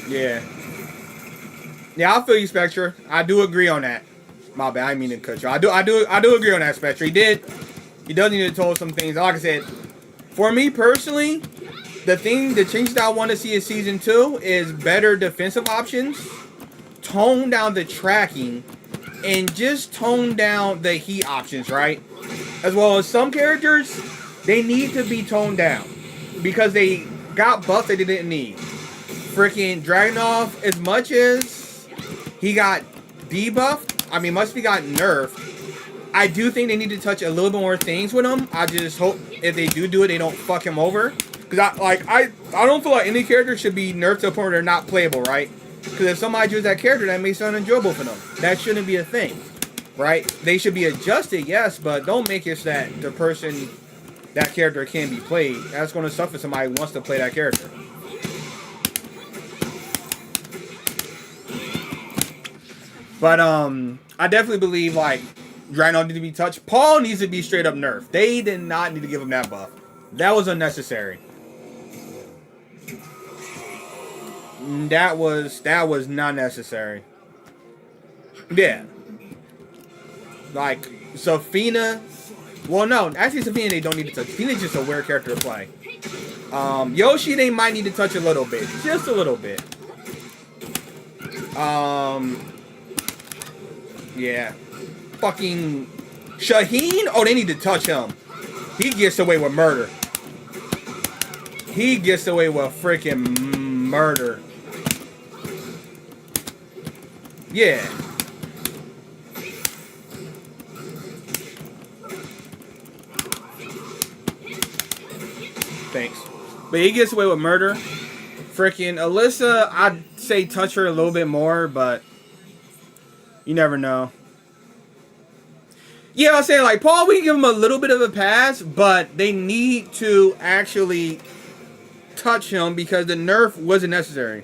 Yeah. Yeah, I feel you, Spectre. I do agree on that. My bad, I didn't mean to cut you. I do agree on that, Spectre. He does need to tell some things. Like I said, for me personally, the change that I want to see in season 2 is better defensive options, tone down the tracking, and just tone down the heat options, right? As well as some characters, they need to be toned down because they got buffs that they didn't need. Freaking Dragunov, as much as he got debuffed, I mean, much as he got nerfed, I do think they need to touch a little bit more things with him. I just hope if they do it, they don't fuck him over. Because I don't feel like any character should be nerfed to a point where they're not playable, right? Because if somebody chooses that character, that makes it unenjoyable for them. That shouldn't be a thing, right? They should be adjusted, yes, but don't make it so that the person, that character can't be played. That's going to suffer somebody who wants to play that character. But I definitely believe like Dragunov needs to be touched. Paul needs to be straight up nerfed. They did not need to give him that buff. That was unnecessary. That was not necessary. Yeah. Like Safina. Well, no, actually Safina they don't need to touch. Safina's just a weird character to play. Yoshi they might need to touch a little bit, just a little bit. Yeah. Fucking Shaheen? Oh, they need to touch him. He gets away with murder. He gets away with freaking murder. Yeah. Thanks. But he gets away with murder. Freaking Alyssa, I'd say touch her a little bit more, but you never know. Yeah, I was saying, like, Paul, we can give him a little bit of a pass, but they need to actually touch him because the nerf wasn't necessary.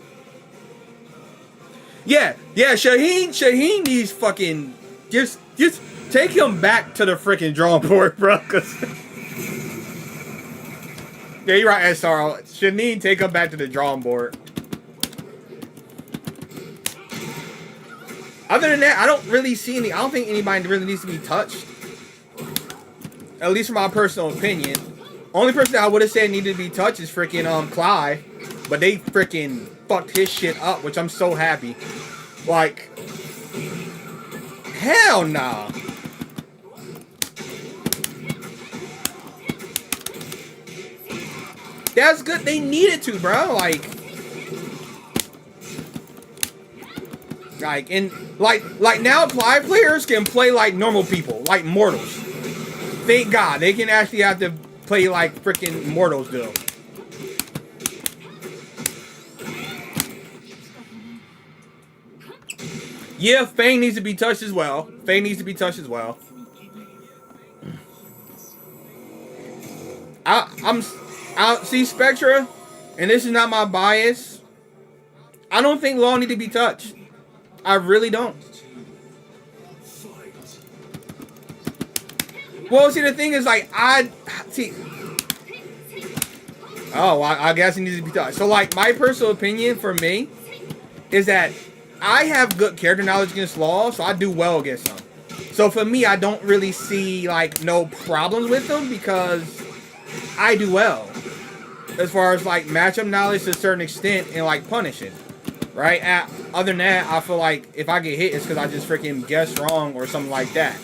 Yeah, Shaheen needs fucking... Just take him back to the freaking drawing board, bro. Yeah, you're right, SR. Shanine, take him back to the drawing board. Other than that, I don't really see any. I don't think anybody really needs to be touched. At least from my personal opinion. Only person that I would have said needed to be touched is freaking Clive. But they freaking fucked his shit up, which I'm so happy. Like, hell nah. That's good. They needed to, bro. Like now Clive players can play like normal people, like mortals. Thank God. They can actually have to play like freaking mortals do. Yeah, Fang needs to be touched as well. Fang needs to be touched as well. I see Spectra, and this is not my bias. I don't think Law need to be touched. I really don't. Well, see, the thing is, like, oh, I guess he needs to be touched. So, like, my personal opinion for me is that I have good character knowledge against Law, so I do well against him. So, for me, I don't really see, like, no problems with him because I do well. As far as, like, matchup knowledge to a certain extent and, like, punishing. Right? Other than that, I feel like if I get hit, it's because I just freaking guessed wrong or something like that.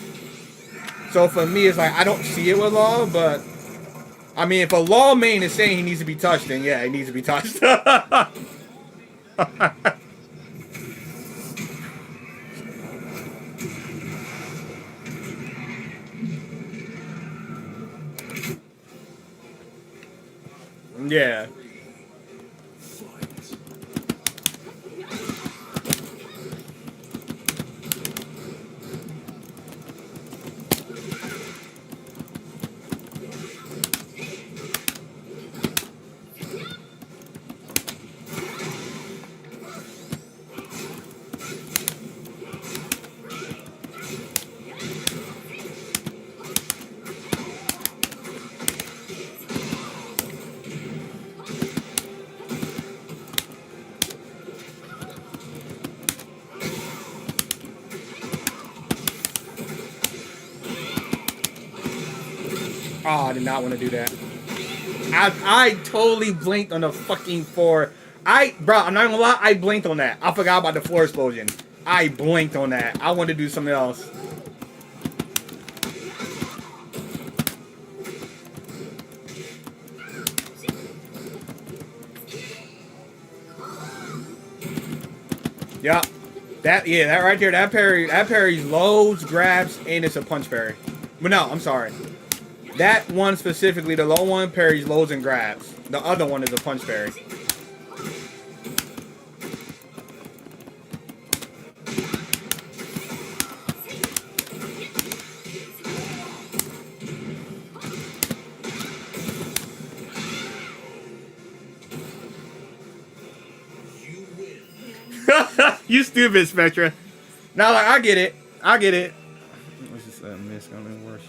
So for me, it's like, I don't see it with Law, but I mean, if a Law main is saying he needs to be touched, then yeah, he needs to be touched. Yeah. Oh, I did not want to do that. I totally blinked on the fucking floor. Bro, I'm not gonna lie, I blinked on that. I forgot about the floor explosion. I blinked on that. I wanted to do something else. Yup. That right there, that parry's lows, grabs, and it's a punch parry. But no, I'm sorry. That one specifically, the low one, parries lows and grabs. The other one is a punch parry. You stupid, Spectra. Now, like, I get it. I get it. What's this miss gonna worse?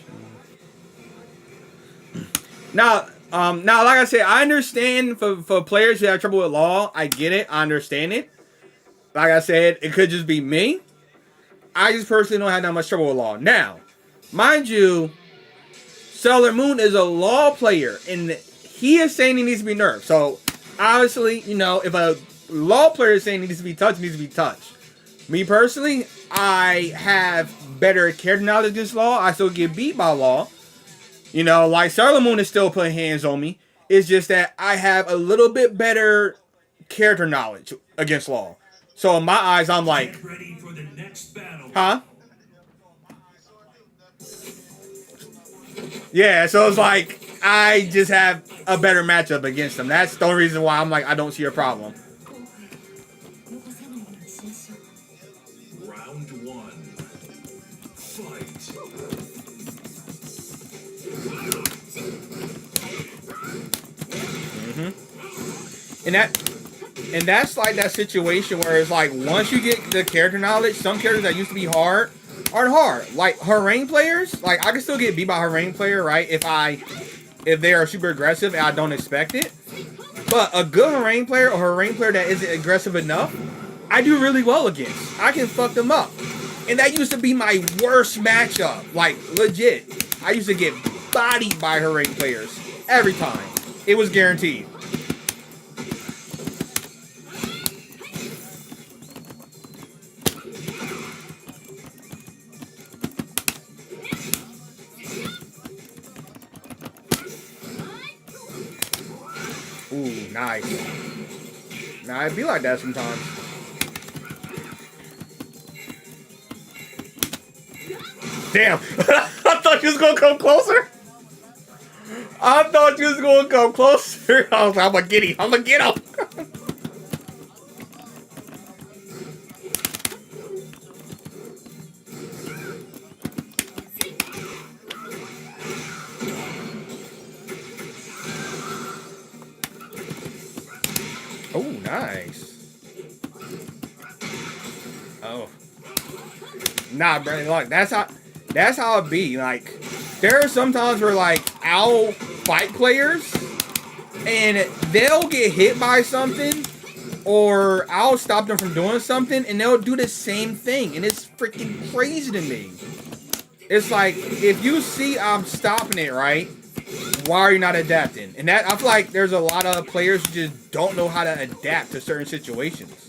Now, like I said, I understand for players who have trouble with Law. I get it. I understand it. Like I said, it could just be me. I just personally don't have that much trouble with Law. Now, mind you, Sailor Moon is a Law player, and he is saying he needs to be nerfed. So, obviously, you know, if a Law player is saying he needs to be touched, he needs to be touched. Me personally, I have better character knowledge against Law. I still get beat by Law. You know, like Sailor Moon is still putting hands on me. It's just that I have a little bit better character knowledge against Law. So in my eyes, I'm like, ready for the next battle. huh? Yeah, so it's like I just have a better matchup against them. That's the only reason why I'm like, I don't see a problem. Round one. Fight. And that's like that situation where it's like once you get the character knowledge, some characters that used to be hard aren't hard. Like Harangue players, like I can still get beat by a Harangue player, right? If I if they are super aggressive and I don't expect it. But a good Harangue player or Harangue player that isn't aggressive enough, I do really well against. I can fuck them up. And that used to be my worst matchup. Like, legit. I used to get bodied by Harangue players every time. It was guaranteed. Ooh, nice. Nah, it'd be like that sometimes. Damn. I thought you was gonna come closer. I thought you was gonna come closer. I was like, I'm gonna get him. I'm gonna get him. Oh, nice. Oh. Nah, bro. Like, that's how it be. Like, there are some times where, like, I'll fight players and they'll get hit by something, or I'll stop them from doing something and they'll do the same thing, and it's freaking crazy to me. It's like, if you see I'm stopping it, right, why are you not adapting? And that, I feel like there's a lot of players who just don't know how to adapt to certain situations.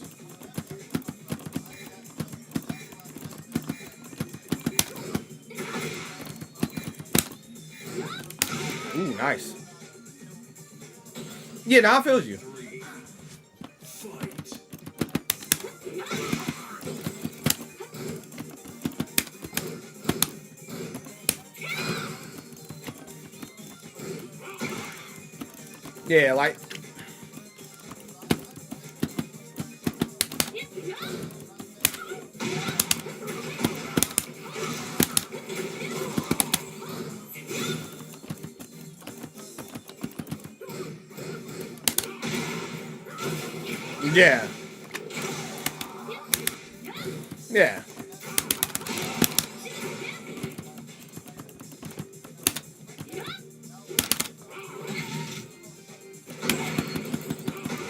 Ooh, nice. Yeah, now I feels you. Yeah, like. Yeah. Yeah.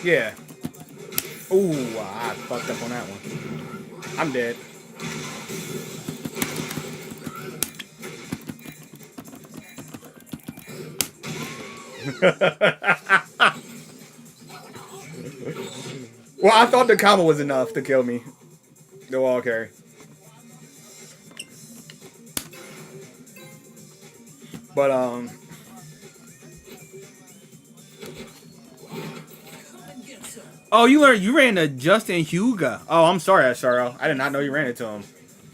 Yeah. Ooh, I fucked up on that one. I'm dead. Well, I thought the combo was enough to kill me. The wall carry. But, oh, you ran to Justin Huga. Oh, I'm sorry, SRL. I did not know you ran into him.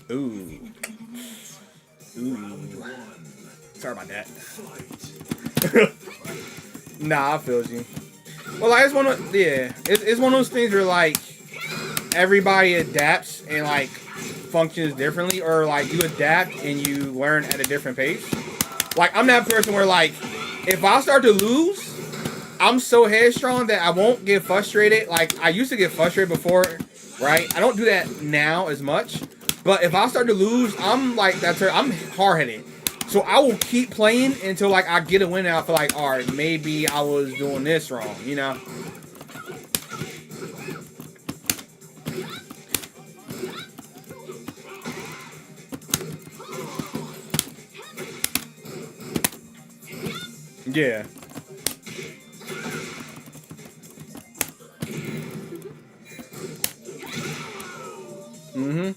Ooh. Ooh. Sorry about that. Nah, I feel you. Well, like, it's one of, yeah, it's one of those things where, like, everybody adapts and, like, functions differently, or, like, you adapt and you learn at a different pace. Like, I'm that person where, like, if I start to lose, I'm so headstrong that I won't get frustrated. Like, I used to get frustrated before, right? I don't do that now as much. But if I start to lose, I'm like, I'm hard-headed. So I will keep playing until, like, I get a win and I feel like, all right, maybe I was doing this wrong, you know? Yeah. Mm-hmm.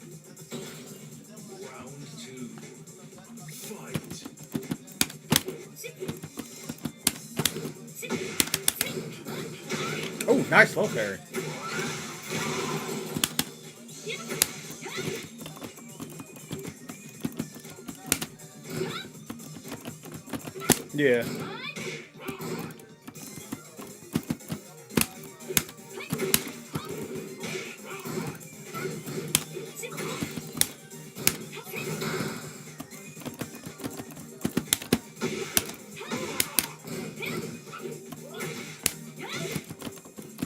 Round 2. Fight. Oh, nice slow carry. Yeah.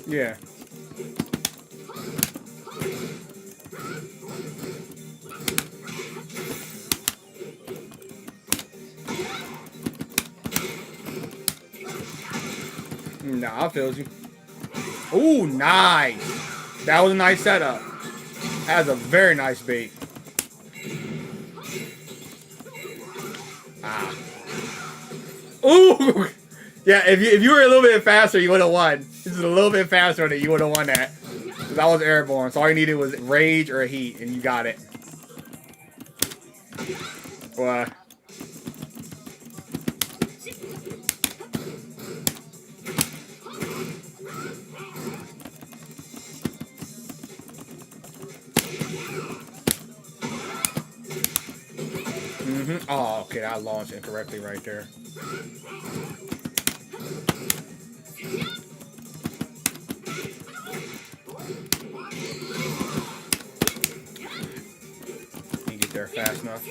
Yeah. Nah, I feel you. Ooh, nice. That was a nice setup. That was a very nice bait. Ah. Ooh. Yeah, if you were a little bit faster, you would have won. This is a little bit faster than you would have won that. That was airborne, so all you needed was rage or heat, and you got it. What? Oh, okay, I launched incorrectly right there. Didn't get there fast enough.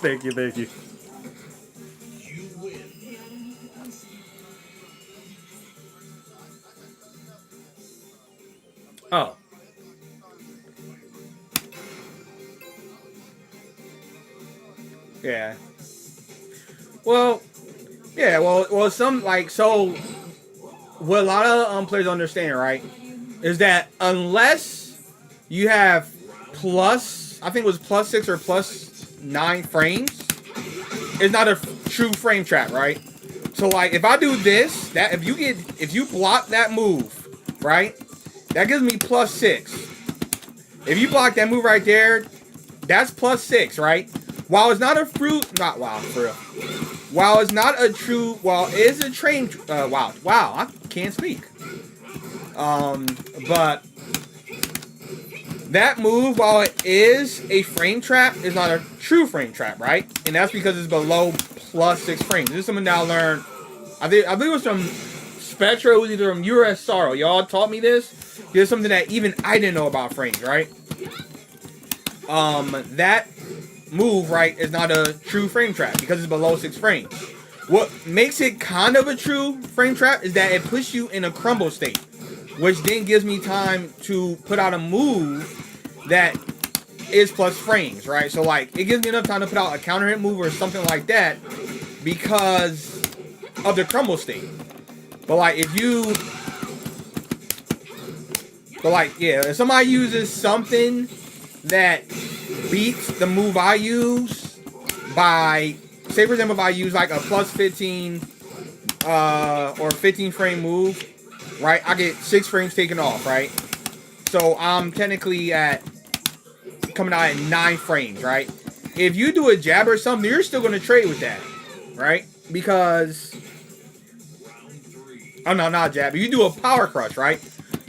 Thank you, thank you. You win. Oh. Yeah. Well, yeah, well, some, like, so, what a lot of players understand, right, is that unless you have plus, I think it was plus 6 or plus 9 frames, it's not a true frame trap, right? So, like, if I do this, that if you block that move, right, that gives me plus 6. If you block that move right there, that's plus 6, right? While it's not a for real. While it's not a true, while it is a train, wow, I can't speak. But that move, while it is a frame trap, is not a true frame trap, right? And that's because it's below plus 6 frames. This is something that I learned, I think it was from Spectra, it was either from URS Sorrow. Y'all taught me this. It's something that even I didn't know about frames, right? That move, right, is not a true frame trap because it's below 6 frames. What makes it kind of a true frame trap is that it puts you in a crumble state, which then gives me time to put out a move that is plus frames, right? So, like, it gives me enough time to put out a counter hit move or something like that because of the crumble state. But, like, if somebody uses something that beats the move I use by, say for example, if I use like a plus 15 or 15 frame move, right, I get 6 frames taken off, right? So I'm technically coming out at 9 frames, right? If you do a jab or something, you're still going to trade with that, right? Because, oh no, not a jab. If you do a power crush, right,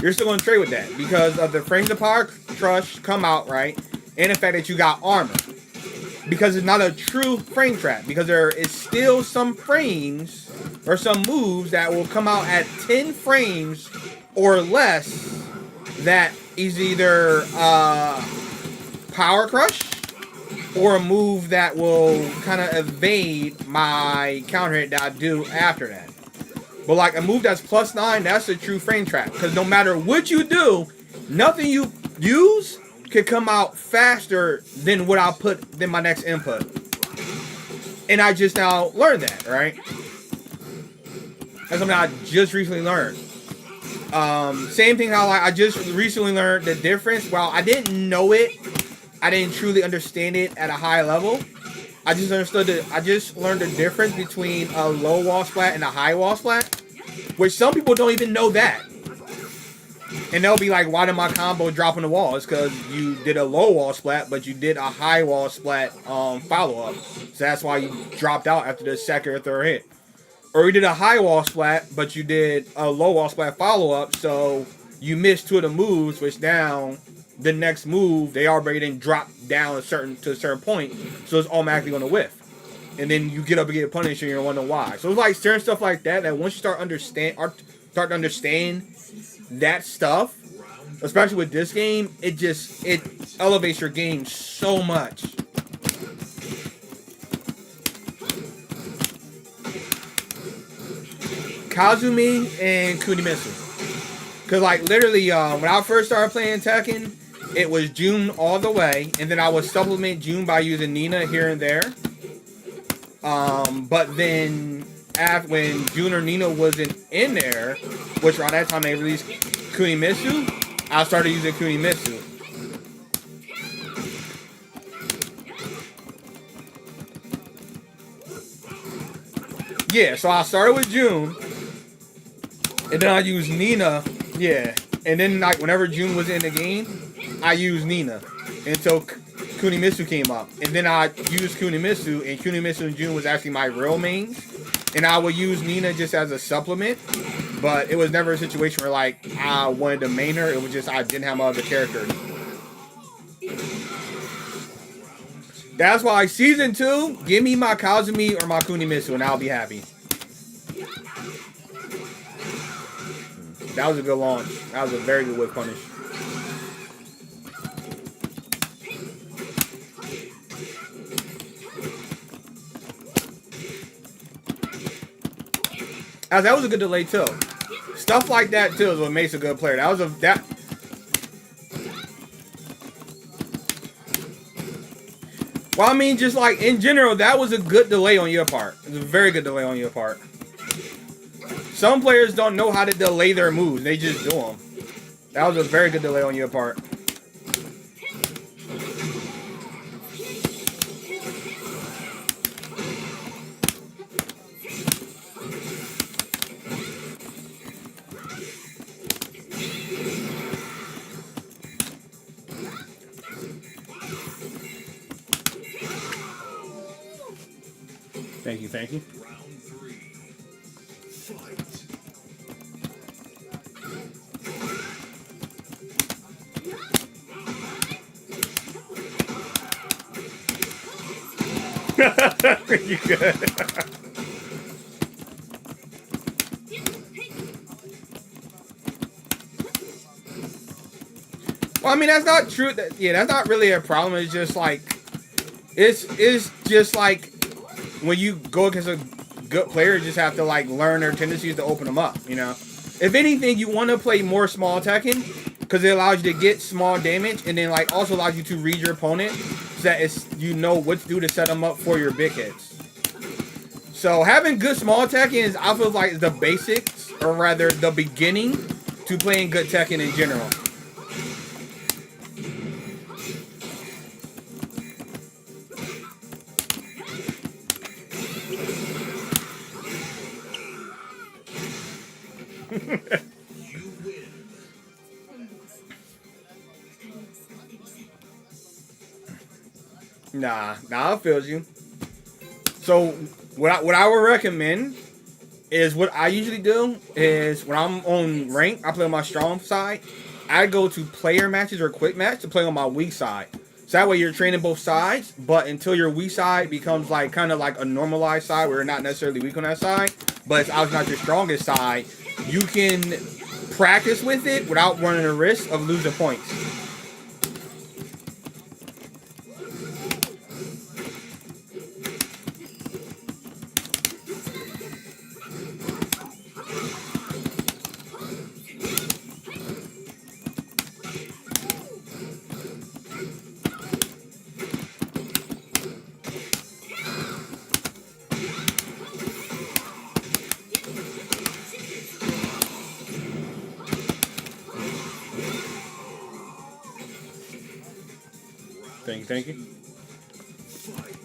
you're still going to trade with that because of the frames of power crush come out, right? And the fact that you got armor. Because it's not a true frame trap. Because there is still some frames or some moves that will come out at 10 frames or less that is either power crush or a move that will kind of evade my counter hit that I do after that. But like a move that's plus 9, that's a true frame trap. Because no matter what you do, nothing you use could come out faster than what I'll put than my next input. And I just now learned that, right? That's something I just recently learned. Same thing how I just recently learned the difference. While I didn't know it, I didn't truly understand it at a high level. I just understood it. I just learned the difference between a low wall splat and a high wall splat, which some people don't even know that. And they'll be like, why did my combo drop on the wall? It's because you did a low wall splat, but you did a high wall splat follow-up. So that's why you dropped out after the second or third hit. Or you did a high wall splat, but you did a low wall splat follow-up, so you missed 2 of the moves, which now the next move, they already didn't drop down to a certain point, so it's automatically going to whiff. And then you get up and get punished, and you're wondering why. So it's like certain stuff like that, that once you start to understand that stuff, especially with this game, it elevates your game so much. Kazumi and Kunimitsu. Cause like literally, when I first started playing Tekken, it was June all the way, and then I would supplement June by using Nina here and there. But then after when June or Nina wasn't in there, which around that time they released Kunimitsu, I started using Kunimitsu. Yeah, so I started with June, and then I used Nina. Yeah, and then like whenever June was in the game, I used Nina until Kunimitsu came up, and then I used Kunimitsu, and Kunimitsu and June was actually my real mains, and I would use Nina just as a supplement, but it was never a situation where like I wanted to main her. It was just I didn't have my other characters. That's why season 2, give me my Kazumi or my Kunimitsu, and I'll be happy. That was a good launch. That was a very good whip punish. That was a good delay too. Stuff like that too is what makes a good player. That was that. Well, I mean, just like in general, that was a good delay on your part. It was a very good delay on your part. Some players don't know how to delay their moves; they just do them. That was a very good delay on your part. Thank you, thank you. Round 3. Fight. You good? Well, I mean, that's not true. Yeah, that's not really a problem. It's just like, it's just like when you go against a good player, you just have to like learn their tendencies to open them up. You know, if anything, you want to play more small Tekken because it allows you to get small damage, and then like also allows you to read your opponent so that it's you know what to do to set them up for your big hits. So having good small Tekken is, I feel like, the basics, or rather the beginning to playing good Tekken in general. You win. Nah, I feel you. So what I would recommend is what I usually do is when I'm on rank, I play on my strong side. I go to player matches or quick match to play on my weak side. So that way you're training both sides, but until your weak side becomes like kind of like a normalized side where you're not necessarily weak on that side, but it's obviously not your strongest side, you can practice with it without running the risk of losing points. Thank you. Fight.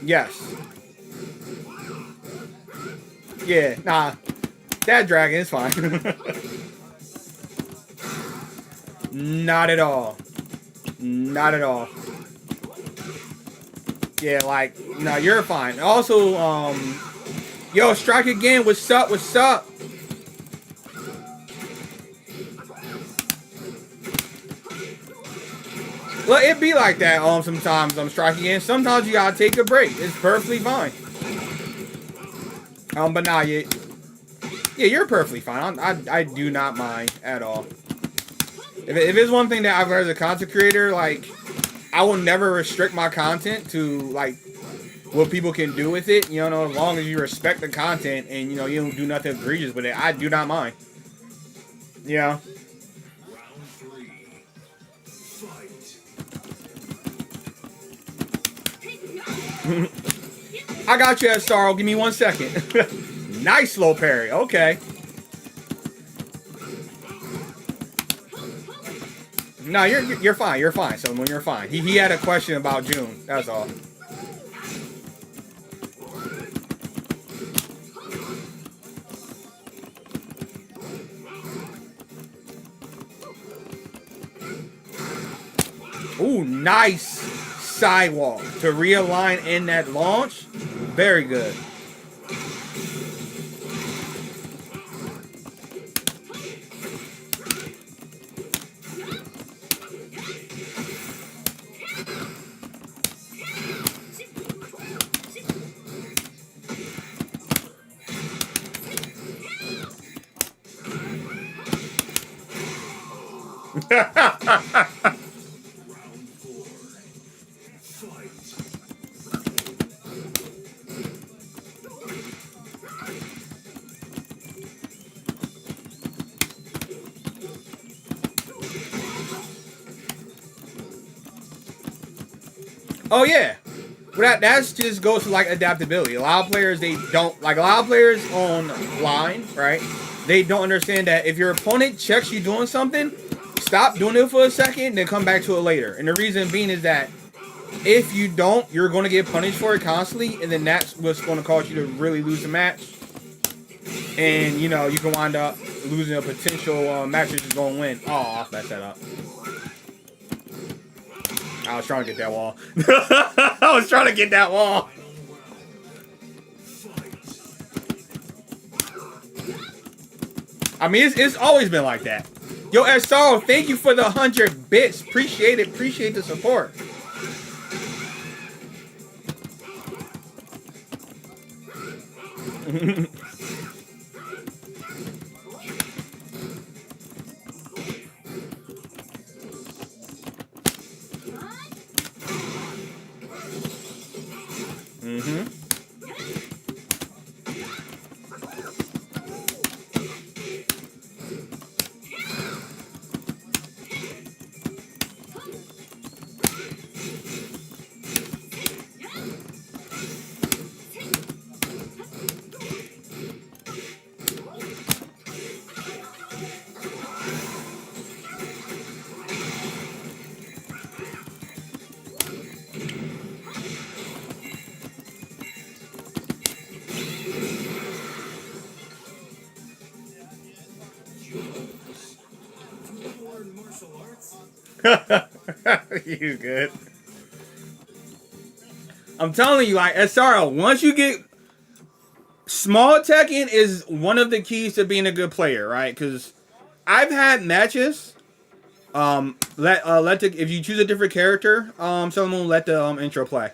Yes. Yeah, nah. DatDragon is fine. Not at all. Not at all. Yeah, like, no, you're fine. Also, yo, strike again. What's up? What's up? Well, it be like that. Sometimes I'm striking again. Sometimes you gotta take a break. It's perfectly fine. But nah, yeah, you're perfectly fine. I do not mind at all. If it's one thing that I've learned as a content creator, like, I will never restrict my content to like what people can do with it. You know, as long as you respect the content and you know you don't do nothing egregious with it, I do not mind. Yeah. Round 3. Fight. I got you, Sorrow. Give me 1 second. Nice slow parry. Okay. No, you're fine. You're fine. So when you're fine. He had a question about June. That's all. Ooh, nice sidewalk to realign in that launch. Very good. Oh yeah, but that's just goes to like adaptability. A lot of players they don't like. A lot of players online, right? They don't understand that if your opponent checks you doing something, stop doing it for a second, then come back to it later. And the reason being is that if you don't, you're going to get punished for it constantly, and then that's what's going to cause you to really lose the match. And you know you can wind up losing a potential match that you're going to win. Oh, I messed that up. I was trying to get that wall. I was trying to get that wall. I mean, it's always been like that. Yo, SR, thank you for the 100 bits. Appreciate it. Appreciate the support. You good? I'm telling you, like SRL, once you get small Tekken is one of the keys to being a good player, right? Because I've had matches. If you choose a different character, someone will let the intro play.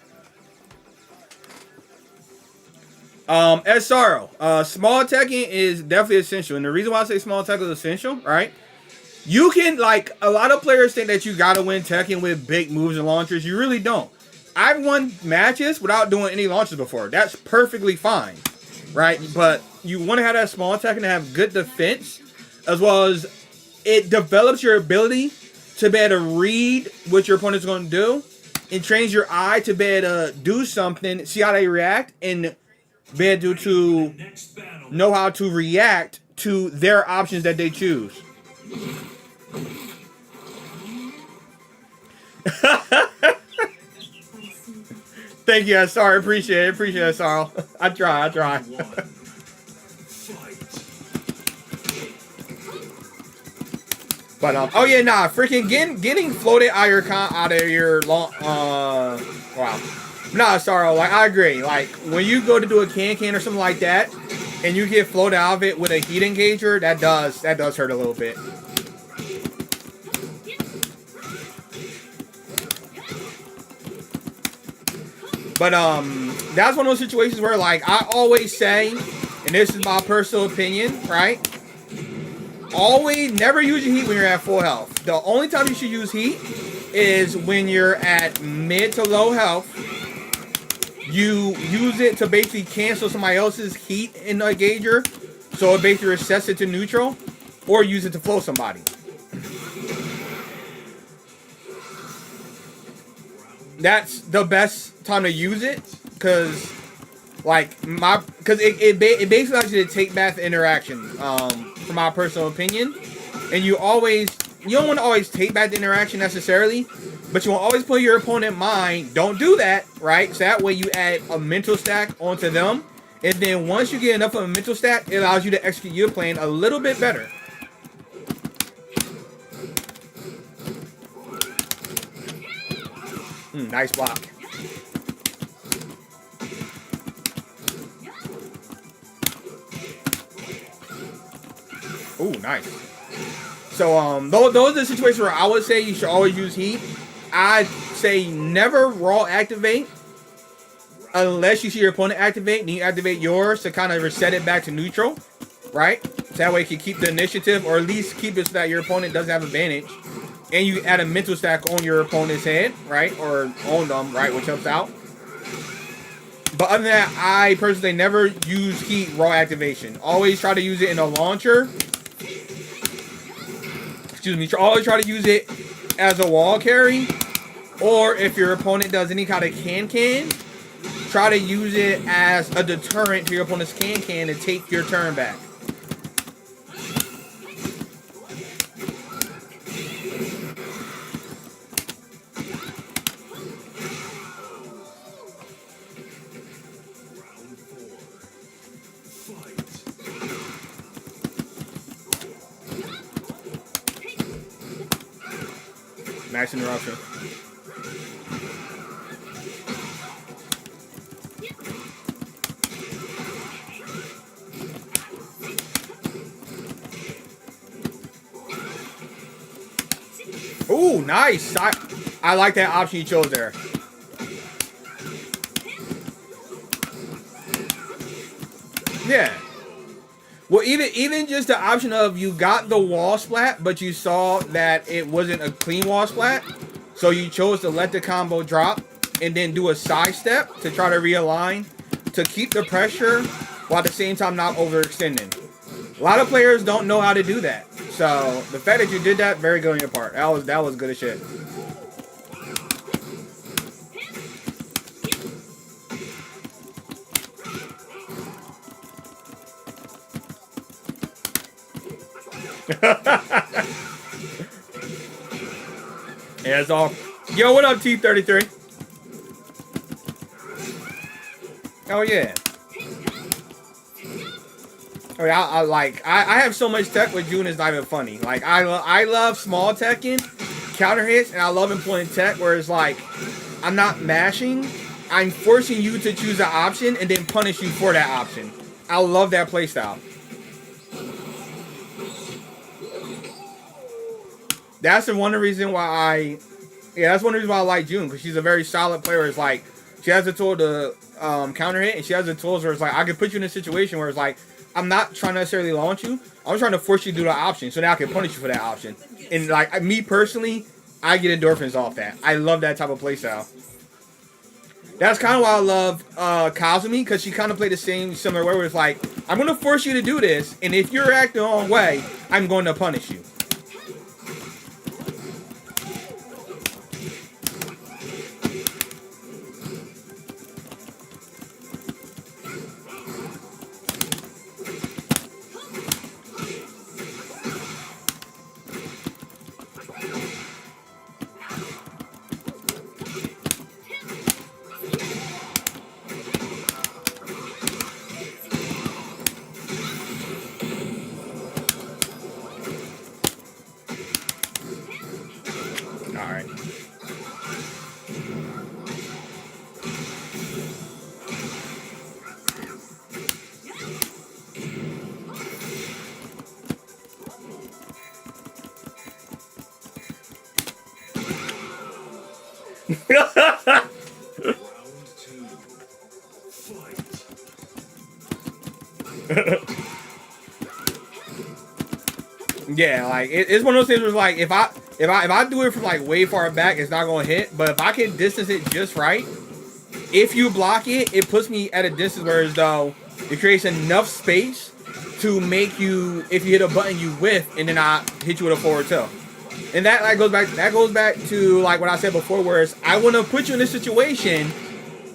SRO, small Tekken is definitely essential, and the reason why I say small Tekken is essential, right? You can, like, a lot of players think that you gotta win Tekken with big moves and launchers. You really don't. I've won matches without doing any launches before. That's perfectly fine, right? But you want to have that small Tekken to have good defense, as well as it develops your ability to be able to read what your opponent's going to do, and trains your eye to be able to do something, see how they react, and be able to know how to react to their options that they choose. Thank you, sorry, appreciate it, Sarl. I try. But oh yeah, nah, freaking getting floated out of your long wow. Nah, Sarl, like I agree. Like when you go to do a can or something like that, and you get floated out of it with a heat engager, that does hurt a little bit. But that's one of those situations where, like, I always say, and this is my personal opinion, right? Always never use your heat when you're at full health. The only time you should use heat is when you're at mid to low health, you use it to basically cancel somebody else's heat in the engager, so it basically resets it to neutral, or use it to flow somebody. That's the best time to use it, because it basically allows you to take back the interaction, from my personal opinion. And you don't want to always take back the interaction necessarily, but you will always put your opponent in mind, don't do that, right? So that way you add a mental stack onto them, and then once you get enough of a mental stack, it allows you to execute your plan a little bit better. Nice block. Ooh, nice. So those are the situations where I would say you should always use heat. I'd say never raw activate unless you see your opponent activate, and you activate yours to kind of reset it back to neutral, right? So that way you can keep the initiative, or at least keep it so that your opponent doesn't have advantage. And you add a mental stack on your opponent's head, right? Or on them, right? Which helps out. But other than that, I personally never use heat raw activation. Always try to use it in a launcher. Excuse me. Always try to use it as a wall carry. Or if your opponent does any kind of can, try to use it as a deterrent to your opponent's can to take your turn back. Nice interruption. Ooh, nice. I like that option you chose there. Yeah. Well, even just the option of you got the wall splat, but you saw that it wasn't a clean wall splat, so you chose to let the combo drop and then do a side step to try to realign to keep the pressure while at the same time not overextending. A lot of players don't know how to do that, so the fact that you did that, very good on your part. That was good as shit. Yeah, it's all. Yo, what up, T33? Oh yeah. Oh yeah, I have so much tech with June, it's not even funny. Like I love small Tekken, counter hits, and I love employing tech where it's like I'm not mashing, I'm forcing you to choose an option and then punish you for that option. I love that playstyle. That's one of the reasons why that's one of the reasons why I like June, because she's a very solid player. It's like she has the tool to counter hit, and she has the tools where it's like I can put you in a situation where it's like I'm not trying to necessarily launch you. I'm trying to force you to do the option, so now I can punish you for that option. And like me personally, I get endorphins off that. I love that type of playstyle. That's kind of why I love Kazumi, because she kind of played the similar way where it's like I'm going to force you to do this, and if you're acting the wrong way, I'm going to punish you. Yeah, like it's one of those things where it's like If I do it from like way far back, it's not gonna hit. But if I can distance it just right, if you block it, it puts me at a distance where as though it creates enough space to make you, if you hit a button, you whiff, and then I hit you with a forward tilt. And that like goes back to like what I said before, whereas I want to put you in a situation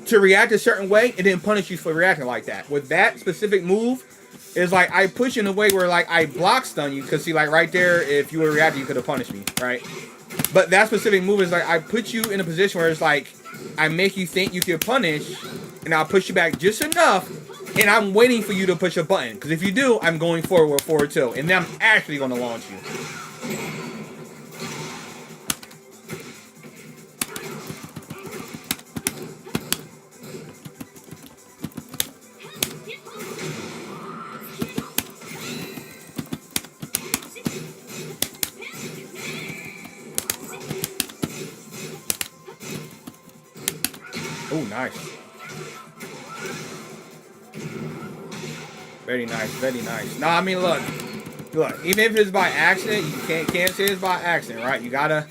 to react a certain way and then punish you for reacting like that. With that specific move, is like I push you in a way where like I block stun you, because see like right there, if you were reacting, you could have punished me, right? But that specific move is like I put you in a position where it's like I make you think you can punish, and I'll push you back just enough, and I'm waiting for you to push a button. Because if you do, I'm going forward with forward tilt, and then I'm actually going to launch you. Oh, nice. Very nice, very nice. No, I mean, look, even if it's by accident, you can't say it's by accident, right? You gotta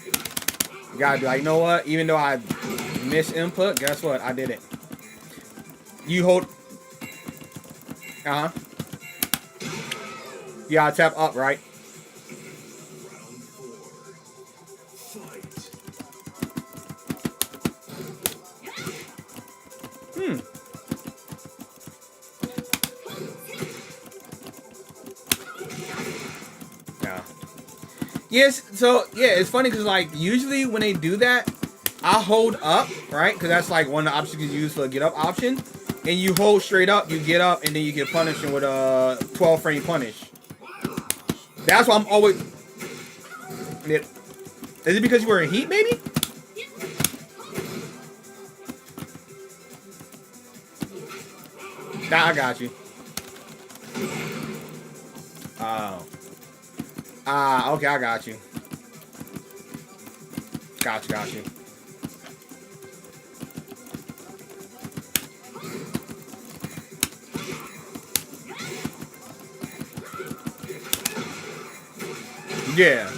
be like, you know what? Even though I missed input, guess what? I did it. You hold, you gotta tap up, right? Yes, so yeah, it's funny because like usually when they do that, I hold up, right? Because that's like one of the options you can use for the get up option. And you hold straight up, you get up, and then you get punished with a 12 frame punish. That's why I'm always. Is it because you were in heat, maybe? Nah, I got you. Oh. Okay, I got you. Got you. Yeah.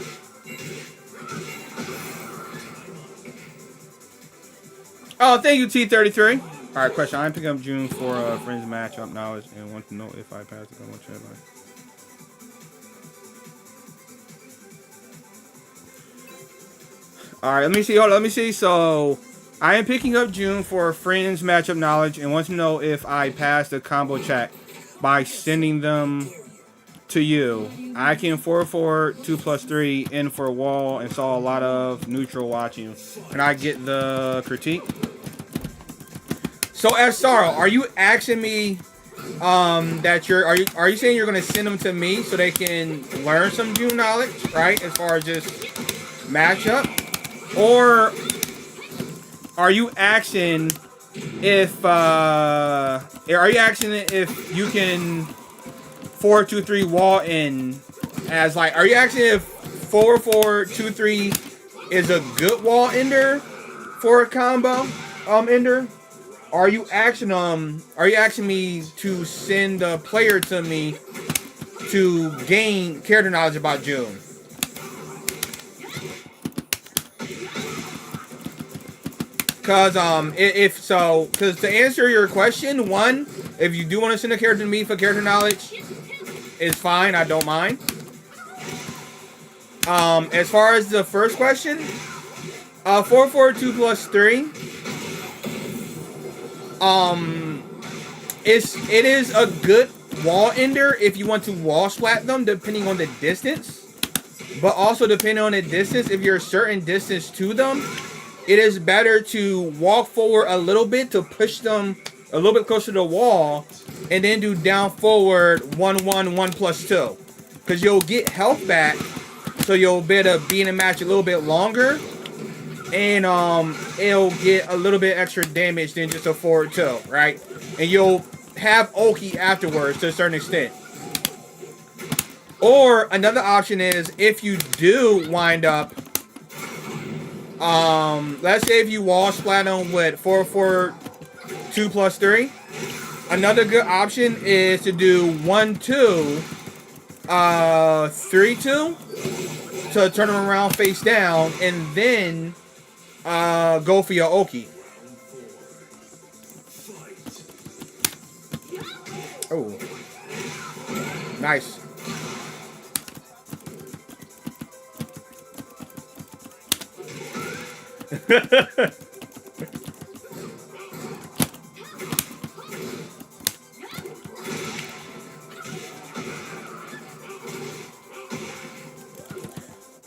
Oh, thank you, T33. All right, question. I'm picking up June for Friends matchup knowledge and want to know if I pass the combo check. All right, let me see. Hold on, let me see. So, I am picking up June for Friends matchup knowledge and want to know if I pass the combo check by sending them to you. I can 4-4 2+3 in for a wall and saw a lot of neutral watching. Can I get the critique? So, as Sorrow, are you asking me that are you saying you're gonna send them to me so they can learn some June knowledge, right? As far as just matchup, or are you asking if you can 4-2-3 wall in as like? Are you asking if 4-4-2-3 is a good wall ender for a combo ender? Are you asking me to send the player to me to gain character knowledge about June? Because because to answer your question, one, if you do want to send a character to me for character knowledge, it's fine. I don't mind. As far as the first question, 4-4 2+3. It is a good wall ender if you want to wall splat them, depending on the distance. But also depending on the distance, if you're a certain distance to them, it is better to walk forward a little bit to push them a little bit closer to the wall, and then do down forward 1-1-1+2, because you'll get health back, so you'll be able to be in a match a little bit longer, and it'll get a little bit extra damage than just a forward tilt, right? And you'll have Oki afterwards to a certain extent. Or another option is if you do wind up, let's say if you wall splat them with 4-4 2+3, another good option is to do 1-2 3-2 to turn them around face down, and then go for your Oki. Oh, nice.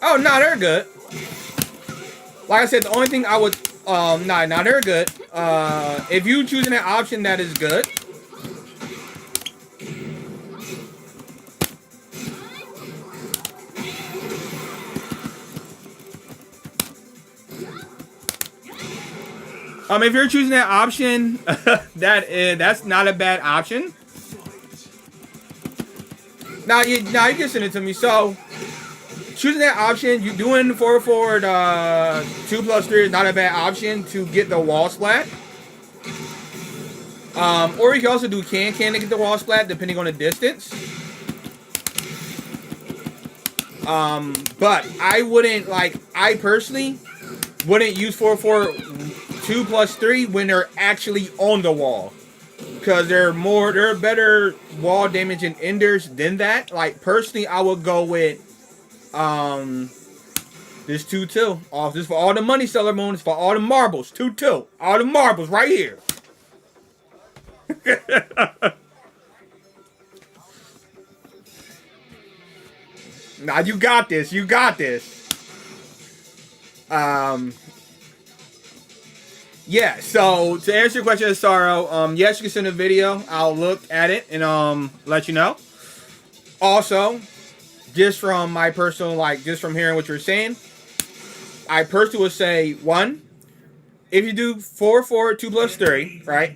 Oh, no, they're good. Like I said, the only thing I would, no, they're good. If you choosing an option that is good. If you're choosing that option, that's not a bad option. Now you can send it to me. So choosing that option, you doing forward 2+3 is not a bad option to get the wall splat. Or you can also do can to get the wall splat depending on the distance. But I wouldn't I personally wouldn't use 2+3 when they're actually on the wall, because they're better wall damage and enders than that. Like personally, I would go with this 2-2. Off this for all the money seller moons, for all the marbles. 2-2, all the marbles right here. Nah, you got this. You got this. Yeah, so to answer your question, Sorrow, yes, you can send a video. I'll look at it and let you know. Also, just from my personal, just from hearing what you're saying, I personally would say, one, if you do 4-4, 2+3, right?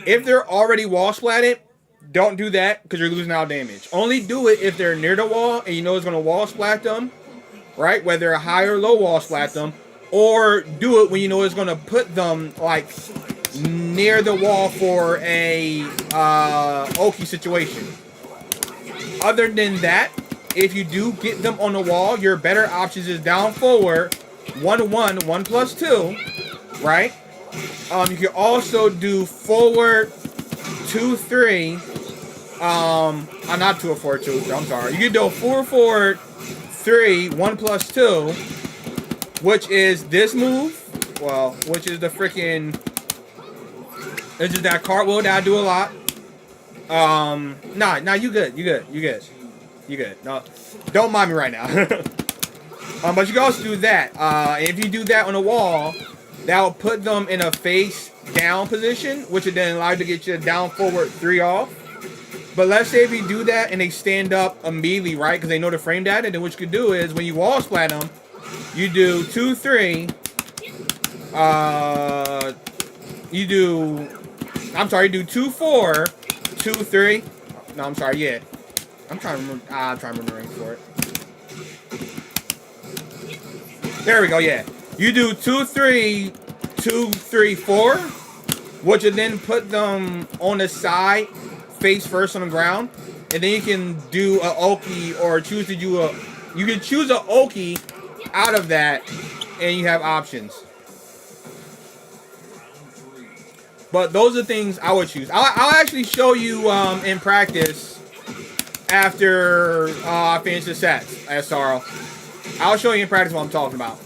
If they're already wall splatted, don't do that because you're losing out damage. Only do it if they're near the wall and you know it's going to wall splat them, right? Whether a high or low wall splat them. Or do it when you know it's going to put them, near the wall for a Oki situation. Other than that, if you do get them on the wall, your better options is down forward, 1-1, 1+2, right? You can also do forward 2-3. Not 2-4, 2. I'm sorry. You can do 4-4, 3, 1+2. Which is this move, which is the freaking, this is that cartwheel that I do a lot. Nah, you good. No, don't mind me right now. But you can also do that. If you do that on the wall, that will put them in a face down position, which would then allow you to get your down forward 3 off. But let's say if you do that and they stand up immediately, right, because they know to frame that, and then what you could do is when you wall splat them, you do 2-3. You do 2-4, 2-3. No, I'm sorry. Yeah, I'm trying to remember. I'm trying to remember the range for it. There we go. Yeah, you do 2-3, 2-3-4, which would then put them on the side, face first on the ground, and then you can do a Oki or choose to do a. You can choose a Oki out of that, and you have options. But those are things I would choose. I'll actually show you in practice after I finish the sets at Sorrow. I'll show you in practice what I'm talking about.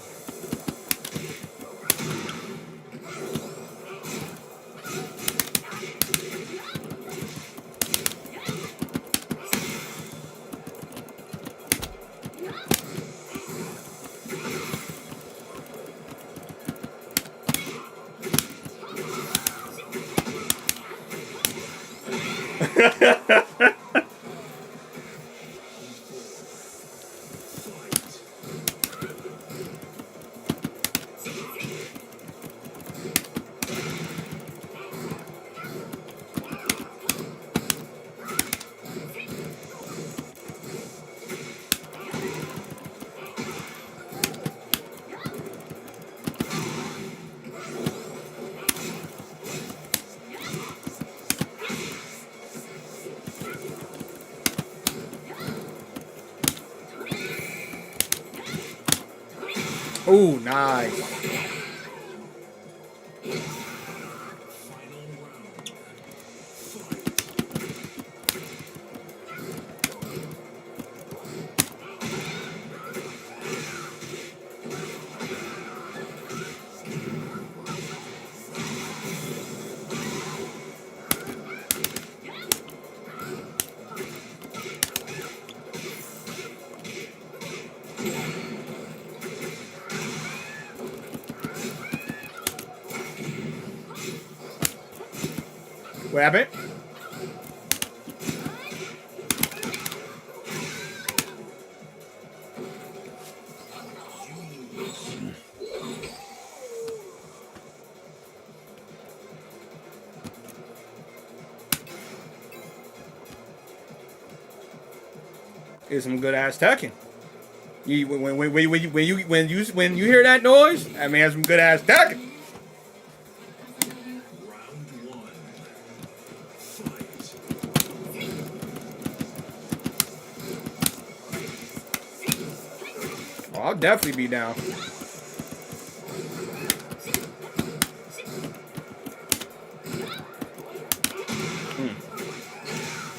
Ooh, nice. Final round. What happened? It's some good ass Tekken. When you hear that noise, that means some good ass Tekken. Round one. Fight. Oh, I'll definitely be down.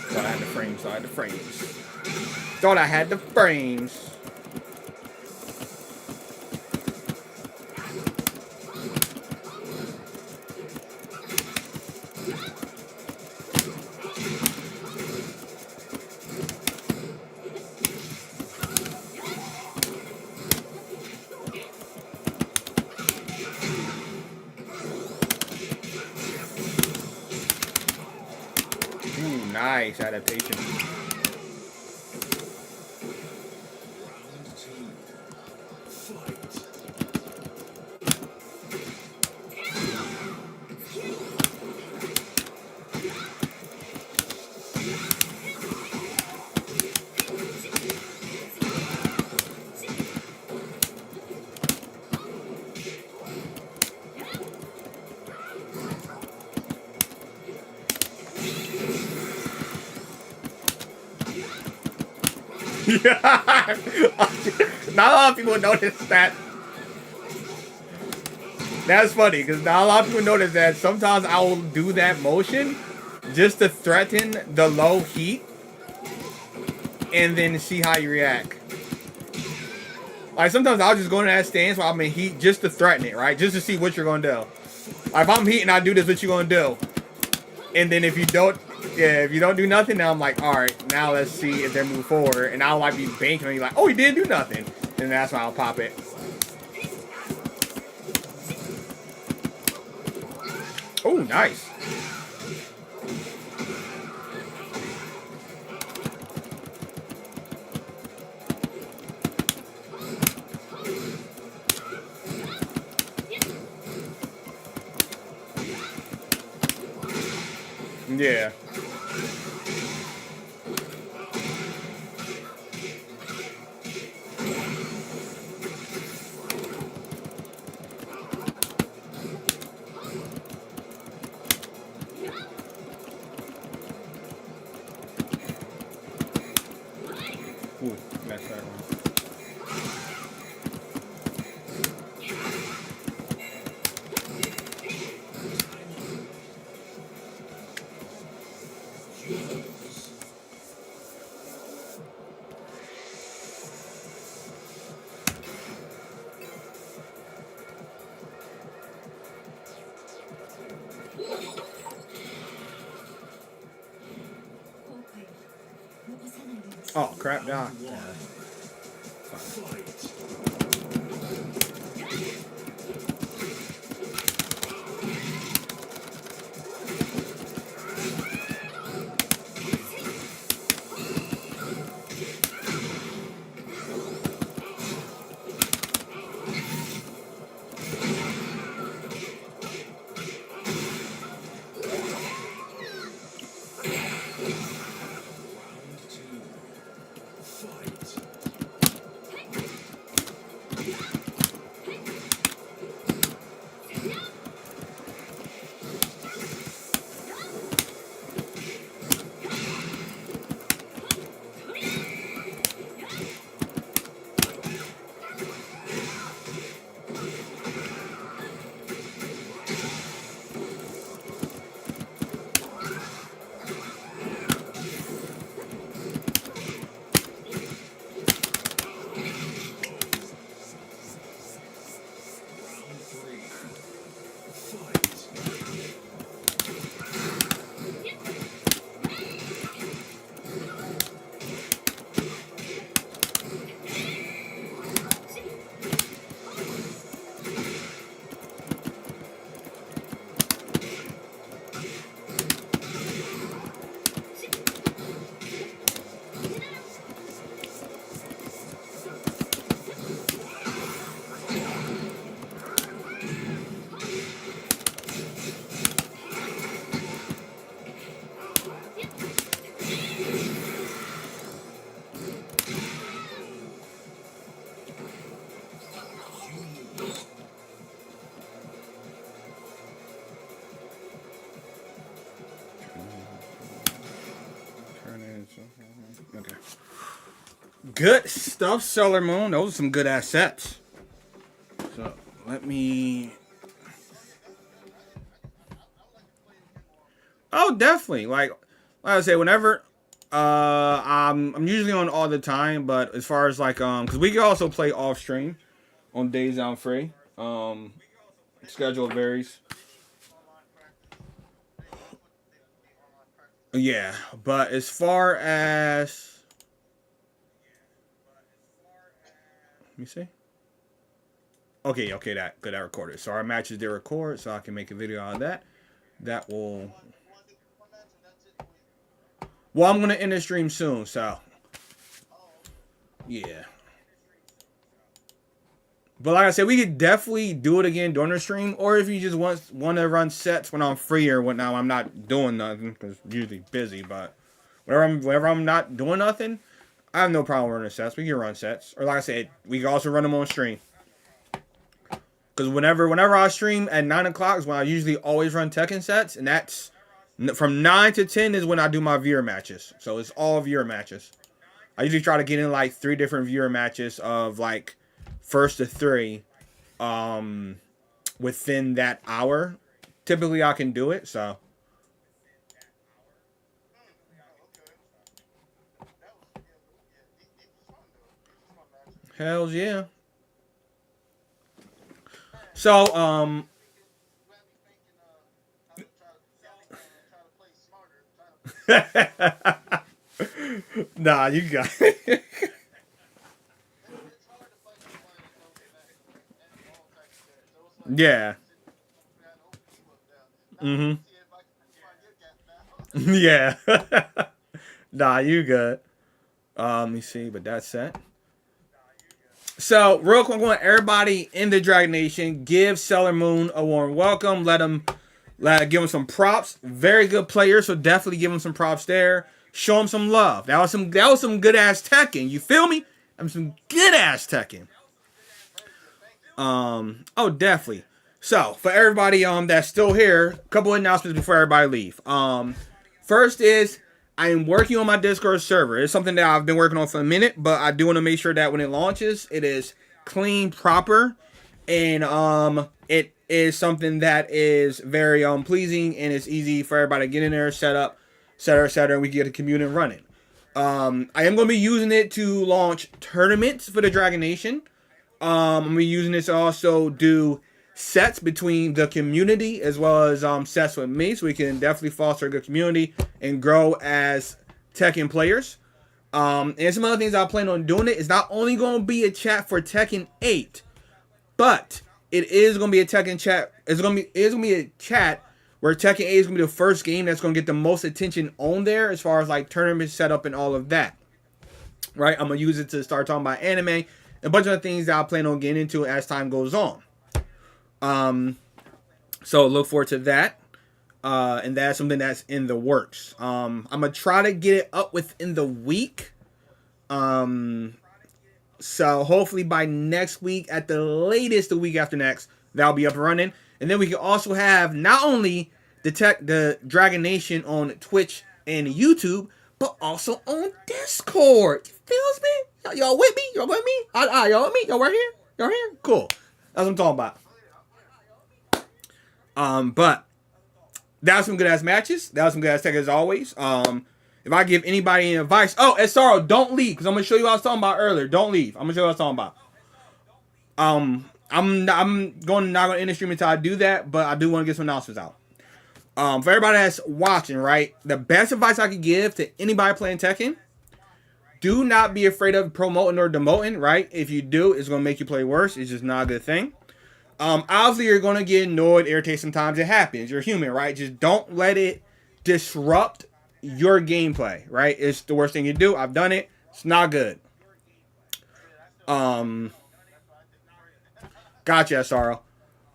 Thought I had the frames. Thought I had the frames. Thought I had the frames. Ooh, nice adaptation. Round two. Fight. Yeah. Not a lot of people notice that. That's funny because not a lot of people notice that sometimes I will do that motion just to threaten the low heat and then see how you react. Like sometimes I'll just go into that stance while I'm in heat just to threaten it, right? Just to see what you're gonna do. Like if I'm heat and I do this, what you gonna do? And then if you don't do nothing, now I'm like, all right, now let's see if they move forward. And I'll like be banking on you, like, oh, he didn't do nothing. And that's when I'll pop it. Oh, nice. Yeah. Ooh, that's that one. Oh crap! Nah. Okay. Good stuff, Sailor Moon. Those are some good ass sets. So let me. Oh, definitely. Like I say, whenever I'm usually on all the time, but as far as like because we can also play off stream on days I'm free. Schedule varies. Yeah, but as far as let me see. Okay, that good. That recorded. So our matches they record, so I can make a video out of that. That will. Well, I'm gonna end the stream soon, so yeah. But like I said, we could definitely do it again during the stream, or if you just want to run sets when I'm free or whatnot. I'm not doing nothing because I'm usually busy. But whenever I'm not doing nothing, I have no problem running sets. We can run sets, or like I said, we can also run them on stream. Because whenever I stream at 9 o'clock is when I usually always run Tekken sets, and that's from 9 to 10 is when I do my viewer matches. So it's all viewer matches. I usually try to get in like 3 different viewer matches of like first to 3 within that hour. Typically I can do it, so hells yeah. So nah, you got it. Yeah. Mm-hmm. Yeah. Nah, you good. Let me see, but that's it. So, real quick, I want everybody in the Dragon Nation give Sailor Moon a warm welcome. Give him some props. Very good player, so definitely give him some props there. Show him some love. That was some good ass Tekken. You feel me? That was some good ass Tekken. Oh, definitely. So, for everybody that's still here, a couple of announcements before everybody leave. First is I am working on my Discord server. It's something that I've been working on for a minute, but I do want to make sure that when it launches, it is clean, proper, and it is something that is very pleasing and it's easy for everybody to get in there, set up, etc. And we can get a community running. I am going to be using it to launch tournaments for the Dragon Nation. I'm going to be using this to also do sets between the community as well as sets with me, so we can definitely foster a good community and grow as Tekken players. And some other things I plan on doing it's not only going to be a chat for Tekken 8, but it is going to be a Tekken chat. It's going to be a chat where Tekken 8 is going to be the first game that's going to get the most attention on there as far as like tournament setup and all of that. Right? I'm going to use it to start talking about anime and a bunch of things that I plan on getting into as time goes on. So look forward to that. And that's something that's in the works. I'm gonna try to get it up within the week. So hopefully by next week, at the latest the week after next, that'll be up and running. And then we can also have not only the Dragon Nation on Twitch and YouTube, but also on Discord. You feels me? Y'all with me? Y'all with me? Y'all with me? Y'all right here? Y'all here? Cool. That's what I'm talking about. But that was some good ass matches. That was some good ass tech as always. If I give anybody any advice, Esaro, don't leave because I'm gonna show you what I was talking about earlier. Don't leave. I'm gonna show you what I was talking about. I'm not gonna end the stream until I do that, but I do want to get some announcements out. For everybody that's watching, right, the best advice I could give to anybody playing Tekken: do not be afraid of promoting or demoting. Right, if you do, it's gonna make you play worse. It's just not a good thing. Obviously, you're going to get annoyed, irritated sometimes. It happens. You're human, right? Just don't let it disrupt your gameplay, right? It's the worst thing you do. I've done it. It's not good. Gotcha, SRO.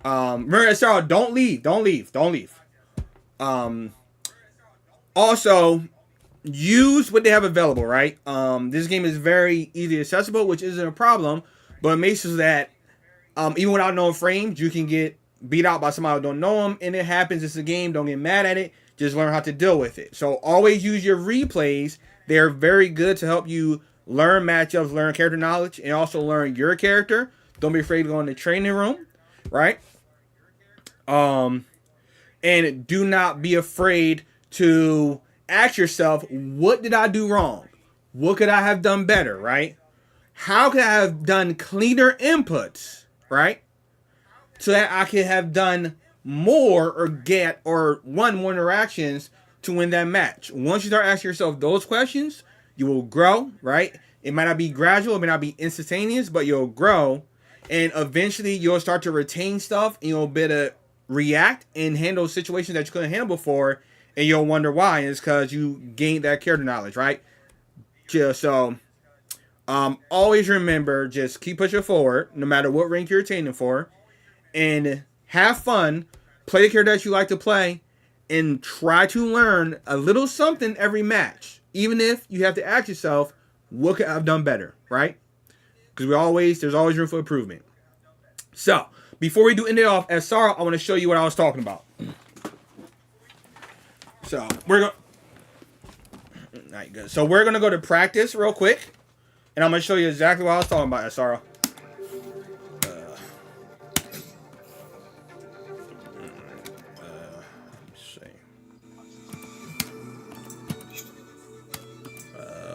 Remember, SRO, don't leave. Don't leave. Don't leave. Also, use what they have available, right? This game is very easily accessible, which isn't a problem, but it makes it so that even without knowing frames, you can get beat out by somebody who don't know them, and it happens. It's a game. Don't get mad at it. Just learn how to deal with it. So always use your replays They're very good to help you learn matchups, learn character knowledge, and also learn your character. Don't be afraid to go in the training room, right? And do not be afraid to ask yourself, what did I do wrong? What could I have done better, right? How could I have done cleaner inputs, right? So that I could have done more or get or won more interactions to win that match. Once you start asking yourself those questions, you will grow, right? It might not be gradual, it may not be instantaneous, but you'll grow. And eventually you'll start to retain stuff and you'll be able to react and handle situations that you couldn't handle before. And you'll wonder why. And it's because you gained that character knowledge, right? So always remember, just keep pushing forward, no matter what rank you're attaining for. And have fun, play the character that you like to play, and try to learn a little something every match. Even if you have to ask yourself, what could I have done better, right? Because there's always room for improvement. So, before we do end it off, as Sarah, I want to show you what I was talking about. So, we're going to go to practice real quick. And I'm going to show you exactly what I was talking about, Sarah.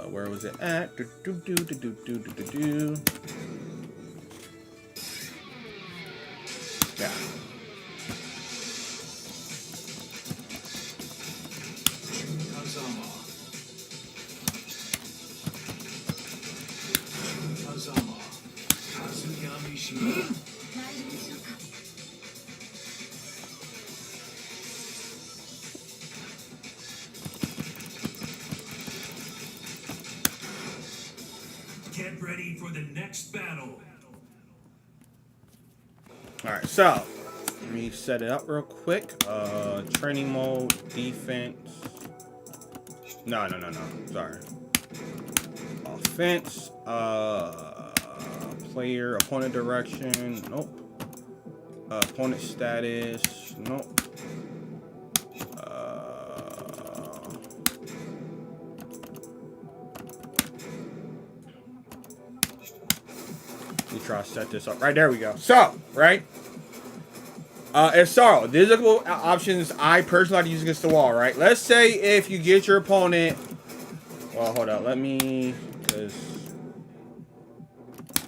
Where was it at? Yeah. Get ready for the next battle. Alright, so let me set it up real quick. Training mode, defense. No. Sorry. Offense. Player, opponent direction. Nope. Opponent status. Nope. Try to set this up. Right, there we go. So, right? As Sorrow, these are a couple options I personally like to use against the wall, right? Let's say if you get your opponent... Well, hold on. Let's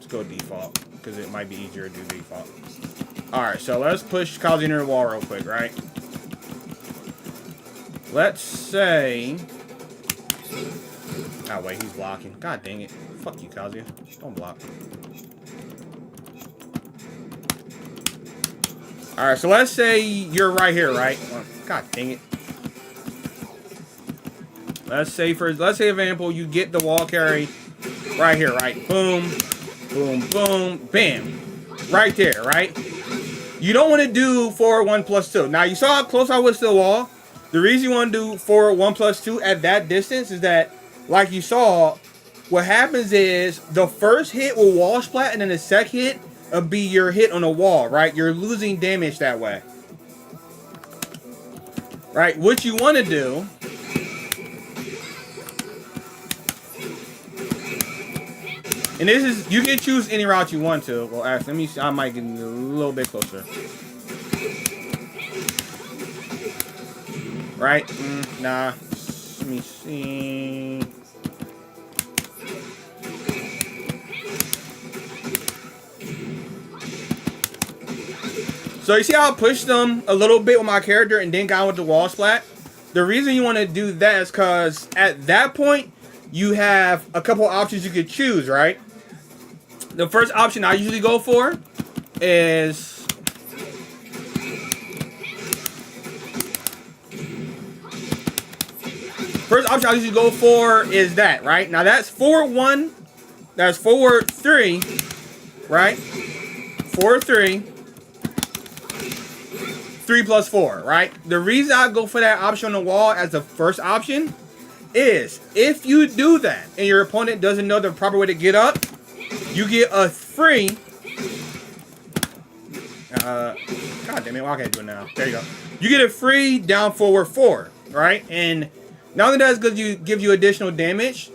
go default, because it might be easier to do default. Alright, so let's push Kazuya near the wall real quick, right? Let's say... Oh, wait, he's blocking. God dang it. Fuck you, Kazuya. Don't block. Alright, so let's say you're right here, right? God dang it. Let's say, for example, you get the wall carry right here, right? Boom, boom, boom, bam. Right there, right? You don't want to do 4, 1 plus 2. Now, you saw how close I was to the wall. The reason you want to do 4, 1 plus 2 at that distance is that, like you saw, what happens is the first hit will wall splat, and then the second hit will be your hit on the wall, right? You're losing damage that way. Right? What you want to do... And this is... You can choose any route you want to. Well, actually, let me see. I might get a little bit closer. Right? Nah. Let me see... So you see how I pushed them a little bit with my character and then got with the wall splat? The reason you want to do that is because at that point, you have a couple options you could choose, right? The first option I usually go for is... First option I usually go for is that, right? Now that's forward 1. That's forward 3, right? Forward 3. 3 plus 4, right? The reason I go for that option on the wall as the first option is if you do that and your opponent doesn't know the proper way to get up, you get a free... God damn it, why can't I do it now? There you go. You get a free down forward 4, right? And Not only does it give you additional damage,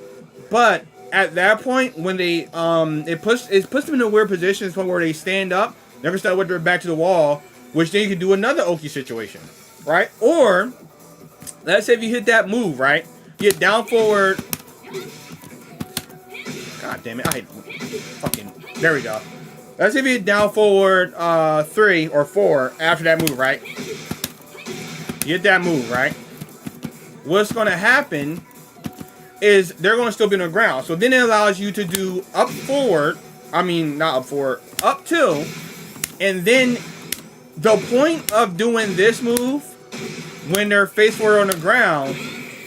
but at that point when they it puts them in a weird position where they stand up, they're gonna start with their back to the wall, which then you can do another Oki situation, right? Or let's say if you hit that move, right? You get down forward. God damn it! I hate fucking. There we go. Let's say if you hit down forward 3 or 4 after that move, right? You hit that move, right? What's gonna happen is they're gonna still be on the ground. So then it allows you to do up forward. I mean, not up forward, up 2, and then the point of doing this move when they're face forward on the ground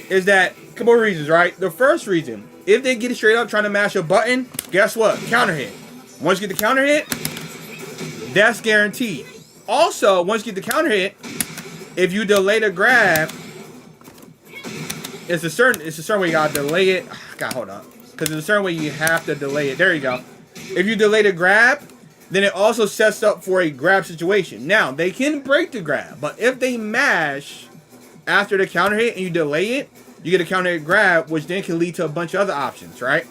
is that a couple of reasons, right? The first reason, if they get it straight up trying to mash a button, guess what? Counter hit. Once you get the counter hit, that's guaranteed. Also, once you get the counter hit, if you delay the grab, it's a certain way you gotta delay it. God, hold on, because there's a certain way you have to delay it. There you go. If you delay the grab, then it also sets up for a grab situation. Now they can break the grab, but if they mash after the counter hit and you delay it, you get a counter hit grab, which then can lead to a bunch of other options, right?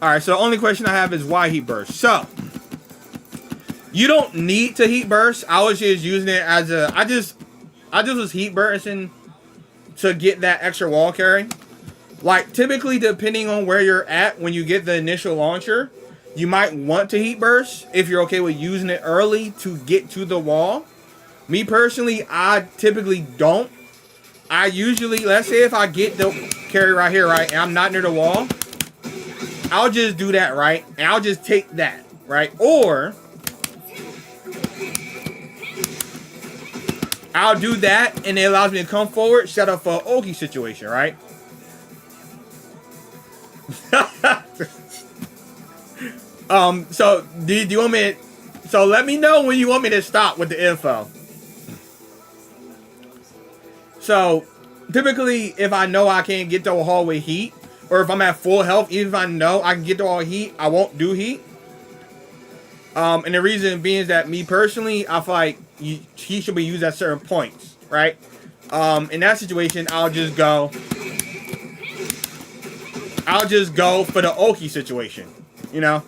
Alright, so the only question I have is why heat burst. So, you don't need to heat burst. I was just using it as a... I just was heat bursting to get that extra wall carry. Like, typically, depending on where you're at when you get the initial launcher, you might want to heat burst if you're okay with using it early to get to the wall. Me personally, I typically don't. I usually, let's say if I get the carry right here, right, and I'm not near the wall, I'll just do that, right? And I'll just take that, right? Or I'll do that and it allows me to come forward, set up for an Oki situation, right? So do you want me to, so let me know when you want me to stop with the info. So typically if I know I can't get to a hallway heat, or if I'm at full health, even if I know I can get to all heat, I won't do heat. And the reason being is that me personally, I feel like he should be used at certain points, right? In that situation, I'll just go for the Oki situation, you know?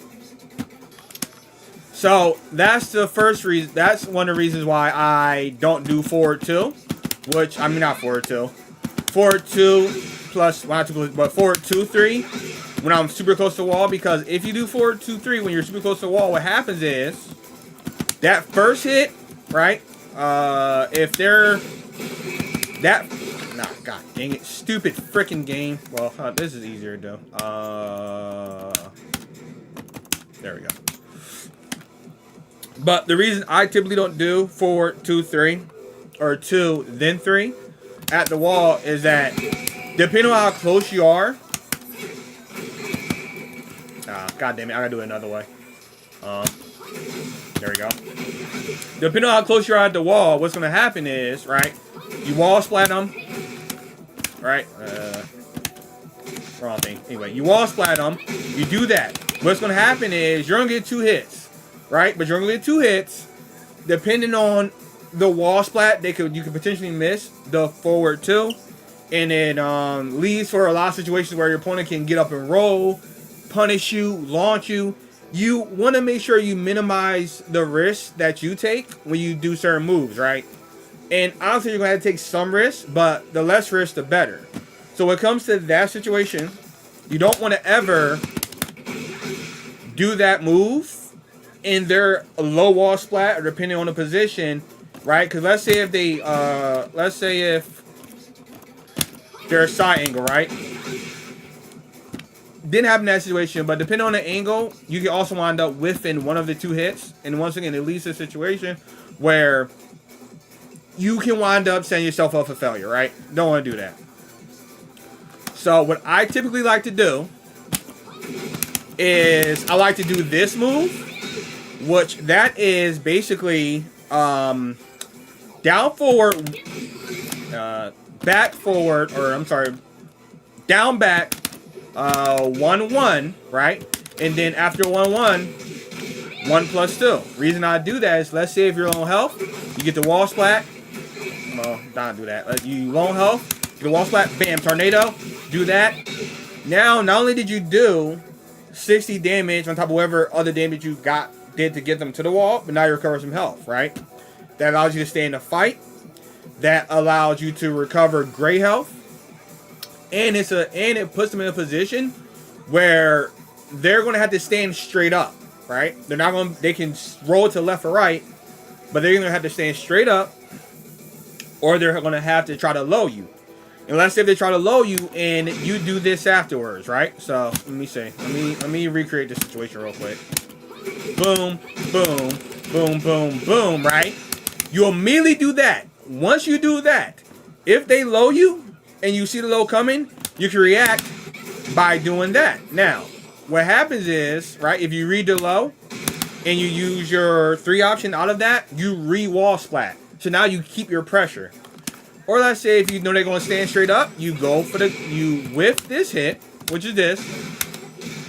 So that's the first reason. That's one of the reasons why I don't do forward 2, which, I mean, not forward 2. Forward 2 plus, well, not too close, but forward 2, 3 when I'm super close to the wall, because if you do forward 2, 3 when you're super close to the wall, what happens is that first hit, right? If they're that, nah, god dang it, stupid freaking game. Well, this is easier to do. There we go. But the reason I typically don't do forward 2, 3 or 2 then 3 at the wall is that depending on how close you are, god damn it, I gotta do it another way. There we go. Depending on how close you are at the wall, what's gonna happen is, right, you wall splat them, right, wrong thing. Anyway, you wall splat them, you do that. What's gonna happen is you're gonna get 2 hits, right, but you're gonna get 2 hits. Depending on the wall splat, you could potentially miss the forward 2. And it leads for a lot of situations where your opponent can get up and roll, punish you, launch you. You want to make sure you minimize the risk that you take when you do certain moves, right? And honestly, you're going to have to take some risk, but the less risk, the better. So when it comes to that situation, you don't want to ever do that move in their low wall splat, or depending on the position, right? Because let's say if they, their side angle, right? Didn't happen in that situation, but depending on the angle, you can also wind up whiffing one of the 2 hits. And once again, it leads to a situation where you can wind up setting yourself up for failure, right? Don't want to do that. So what I typically like to do is I like to do this move, which that is basically down forward, back forward, or I'm sorry, down back 1-1, right? And then after 1-1, 1 plus 2. Reason I do that is, let's say if you're low on health, you get the wall splat. Well, don't do that. You low on health, get the wall splat, bam, tornado. Do that. Now, not only did you do 60 damage on top of whatever other damage you did to get them to the wall, but now you recover some health, right? That allows you to stay in the fight. That allows you to recover gray health. And it puts them in a position where they're going to have to stand straight up, right? They can roll to left or right, but they're going to have to stand straight up, or they're going to have to try to low you. And let's say if they try to low you and you do this afterwards, right? So let me see. Let me recreate this situation real quick. Boom, boom, boom, boom, boom, right? You immediately do that. Once you do that, if they low you and you see the low coming, you can react by doing that. Now, what happens is, right, if you read the low and you use your 3 option out of that, you re-wall splat. So now you keep your pressure. Or let's say if you know they're going to stand straight up, you whiff this hit, which is this,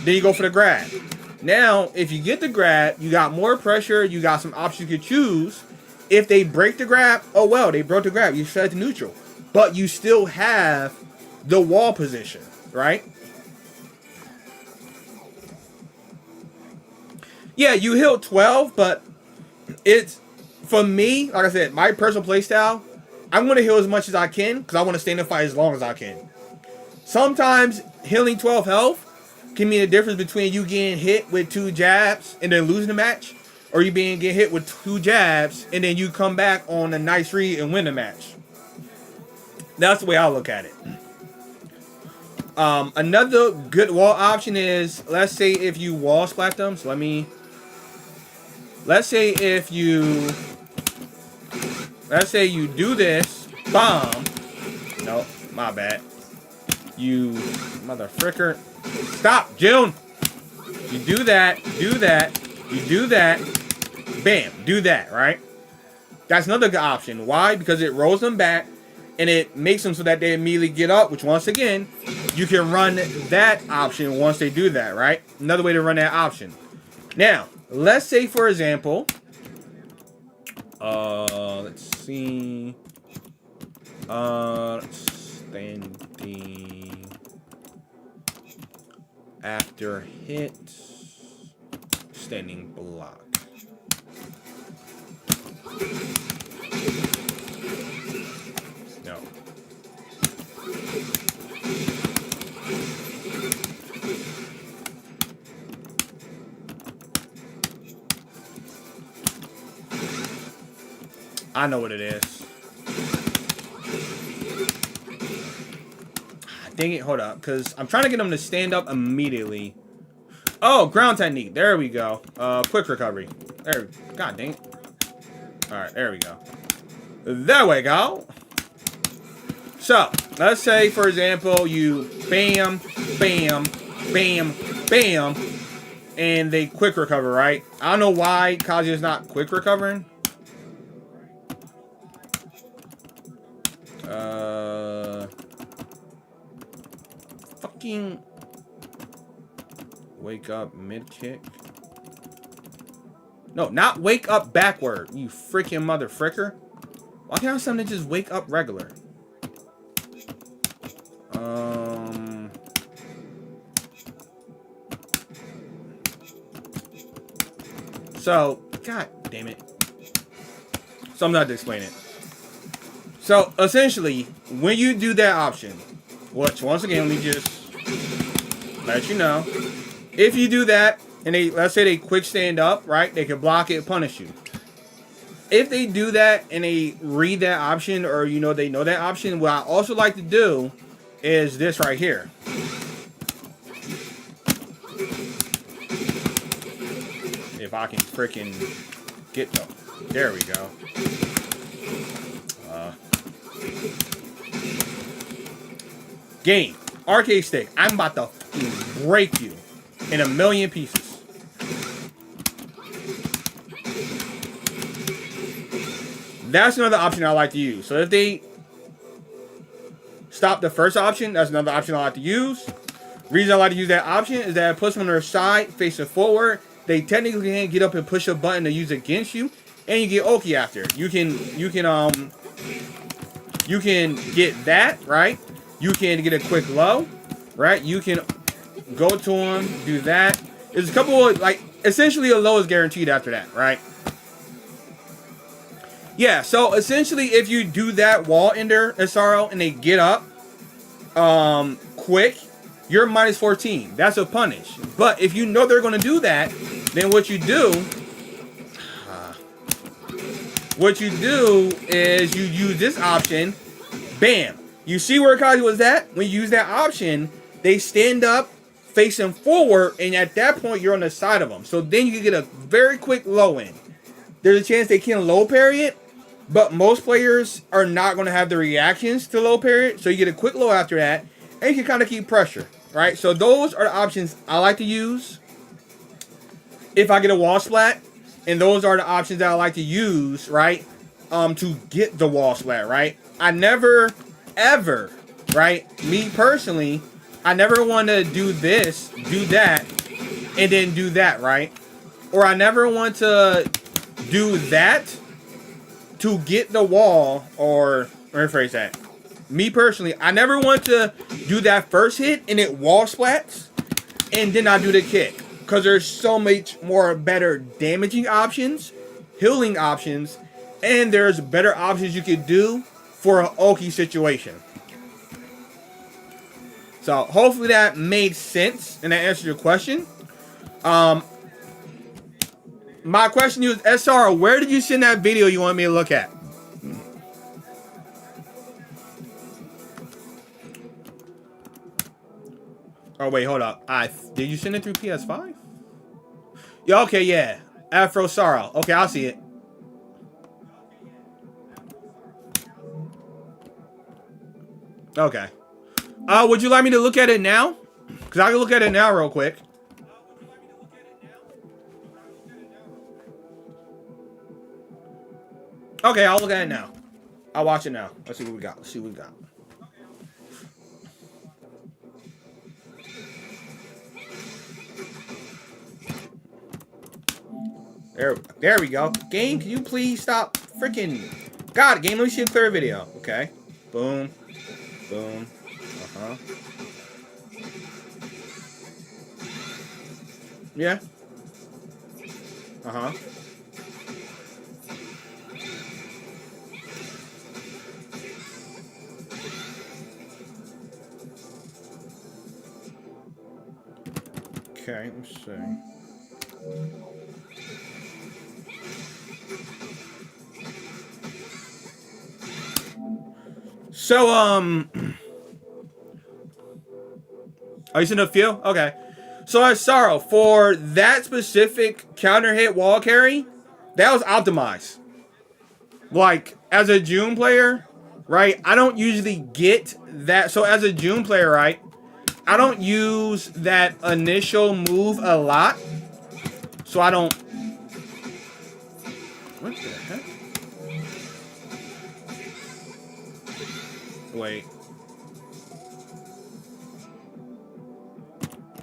then you go for the grab. Now, if you get the grab, you got more pressure, you got some options you could choose. If they break the grab, oh well, they broke the grab, you set it to neutral. But you still have the wall position, right? Yeah, you heal 12, but it's, for me, like I said, my personal playstyle, I'm going to heal as much as I can because I want to stay in the fight as long as I can. Sometimes healing 12 health can mean the difference between you getting hit with 2 jabs and then losing the match, or you getting hit with 2 jabs and then you come back on a nice read and win the match. That's the way I look at it. Another good wall option is, let's say if you wall splat them. So let's say you do this, bomb. No, my bad. You mother fricker. Stop, June. You do that, you do that, bam, do that, right? That's another good option. Why? Because it rolls them back and it makes them so that they immediately get up, which once again, you can run that option once they do that, right? Another way to run that option. Now, let's say, for example, let's see, standing after hit, standing block. No. I know what it is. Dang it, hold up, because I'm trying to get them to stand up immediately. Oh, ground technique. There we go. Quick recovery. There. God dang it. Alright, there we go. There we go. So, let's say, for example, you bam, bam, bam, bam, and they quick recover, right? I don't know why Kazuya's not quick recovering. Fucking wake up mid kick. No, not wake up backward, you freaking mother fricker. Why can't something just wake up regular? So, god damn it. So I'm not to explain it. So essentially, when you do that option, which once again, let me just let you know, if you do that and let's say they quick stand up, right? They can block it, punish you. If they do that and they read that option, or they know that option, what I also like to do is this right here. If I can freaking get them. There we go. Game. Arcade stick. I'm about to break you in a million pieces. That's another option I like to use. So if they stop the first option, that's another option I like to use. Reason I like to use that option is that it puts them on their side, facing forward, they technically can't get up and push a button to use against you, and you get Oki after. You can get that, right? You can get a quick low, right? You can go to him, do that. There's a couple of, like, essentially a low is guaranteed after that, right? Yeah, so essentially if you do that wall ender, SRO, and they get up quick, you're minus 14. That's a punish. But if you know they're going to do that, then what you do is you use this option. Bam. You see where Kazi was at? When you use that option, they stand up facing forward, and at that point, you're on the side of them. So then you can get a very quick low in. There's a chance they can low parry it, but most players are not going to have the reactions to low parry it. So you get a quick low after that, and you can kind of keep pressure, right? So those are the options I like to use if I get a wall splat, and those are the options that I like to use, right, to get the wall splat, right? I never, ever, right, me personally, I never want to do this, do that, and then do that, right? Or I never want to do that to get the wall, or rephrase that. Me personally, I never want to do that first hit and it wall splats, and then I do the kick. Because there's so much more better damaging options, healing options, and there's better options you could do for an Oki situation. So hopefully that made sense and that answered your question. My question to you is, SR, where did you send that video you want me to look at? Oh wait, hold up. Did you send it through PS5? Yeah, okay, yeah. Afro Sorrow. Okay, I'll see it. Okay. Would you like me to look at it now? Because I can look at it now real quick. Okay, I'll look at it now. I'll watch it now. Let's see what we got. Let's see what we got. There we go. Game, can you please stop freaking... God, game, let me see a clear video. Okay. Boom. Boom. Uh-huh. Yeah. Uh-huh. Okay, let's see. So, oh, you seen a few? Okay. So, as Sorrow, for that specific counter hit wall carry, that was optimized. Like, as a June player, right, I don't usually get that. So, as a June player, right, I don't use that initial move a lot. So, I don't... What the heck? Wait.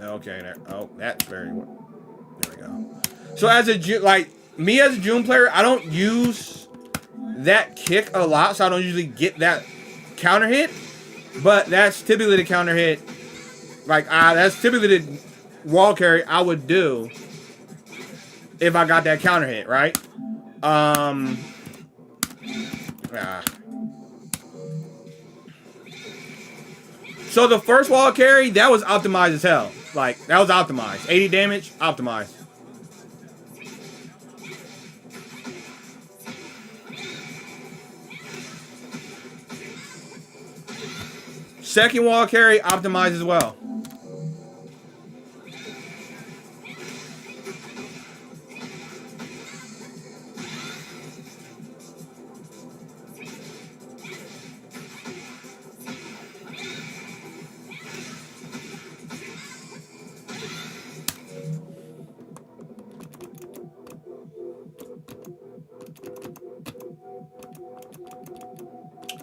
Okay, there. Oh, that's very... There we go. So as a me as a June player, I don't use that kick a lot, so I don't usually get that counter hit. But that's typically the counter hit. Like, that's typically the wall carry I would do if I got that counter hit, right? So the first wall carry, that was optimized as hell. Like, that was optimized. 80 damage, optimized. Second wall carry, optimized as well.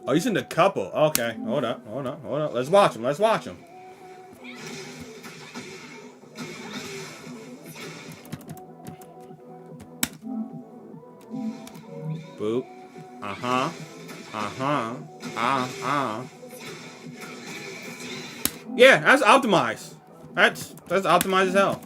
Oh, he's in the couple. Okay, hold up. Let's watch him. Boop. Uh-huh. Uh-huh. Yeah, that's optimized. That's optimized as hell.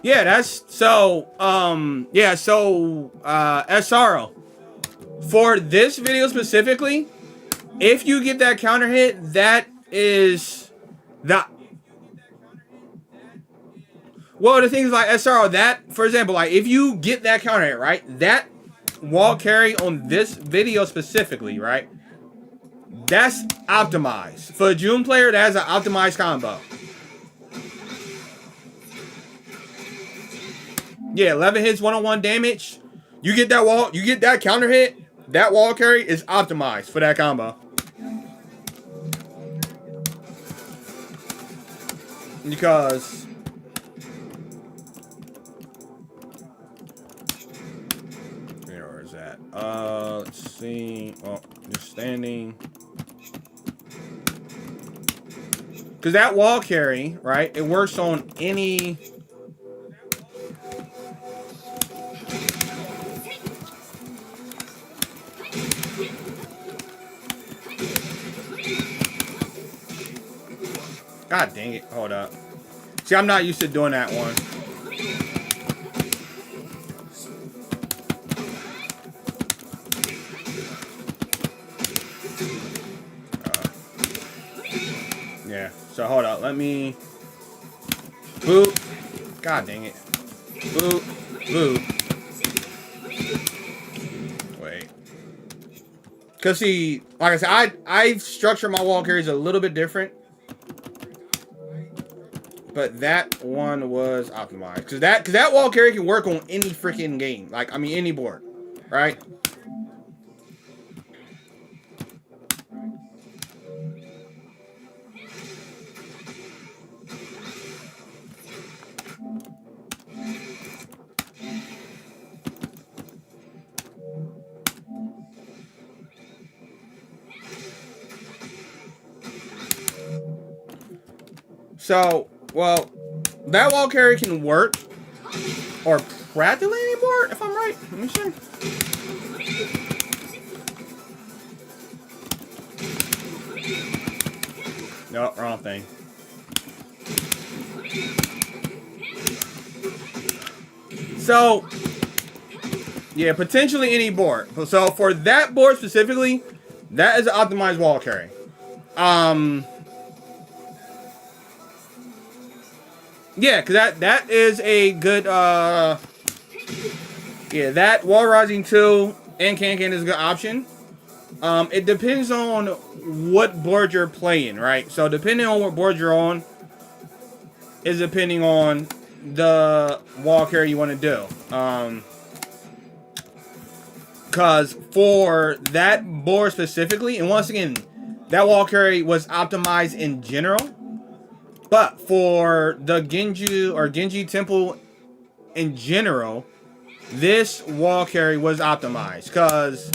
Yeah, that's so SRO. For this video specifically, if you get that counter hit, that is the well, the thing is like SRO, that, for example, like if you get that counter hit, right? That wall carry on this video specifically, right? That's optimized. For a June player, that is an optimized combo. Yeah, 11 hits, 101 damage. You get that wall, you get that counter hit, that wall carry is optimized for that combo. Because where is that? Let's see. Oh, just standing. Because that wall carry, right? It works on any. God dang it. Hold up. See, I'm not used to doing that one. Yeah. So, hold up. Let me... Boop. God dang it. Boop. Boop. Wait. Because, see, like I said, I structure my wall carries a little bit different. But that one was optimized. Because that wall carry can work on any freaking game. Like, I mean, any board. Right? So, well, that wall carry can work, or practically any board, if I'm right. Let me see. No, wrong thing. So, yeah, potentially any board. So, for that board specifically, that is an optimized wall carry. Yeah, because that is a good, yeah, that Wall Rising 2 and Can is a good option. It depends on what board you're playing, right? So, depending on what board you're on, is depending on the wall carry you want to do. Because for that board specifically, and once again, that wall carry was optimized in general. But for the Genji Temple in general, this wall carry was optimized. Because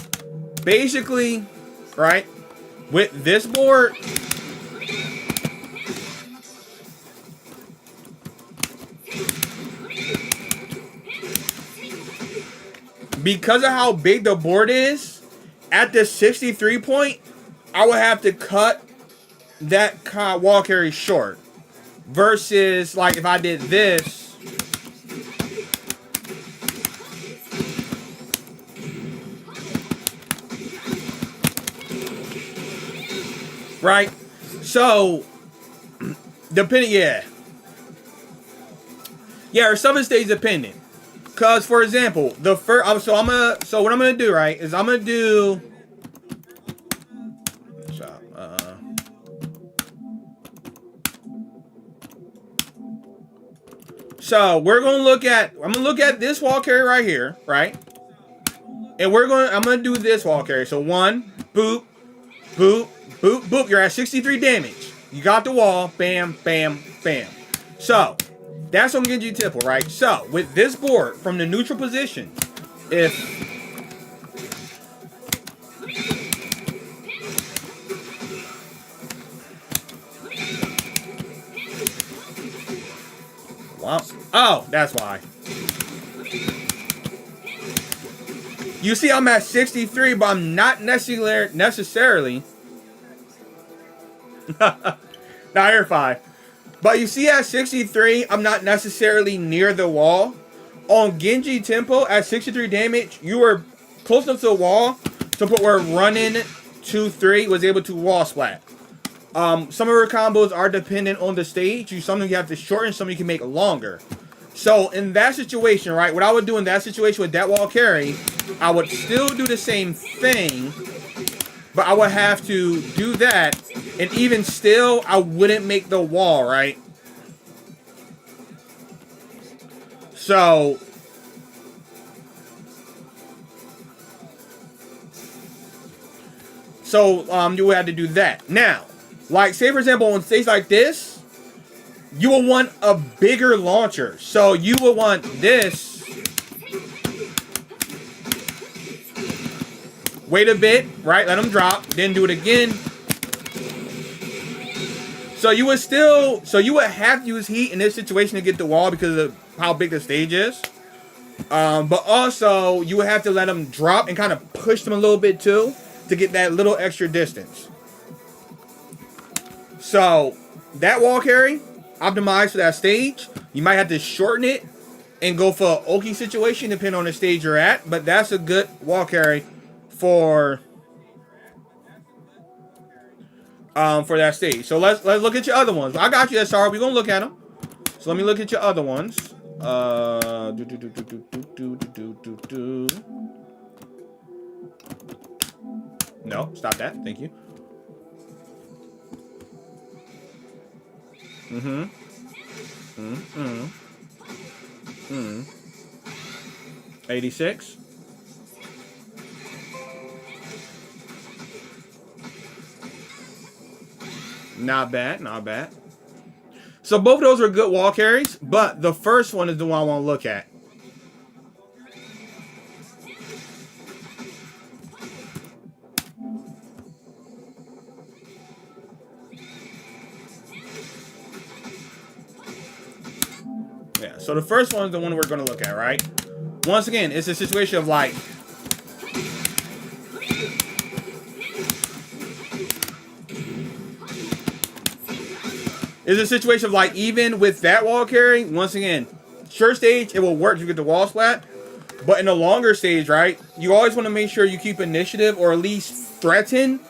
basically, right, with this board, because of how big the board is, at the 63 point, I would have to cut that wall carry short. Versus, like, if I did this, right? So, depending, yeah, or some stays dependent. Cause, for example, the first, so what I'm gonna do, right, is I'm gonna do. So we're gonna look at. I'm gonna look at this wall carry right here, right? And I'm gonna do this wall carry. So 1, boop, boop, boop, boop. You're at 63 damage. You got the wall. Bam, bam, bam. So that's on Genji Temple, right? So with this board from the neutral position, if Wow. Oh, that's why. You see, I'm at 63, but I'm not necessarily. Now you're fine. But you see, at 63, I'm not necessarily near the wall. On Genji Tempo, at 63 damage, you were close enough to the wall to put where running 2-3 was able to wall splat. Some of her combos are dependent on the stage. Some you have to shorten, some you can make longer. So in that situation, right, what I would do in that situation with that wall carry, I would still do the same thing, but I would have to do that, and even still, I wouldn't make the wall, right? So you would have to do that. Now, like, say for example, on stage like this, you will want a bigger launcher. So you will want this. Wait a bit, right? Let them drop. Then do it again. So you would have to use heat in this situation to get the wall because of how big the stage is. But also, you would have to let them drop and kind of push them a little bit too to get that little extra distance. So that wall carry, optimized for that stage. You might have to shorten it and go for an Oki situation depending on the stage you're at. But that's a good wall carry for that stage. So let's look at your other ones. I got you, SR. We're gonna look at them. So let me look at your other ones. No, stop that. Thank you. 86. Not bad, not bad. So both of those are good wall carries, but the first one is the one I want to look at. Yeah, so the first one is the one we're going to look at, right? Once again, it's a situation of like, even with that wall carry, once again, short stage, it will work to get the wall splat. But in a longer stage, right, you always want to make sure you keep initiative or at least threaten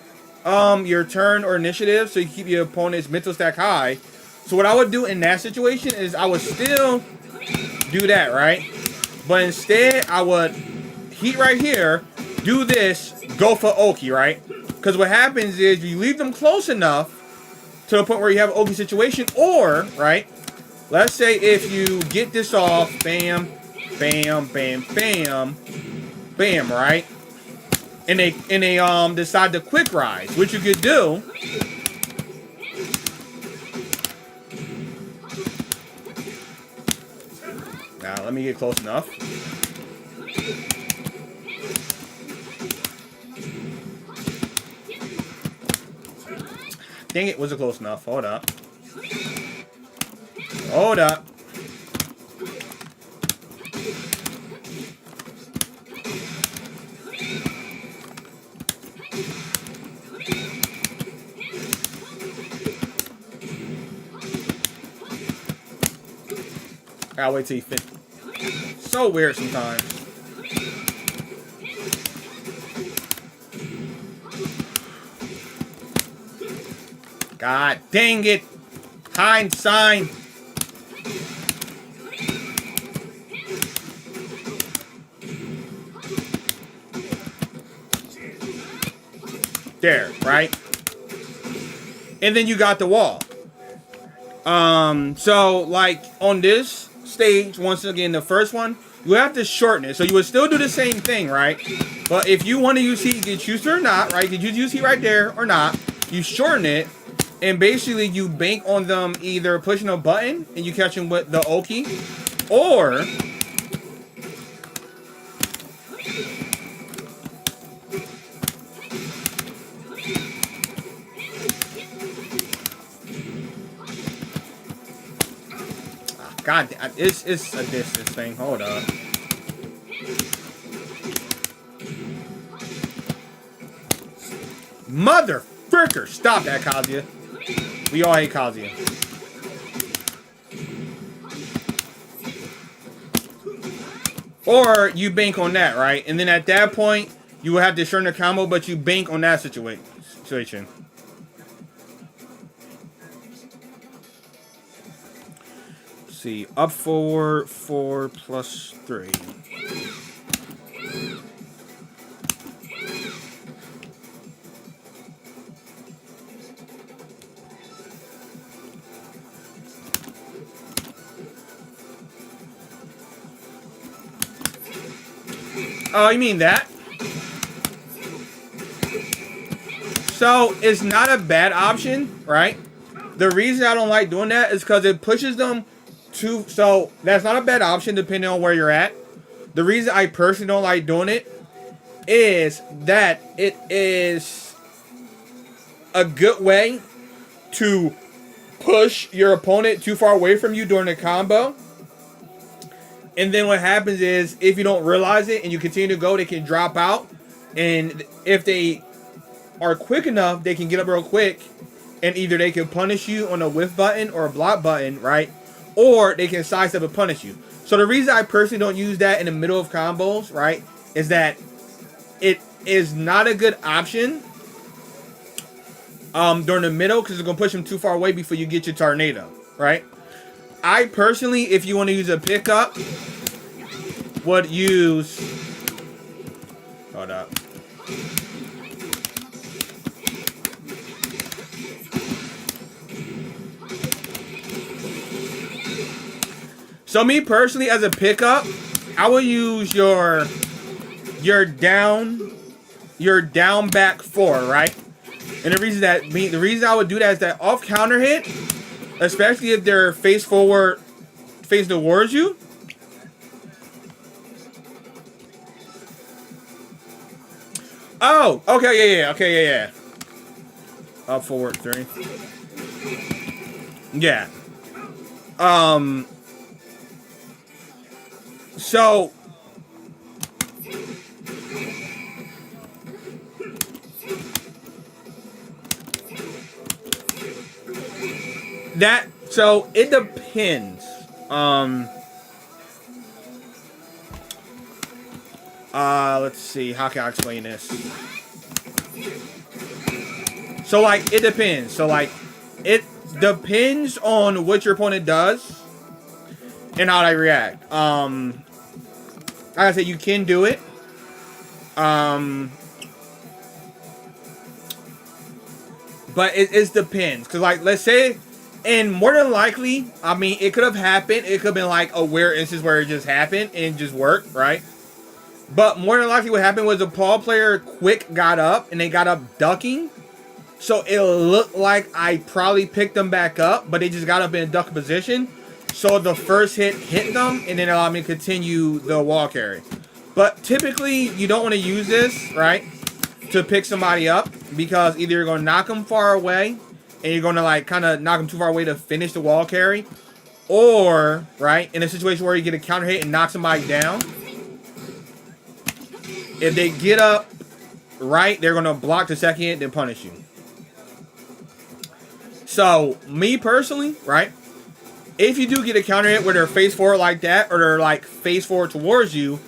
your turn or initiative so you keep your opponent's mental stack high. So what I would do in that situation is I would still do that, right? But instead, I would heat right here, do this, go for Oki, right? Because what happens is you leave them close enough to the point where you have an Oki situation, or, right, let's say if you get this off, bam, bam, bam, bam, bam, right? And they decide to quick rise, which you could do. Now, let me get close enough. Dang it, was it close enough? Hold up. Hold up. I'll wait till you fit. So weird sometimes. God dang it. Hindsight. There, right? And then you got the wall. So like on this stage, once again, the first one, you have to shorten it. So you would still do the same thing, right? But if you want to use heat, you can choose to or not, right? You can use heat right there or not. You shorten it, and basically you bank on them either pushing a button and you catch them with the Oki, or God, it's a distance thing. Hold up. Mother fricker! Stop that, Kazuya. We all hate Kazuya. Or you bank on that, right? And then at that point, you will have to shorten the combo, but you bank on that situation. Let's see, up forward, 4 plus 3. Oh, you mean that? So, it's not a bad option, right? The reason I don't like doing that is because it pushes them to... So, that's not a bad option depending on where you're at. The reason I personally don't like doing it is that it is a good way to push your opponent too far away from you during the combo. And then what happens is, if you don't realize it and you continue to go, they can drop out. And if they are quick enough, they can get up real quick. And either they can punish you on a whiff button or a block button, right? Or they can sidestep and punish you. So the reason I personally don't use that in the middle of combos, right, is that it is not a good option during the middle, because it's going to push them too far away before you get your tornado, right? I personally, if you want to use a pickup, would use... Hold up. So me personally, as a pickup, I would use your down back 4, right? And the reason I would do that is that off counter hit, especially if they're face forward, face towards you. Oh, okay, yeah. Up forward 3. Yeah. So it depends. Let's see, how can I explain this? So like, it depends. So like, it depends on what your opponent does and how they react. Like I said, you can do it. But it depends. Because, like, let's say, and more than likely, I mean, it could have happened. It could have been, like, a weird instance where it just happened and just worked, right? But more than likely what happened was the ball player quick got up, and they got up ducking. So it looked like I probably picked them back up, but they just got up in a duck position. So the first hit them, and then allowed me to continue the wall carry. But typically, you don't want to use this, right, to pick somebody up, because either you're going to knock them far away, and you're going to, like, kind of knock them too far away to finish the wall carry, or, right, in a situation where you get a counter hit and knock somebody down, if they get up right, they're going to block the second hit, then punish you. So, me personally, right, if you do get a counter hit where they're face forward like that, or they're, like, face forward towards you,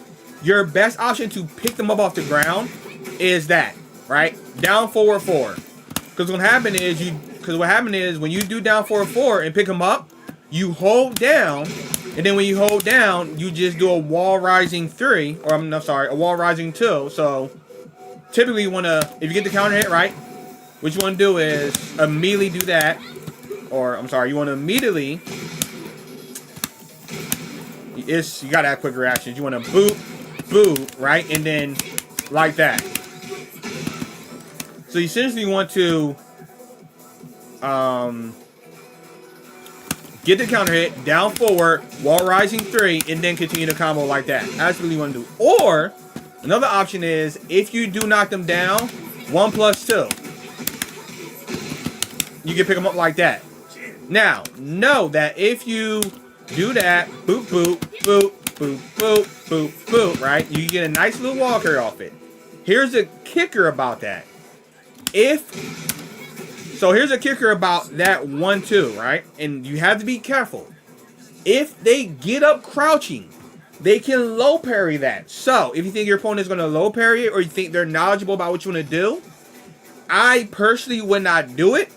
your best option to pick them up off the ground is that, right? Down forward 4. Because what happened is when you do down forward 4 and pick them up, you hold down, and then when you hold down, you just do a wall rising 3, or I'm sorry, a wall rising 2. So typically you want to, if you get the counter hit right, what you want to do is immediately do that, or I'm sorry, you want to immediately, you got to have quick reactions. You want to boot, right? And then like that. So you essentially want to get the counter hit, down forward, wall rising 3, and then continue the combo like that. That's what you want to do. Or another option is, if you do knock them down, 1 plus 2. You can pick them up like that. Now, know that if you Do that. Boop, boop, boop, boop, boop, boop, boop, right? You get a nice little wall carry off it. Here's a kicker about that. Here's a kicker about that 1-2, right? And you have to be careful. If they get up crouching, they can low parry that. So, if you think your opponent is going to low parry it, or you think they're knowledgeable about what you want to do, I personally would not do it.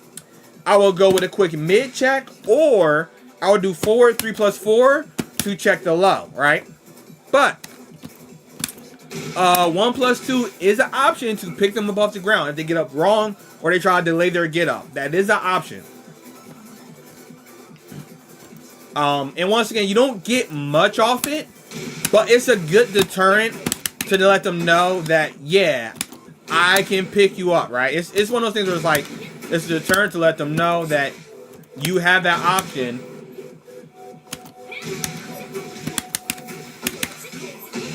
I will go with a quick mid check, or I would do forward 3+4 to check the low, right? But 1+2 is an option to pick them up off the ground if they get up wrong or they try to delay their get up. That is an option. And once again, you don't get much off it, but it's a good deterrent to let them know that, yeah, I can pick you up, right? It's one of those things where it's like, it's a deterrent to let them know that you have that option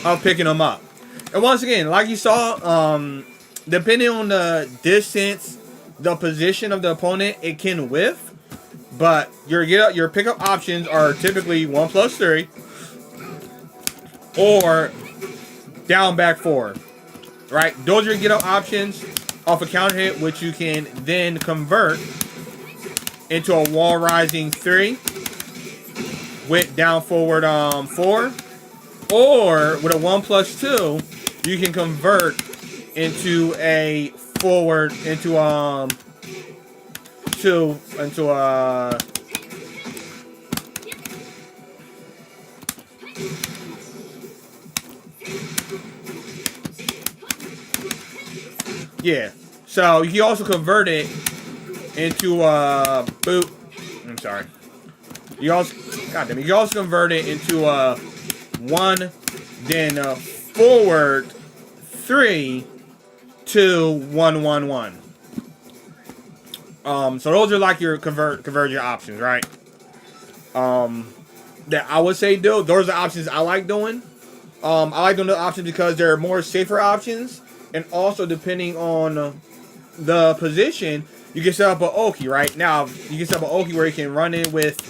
of picking them up. And once again, like you saw, depending on the distance, the position of the opponent, it can whiff. But your pickup options are typically 1+3 or down back 4, right? Those are your get up options off a counter hit, which you can then convert into a wall rising 3 with down forward 4, or with a 1+2, you can convert into a forward into yeah. So you can also convert it into boot. I'm sorry. You also, goddamn, you can also convert it into 1, then forward 3 to 1-1-1. So those are like your conversion options, right? That I would say do. Those are the options I like doing. I like doing the options because they're more safer options, and also depending on the position, you can set up an Oki, right? Now you can set up an Oki where you can run in with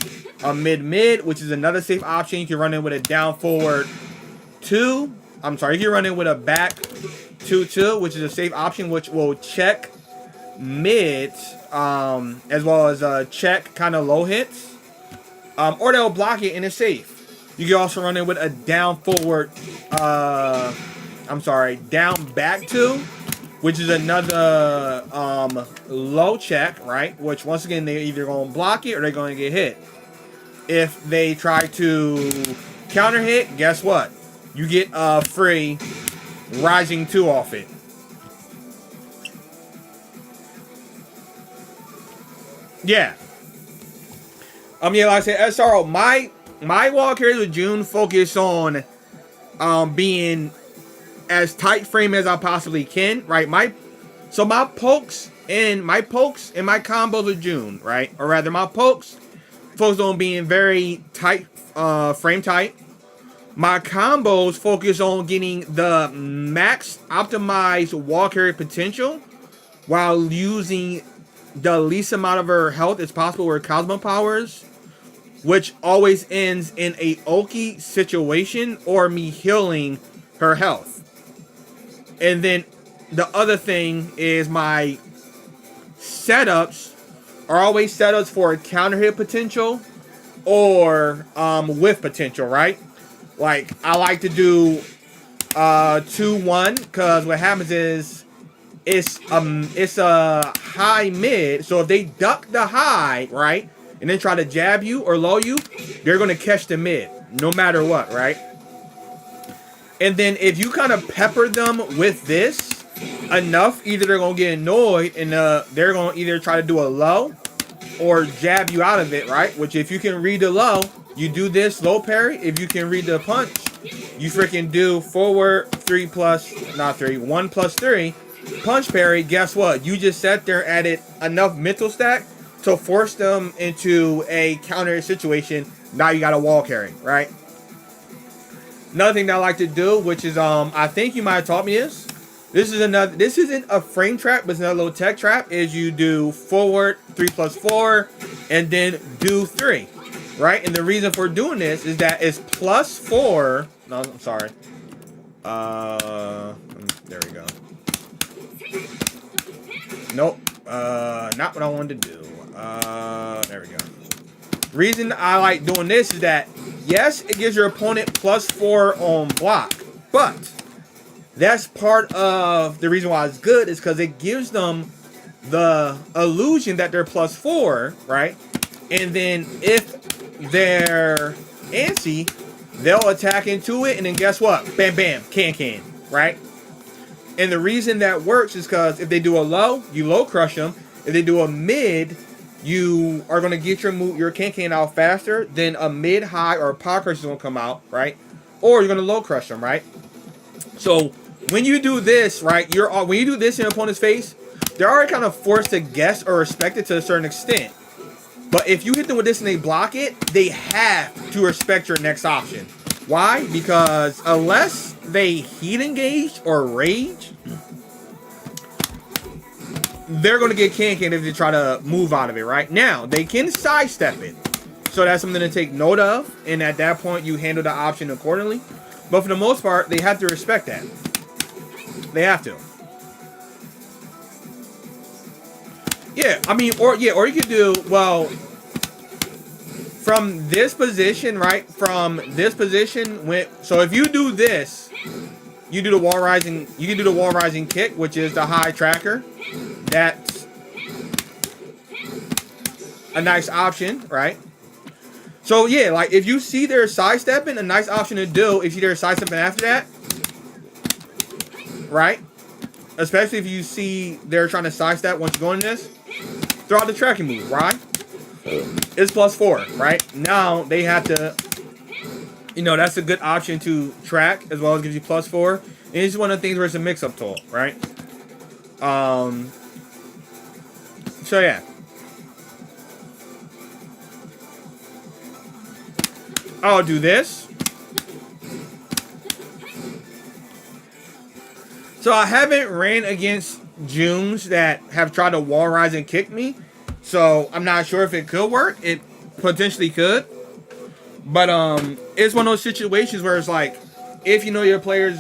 a mid, which is another safe option. You can run in with a down forward 2. I'm sorry, you can run in with a back 2-2, which is a safe option, which will check mid, as well as check kind of low hits, or they'll block it and it's safe. You can also run in with a down forward, down back 2, which is another low check, right? Which once again, they're either going to block it or they're going to get hit. If they try to counter hit, guess what? You get a free rising 2 off it. Yeah. Yeah, like I said, SRO, my wall carries with June focus on being as tight frame as I possibly can, right? My pokes and my combos with June, right? Or rather, my pokes focus on being very tight, frame tight. My combos focus on getting the max optimized wall carry potential while using the least amount of her health as possible with Cosmo powers, which always ends in a Oki situation or me healing her health. And then the other thing is my setups are always setups for counter hit potential or whiff potential, right? Like, I like to do 2-1, because what happens is it's a high mid, so if they duck the high, right, and then try to jab you or low you, they're going to catch the mid, no matter what, right? And then if you kind of pepper them with this enough, either they're going to get annoyed and they're going to either try to do a low or jab you out of it, right? Which if you can read the low, you do this low parry. If you can read the punch, you freaking do forward 1+3 punch parry. Guess what? You just sat there, added enough mental stack to force them into a counter situation. Now you got a wall carry, right? Another thing that I like to do, which is I think you might have taught me this. This isn't a frame trap, but it's another little tech trap. Is you do forward 3+4 and then do 3. right? And the reason for doing this is that it's +4. No, I'm sorry. There we go. Nope. Not what I wanted to do. There we go. Reason I like doing this is that, yes, it gives your opponent +4 on block, but that's part of the reason why it's good is because it gives them the illusion that they're +4, right? And then if they're antsy, they'll attack into it, and then guess what? Bam, bam, can, right? And the reason that works is because if they do a low, you low crush them. If they do a mid, you are going to get your can out faster. Then a mid, high, or a power crush is going to come out, right? Or you're going to low crush them, right? So when you do this, right, when you do this in your opponent's face, they're already kind of forced to guess or respect it to a certain extent. But if you hit them with this and they block it, they have to respect your next option. Why? Because unless they heat engage or rage, they're going to get can if they try to move out of it, right? Now, they can sidestep it. So that's something to take note of. And at that point, you handle the option accordingly. But for the most part, they have to respect that. They have to. Yeah, I mean, or you could do, well, from this position, right? From this position, so if you do this, you do the wall rising, you can do the wall rising kick, which is the high tracker. That's a nice option, right? So yeah, like if you see they're sidestepping, a nice option to do if you see they're sidestepping after that, right? Especially if you see they're trying to sidestep once you go in this, throw out the tracking move, right? It's +4, right? Now they have to, that's a good option to track as well as gives you +4. And it's one of the things where it's a mix-up tool, right? So yeah. I'll do this. So I haven't ran against Junes that have tried to wall rise and kick me. So I'm not sure if it could work. It potentially could. But it's one of those situations where it's like, if you know your players,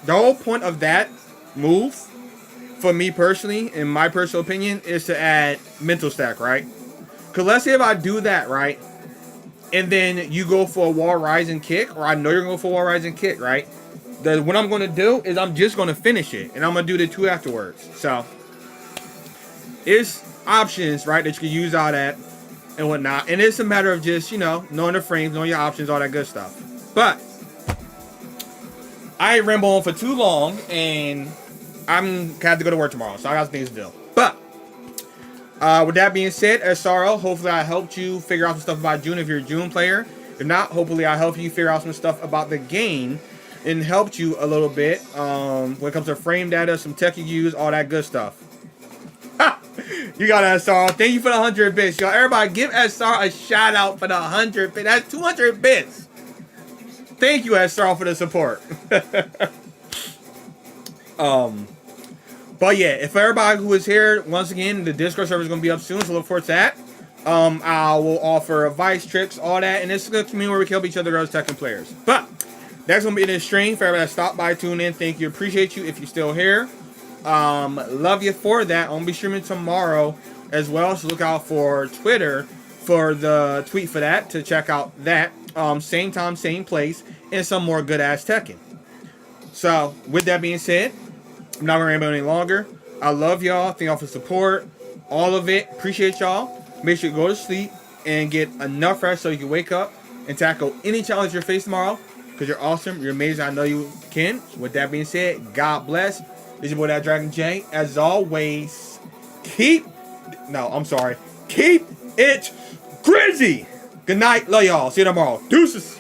the whole point of that move, for me personally, in my personal opinion, is to add mental stack, right? Because let's say if I do that, right, and then you go for a wall rising kick, or I know you're going to go for a wall rising kick, right? What I'm going to do is I'm just going to finish it, and I'm going to do the 2 afterwards. So, it's options, right, that you can use all that and whatnot. And it's a matter of just, knowing the frames, knowing your options, all that good stuff. But, I ain't ramble on for too long, and I'm going to have to go to work tomorrow, so I got some things to do. But, with that being said, SRL, hopefully I helped you figure out some stuff about June if you're a June player. If not, hopefully I helped you figure out some stuff about the game and helped you a little bit when it comes to frame data, some tech you use, all that good stuff. Ha! You got SRL. Thank you for the 100 bits, y'all. Everybody give SR a shout out for the 100 bits. That's 200 bits. Thank you, SRL, for the support. But yeah, if everybody who is here, once again, the Discord server is going to be up soon, so look forward to that. I will offer advice, tricks, all that, and this is a community where we can help each other as Tekken players. But that's going to be in this stream. For everybody that stopped by, tune in, thank you, appreciate you if you're still here. Love you for that. I'm going to be streaming tomorrow as well, so look out for Twitter for the tweet for that, to check out that. Same time, same place, and some more good-ass Tekken. So, with that being said, I'm not going to ramble any longer. I love y'all. Thank y'all for support. All of it. Appreciate y'all. Make sure you go to sleep and get enough rest so you can wake up and tackle any challenge you're facing tomorrow. Because you're awesome. You're amazing. I know you can. With that being said, God bless. This is your boy, DatDragonJ. As always, keep it crazy. Good night. Love y'all. See you tomorrow. Deuces.